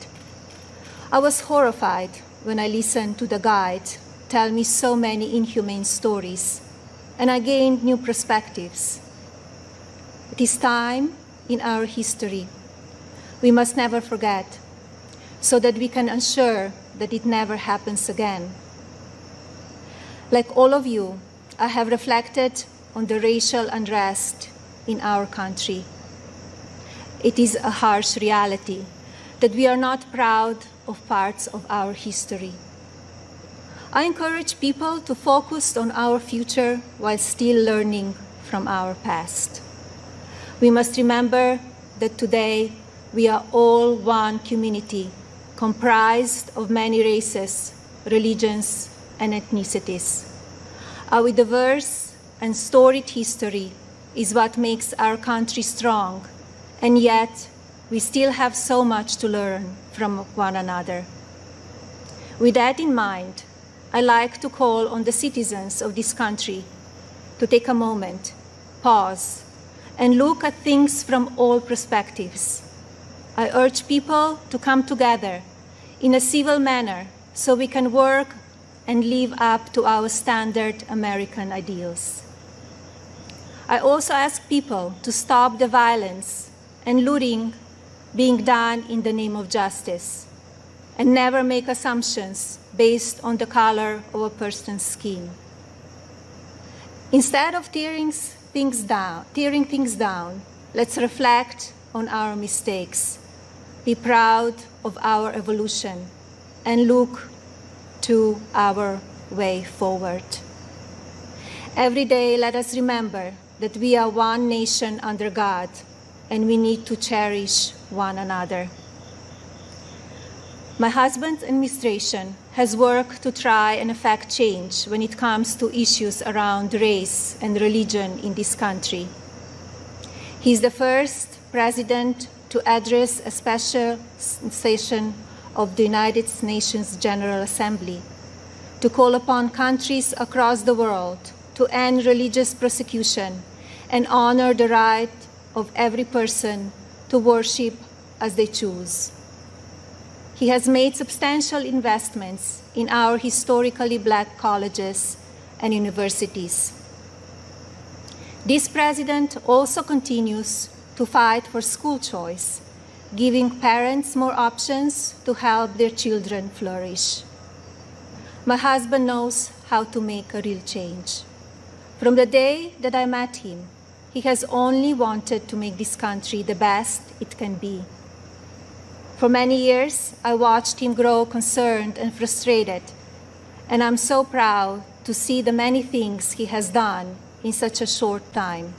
I was horrified when I listened to the guide tell me so many inhumane stories, and I gained new perspectives. It is time in our history we must never forget, so that we can ensure that it never happens again. Like all of you, I have reflected on the racial unrest in our country. It is a harsh reality that we are not proud of parts of our history. I encourage people to focus on our future while still learning from our past. We must remember that today we are all one community comprised of many races, religions, and ethnicities. Our diverse and storied history is what makes our country strong, and yet we still have so much to learn from one another. With that in mind, I like to call on the citizens of this country to take a moment, pause, and look at things from all perspectives. I urge people to come together in a civil manner so we can work and live up to our standard American ideals. I also ask people to stop the violence and looting being done in the name of justice, and never make assumptions based on the color of a person's skin. Instead of tearing things down, let's reflect on our mistakes, be proud of our evolution, and look to our way forward. Every day, let us remember that we are one nation under God, and we need to cherish one another. My husband's administration has worked to try and effect change when it comes to issues around race and religion in this country. He is the first president to address a special session of the United Nations General Assembly to call upon countries across the world to end religious persecution and honor the right of every person to worship as they choose. He has made substantial investments in our historically Black colleges and universities. This president also continues to fight for school choice, giving parents more options to help their children flourish. My husband knows how to make a real change. From the day that I met him, he has only wanted to make this country the best it can be. For many years, I watched him grow concerned and frustrated, and I'm so proud to see the many things he has done in such a short time.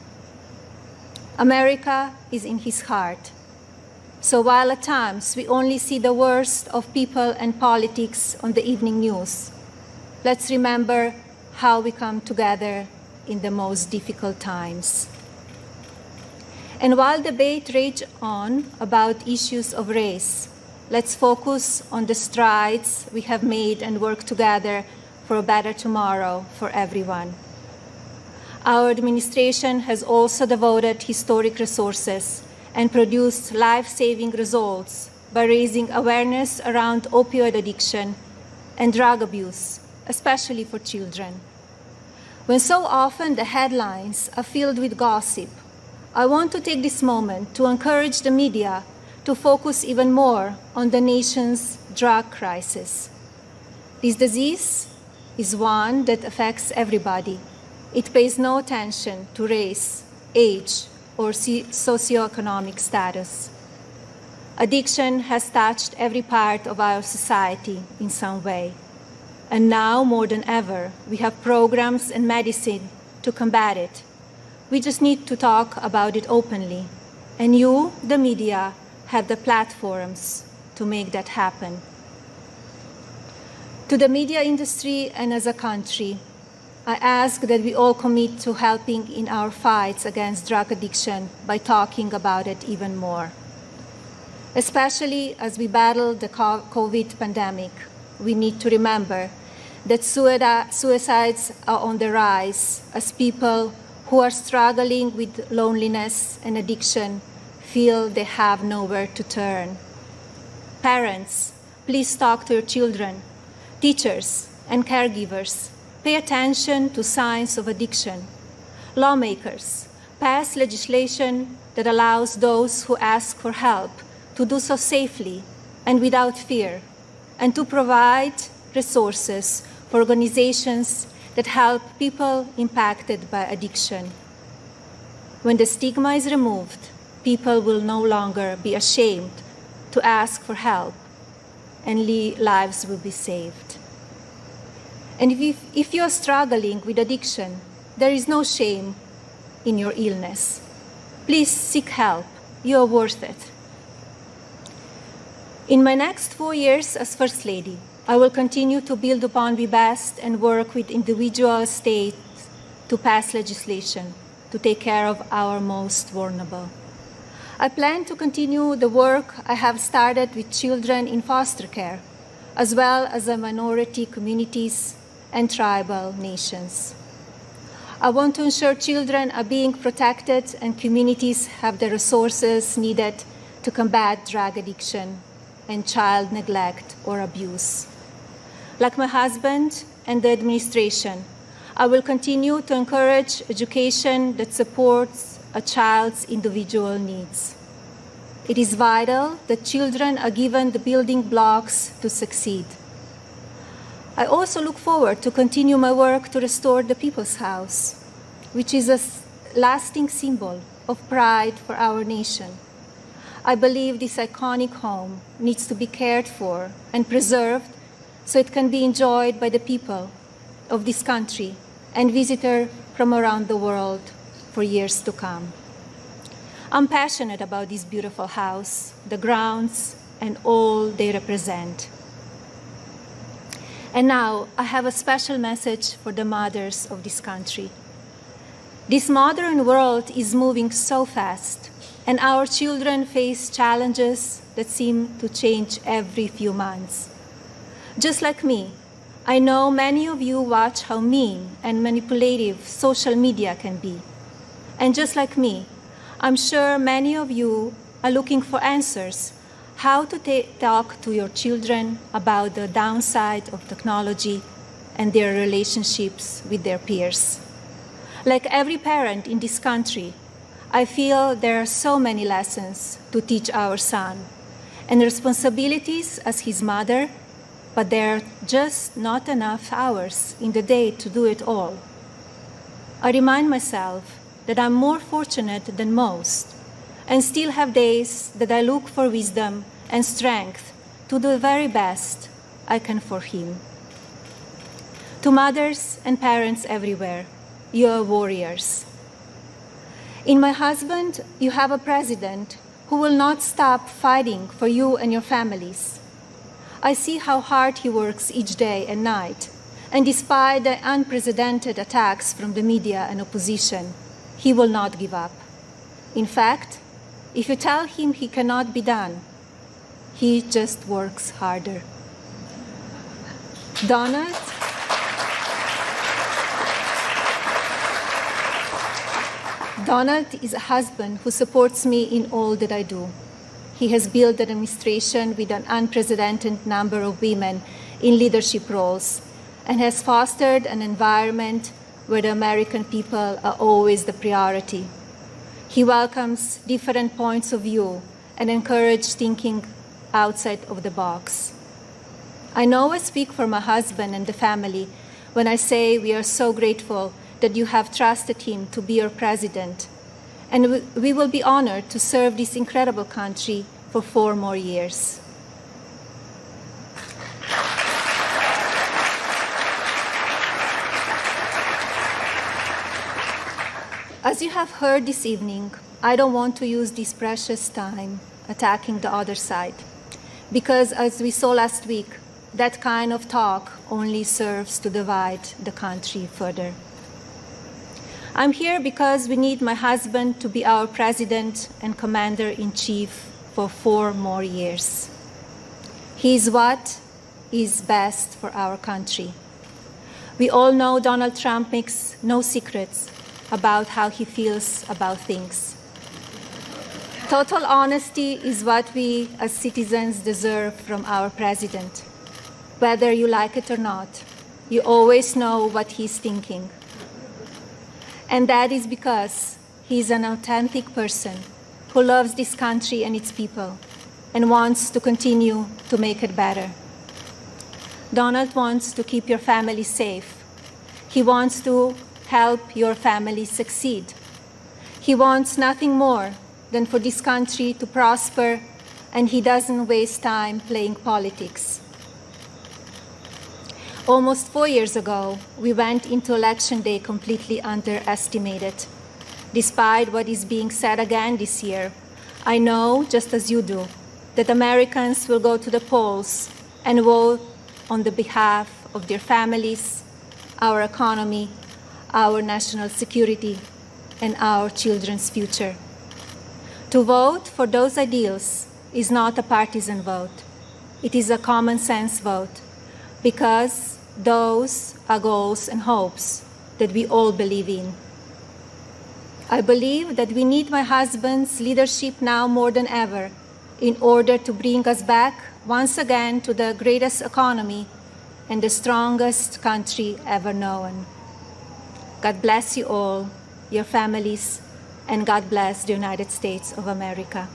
America is in his heart. So while at times we only see the worst of people and politics on the evening news, let's remember how we come together in the most difficult times. And while debate rages on about issues of race, let's focus on the strides we have made and work together for a better tomorrow for everyone. Our administration has also devoted historic resources and produced life-saving results by raising awareness around opioid addiction and drug abuse, especially for children. When so often the headlines are filled with gossip, I want to take this moment to encourage the media to focus even more on the nation's drug crisis. This disease is one that affects everybody. It pays no attention to race, age, or socioeconomic status. Addiction has touched every part of our society in some way. And now, more than ever, we have programs and medicine to combat it. We just need to talk about it openly. And you, the media, have the platforms to make that happen. To the media industry and as a country, I ask that we all commit to helping in our fights against drug addiction by talking about it even more. Especially as we battle the COVID pandemic, we need to remember that suicides are on the rise as people who are struggling with loneliness and addiction feel they have nowhere to turn. Parents, please talk to your children. Teachers and caregivers, pay attention to signs of addiction. Lawmakers, pass legislation that allows those who ask for help to do so safely and without fear, and to provide resources for organizations that help people impacted by addiction. When the stigma is removed, people will no longer be ashamed to ask for help, and lives will be saved. And if you are struggling with addiction, there is no shame in your illness. Please seek help. You are worth it. In my next 4 years as First Lady, I will continue to build upon Be Best and work with individual states to pass legislation to take care of our most vulnerable. I plan to continue the work I have started with children in foster care, as well as the minority communities and tribal nations. I want to ensure children are being protected and communities have the resources needed to combat drug addiction and child neglect or abuse. Like my husband and the administration, I will continue to encourage education that supports a child's individual needs. It is vital that children are given the building blocks to succeed. I also look forward to continue my work to restore the People's House, which is a lasting symbol of pride for our nation. I believe this iconic home needs to be cared for and preserved so it can be enjoyed by the people of this country and visitors from around the world for years to come. I'm passionate about this beautiful house, the grounds, and all they represent. And now, I have a special message for the mothers of this country. This modern world is moving so fast, and our children face challenges that seem to change every few months. Just like me, I know many of you watch how mean and manipulative social media can be. And just like me, I'm sure many of you are looking for answers how to talk to your children about the downside of technology and their relationships with their peers. Like every parent in this country, I feel there are so many lessons to teach our son and responsibilities as his mother, but there are just not enough hours in the day to do it all. I remind myself that I'm more fortunate than most and still have days that I look for wisdom and strength to do the very best I can for him. To mothers and parents everywhere, you are warriors. In my husband, you have a president who will not stop fighting for you and your families. I see how hard he works each day and night, and despite the unprecedented attacks from the media and opposition, he will not give up. In fact, if you tell him he cannot be done, he just works harder. Donald, Donald is a husband who supports me in all that I do. He has built an administration with an unprecedented number of women in leadership roles and has fostered an environment where the American people are always the priority. He welcomes different points of view and encourages thinking outside of the box. I know I speak for my husband and the family when I say we are so grateful that you have trusted him to be your president, and we will be honored to serve this incredible country for 4 more years. As you have heard this evening, I don't want to use this precious time attacking the other side, because as we saw last week, that kind of talk only serves to divide the country further. I'm here because we need my husband to be our president and commander-in-chief for 4 more years. He is what is best for our country. We all know Donald Trump makes no secrets about how he feels about things. Total honesty is what we as citizens deserve from our president. Whether you like it or not, you always know what he's thinking. And that is because he's an authentic person who loves this country and its people and wants to continue to make it better. Donald wants to keep your family safe. He wants to help your family succeed. He wants nothing more than for this country to prosper, and he doesn't waste time playing politics. Almost 4 years ago, we went into Election Day completely underestimated. Despite what is being said again this year, I know, just as you do, that Americans will go to the polls and vote on the behalf of their families, our economy, our national security, and our children's future. To vote for those ideals is not a partisan vote. It is a common sense vote, because those are goals and hopes that we all believe in. I believe that we need my husband's leadership now more than ever in order to bring us back once again to the greatest economy and the strongest country ever known. God bless you all, your families, and God bless the United States of America.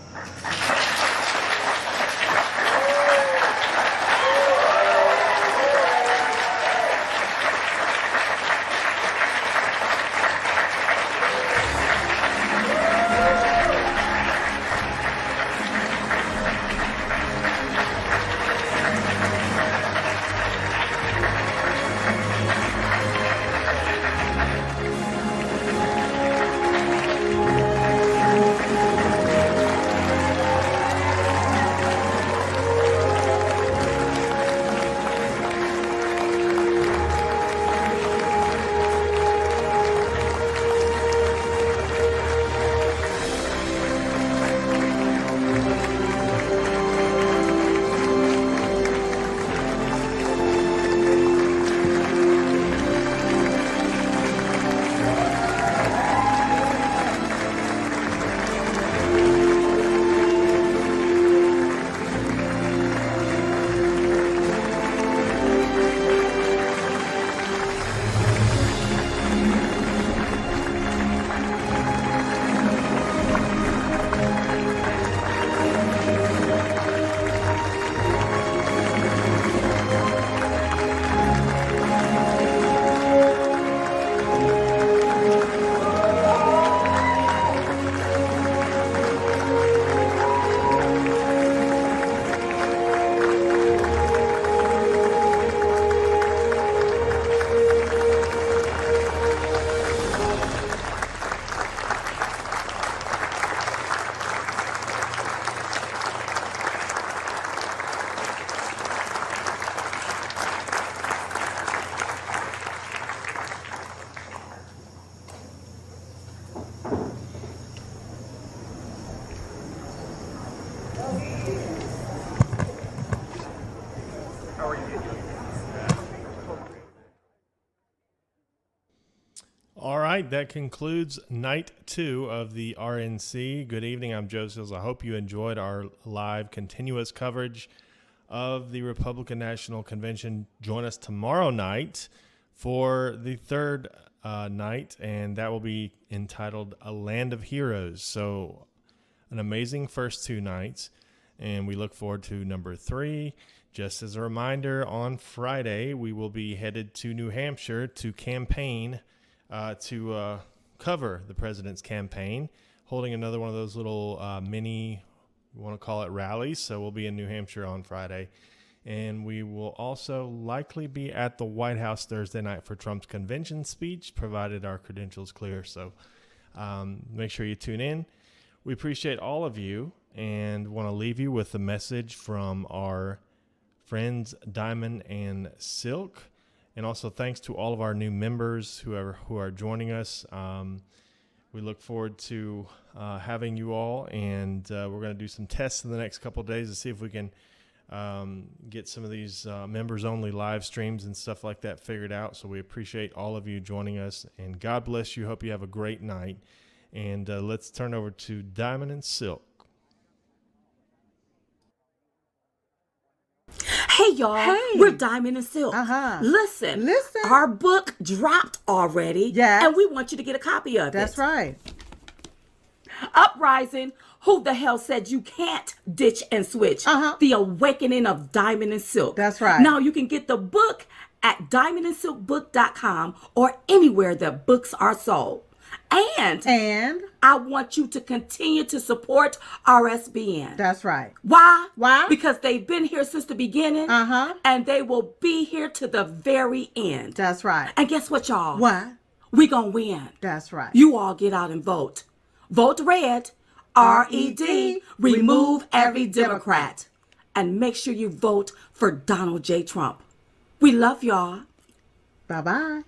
All right. right, that concludes night 2 of the RNC. Good evening, I'm Joe Sills. I hope you enjoyed our live continuous coverage of the Republican National Convention. Join us tomorrow night for the third night, and that will be entitled A Land of Heroes. So an amazing first 2 nights, and we look forward to number 3. Just as a reminder, on Friday, we will be headed to New Hampshire to campaign, to cover the president's campaign, holding another one of those little mini, you want to call it rallies. So we'll be in New Hampshire on Friday. And we will also likely be at the White House Thursday night for Trump's convention speech, provided our credentials clear. So make sure you tune in. We appreciate all of you and want to leave you with a message from our friends Diamond and Silk. And also thanks to all of our new members who are joining us. We look forward to having you all, and we're going to do some tests in the next couple of days to see if we can get some of these members-only live streams and stuff like that figured out. So we appreciate all of you joining us, and God bless you. Hope you have a great night. And let's turn over to Diamond and Silk. Hey y'all, we're Diamond and Silk. Listen, our book dropped already, and we want you to get a copy of it. That's right. Uprising, who the hell said you can't ditch and switch? The Awakening of Diamond and Silk. That's right. Now you can get the book at diamondandsilkbook.com or anywhere that books are sold. And I want you to continue to support RSBN. That's right. Why? Because they've been here since the beginning. And they will be here to the very end. That's right. And guess what, y'all? What? We gonna win. That's right. You all get out and vote. Vote red. R-E-D. Remove every Democrat. And make sure you vote for Donald J. Trump. We love y'all. Bye-bye.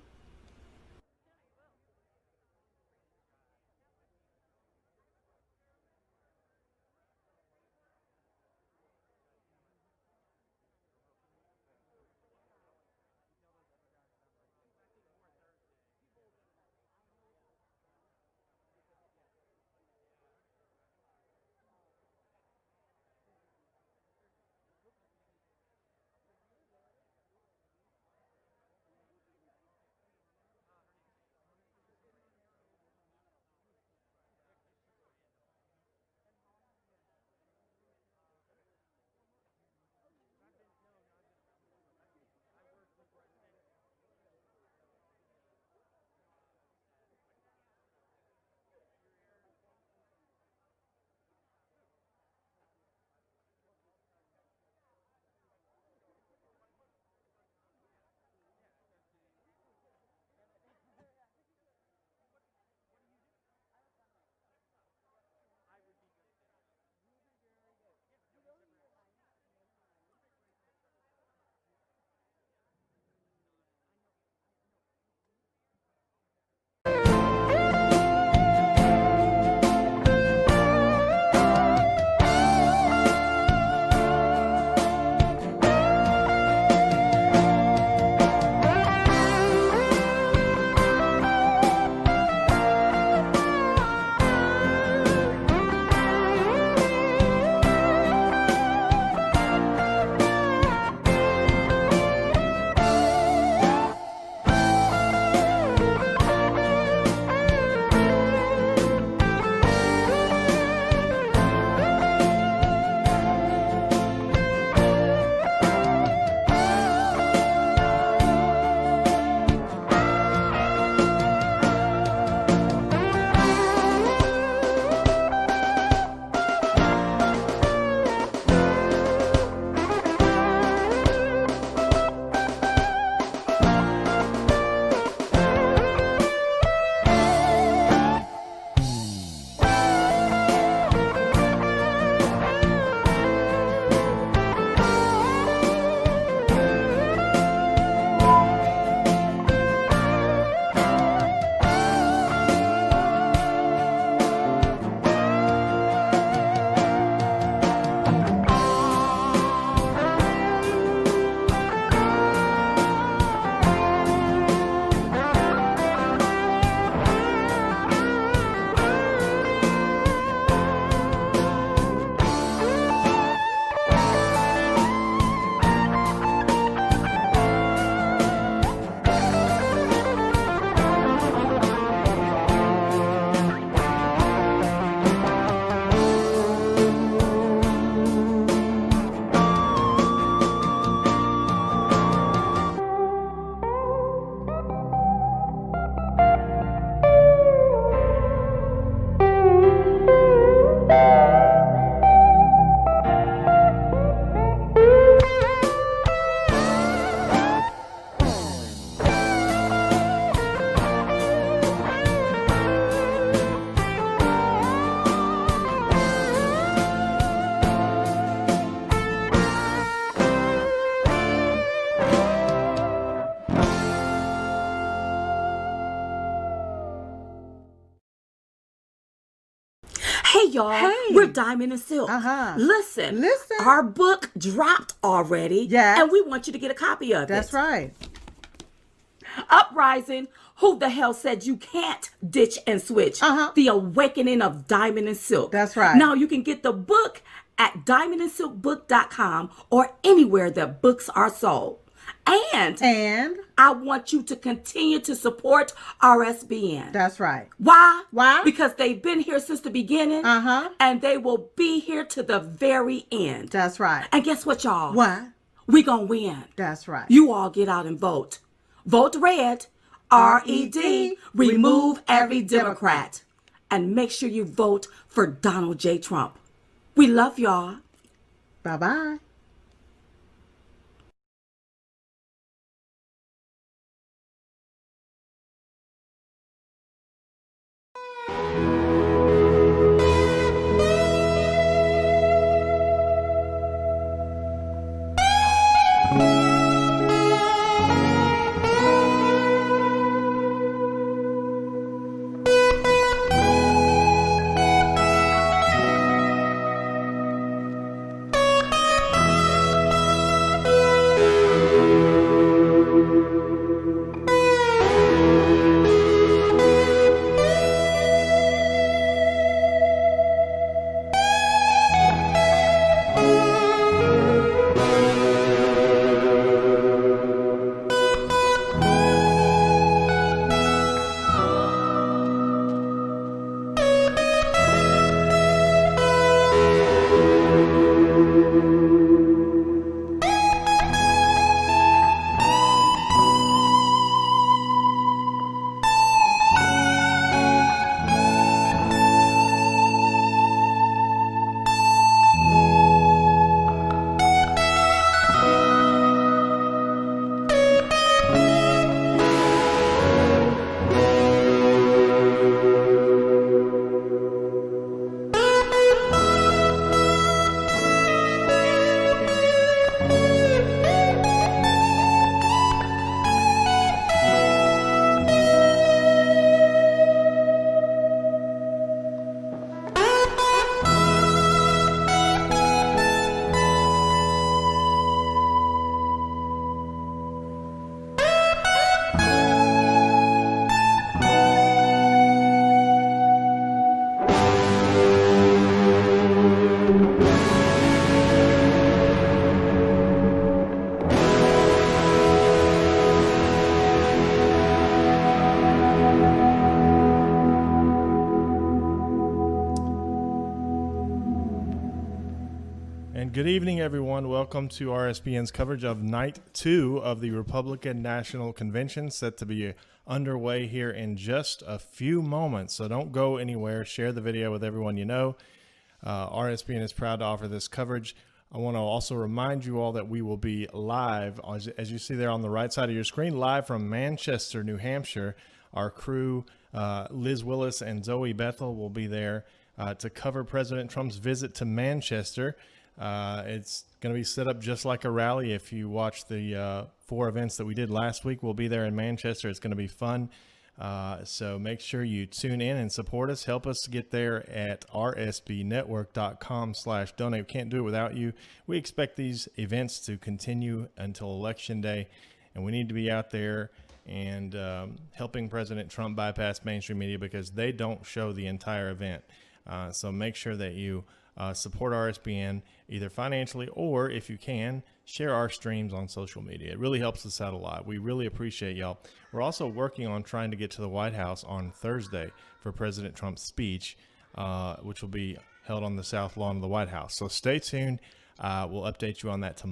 y'all. Hey. We're Diamond and Silk. Listen. Our book dropped already. Yeah. And we want you to get a copy of it. That's right. Uprising. Who the hell said you can't ditch and switch? The Awakening of Diamond and Silk. That's right. Now you can get the book at diamondandsilkbook.com or anywhere that books are sold. And I want you to continue to support RSBN. That's right. Why? Because they've been here since the beginning. And they will be here to the very end. That's right. And guess what, y'all? What? We gonna win. That's right. You all get out and vote. Vote red. RED. Remove every Democrat. And make sure you vote for Donald J. Trump. We love y'all. Bye-bye. And good evening, everyone. Welcome to RSBN's coverage of Night 2 of the Republican National Convention, set to be underway here in just a few moments. So don't go anywhere. Share the video with everyone you know. RSBN is proud to offer this coverage. I want to also remind you all that we will be live, as you see there on the right side of your screen, live from Manchester, New Hampshire. Our crew, Liz Willis and Zoe Bethel, will be there to cover President Trump's visit to Manchester. It's going to be set up just like a rally. If you watch the 4 events that we did last week, we'll be there in Manchester. It's going to be fun. So make sure you tune in and support us. Help us to get there at rsbnetwork.com/donate. We can't do it without you. We expect these events to continue until Election Day, and we need to be out there and helping President Trump bypass mainstream media because they don't show the entire event. So make sure that you support RSBN either financially or, if you can, share our streams on social media. It really helps us out a lot. We really appreciate y'all. We're also working on trying to get to the White House on Thursday for President Trump's speech, which will be held on the South Lawn of the White House. So stay tuned. We'll update you on that tomorrow.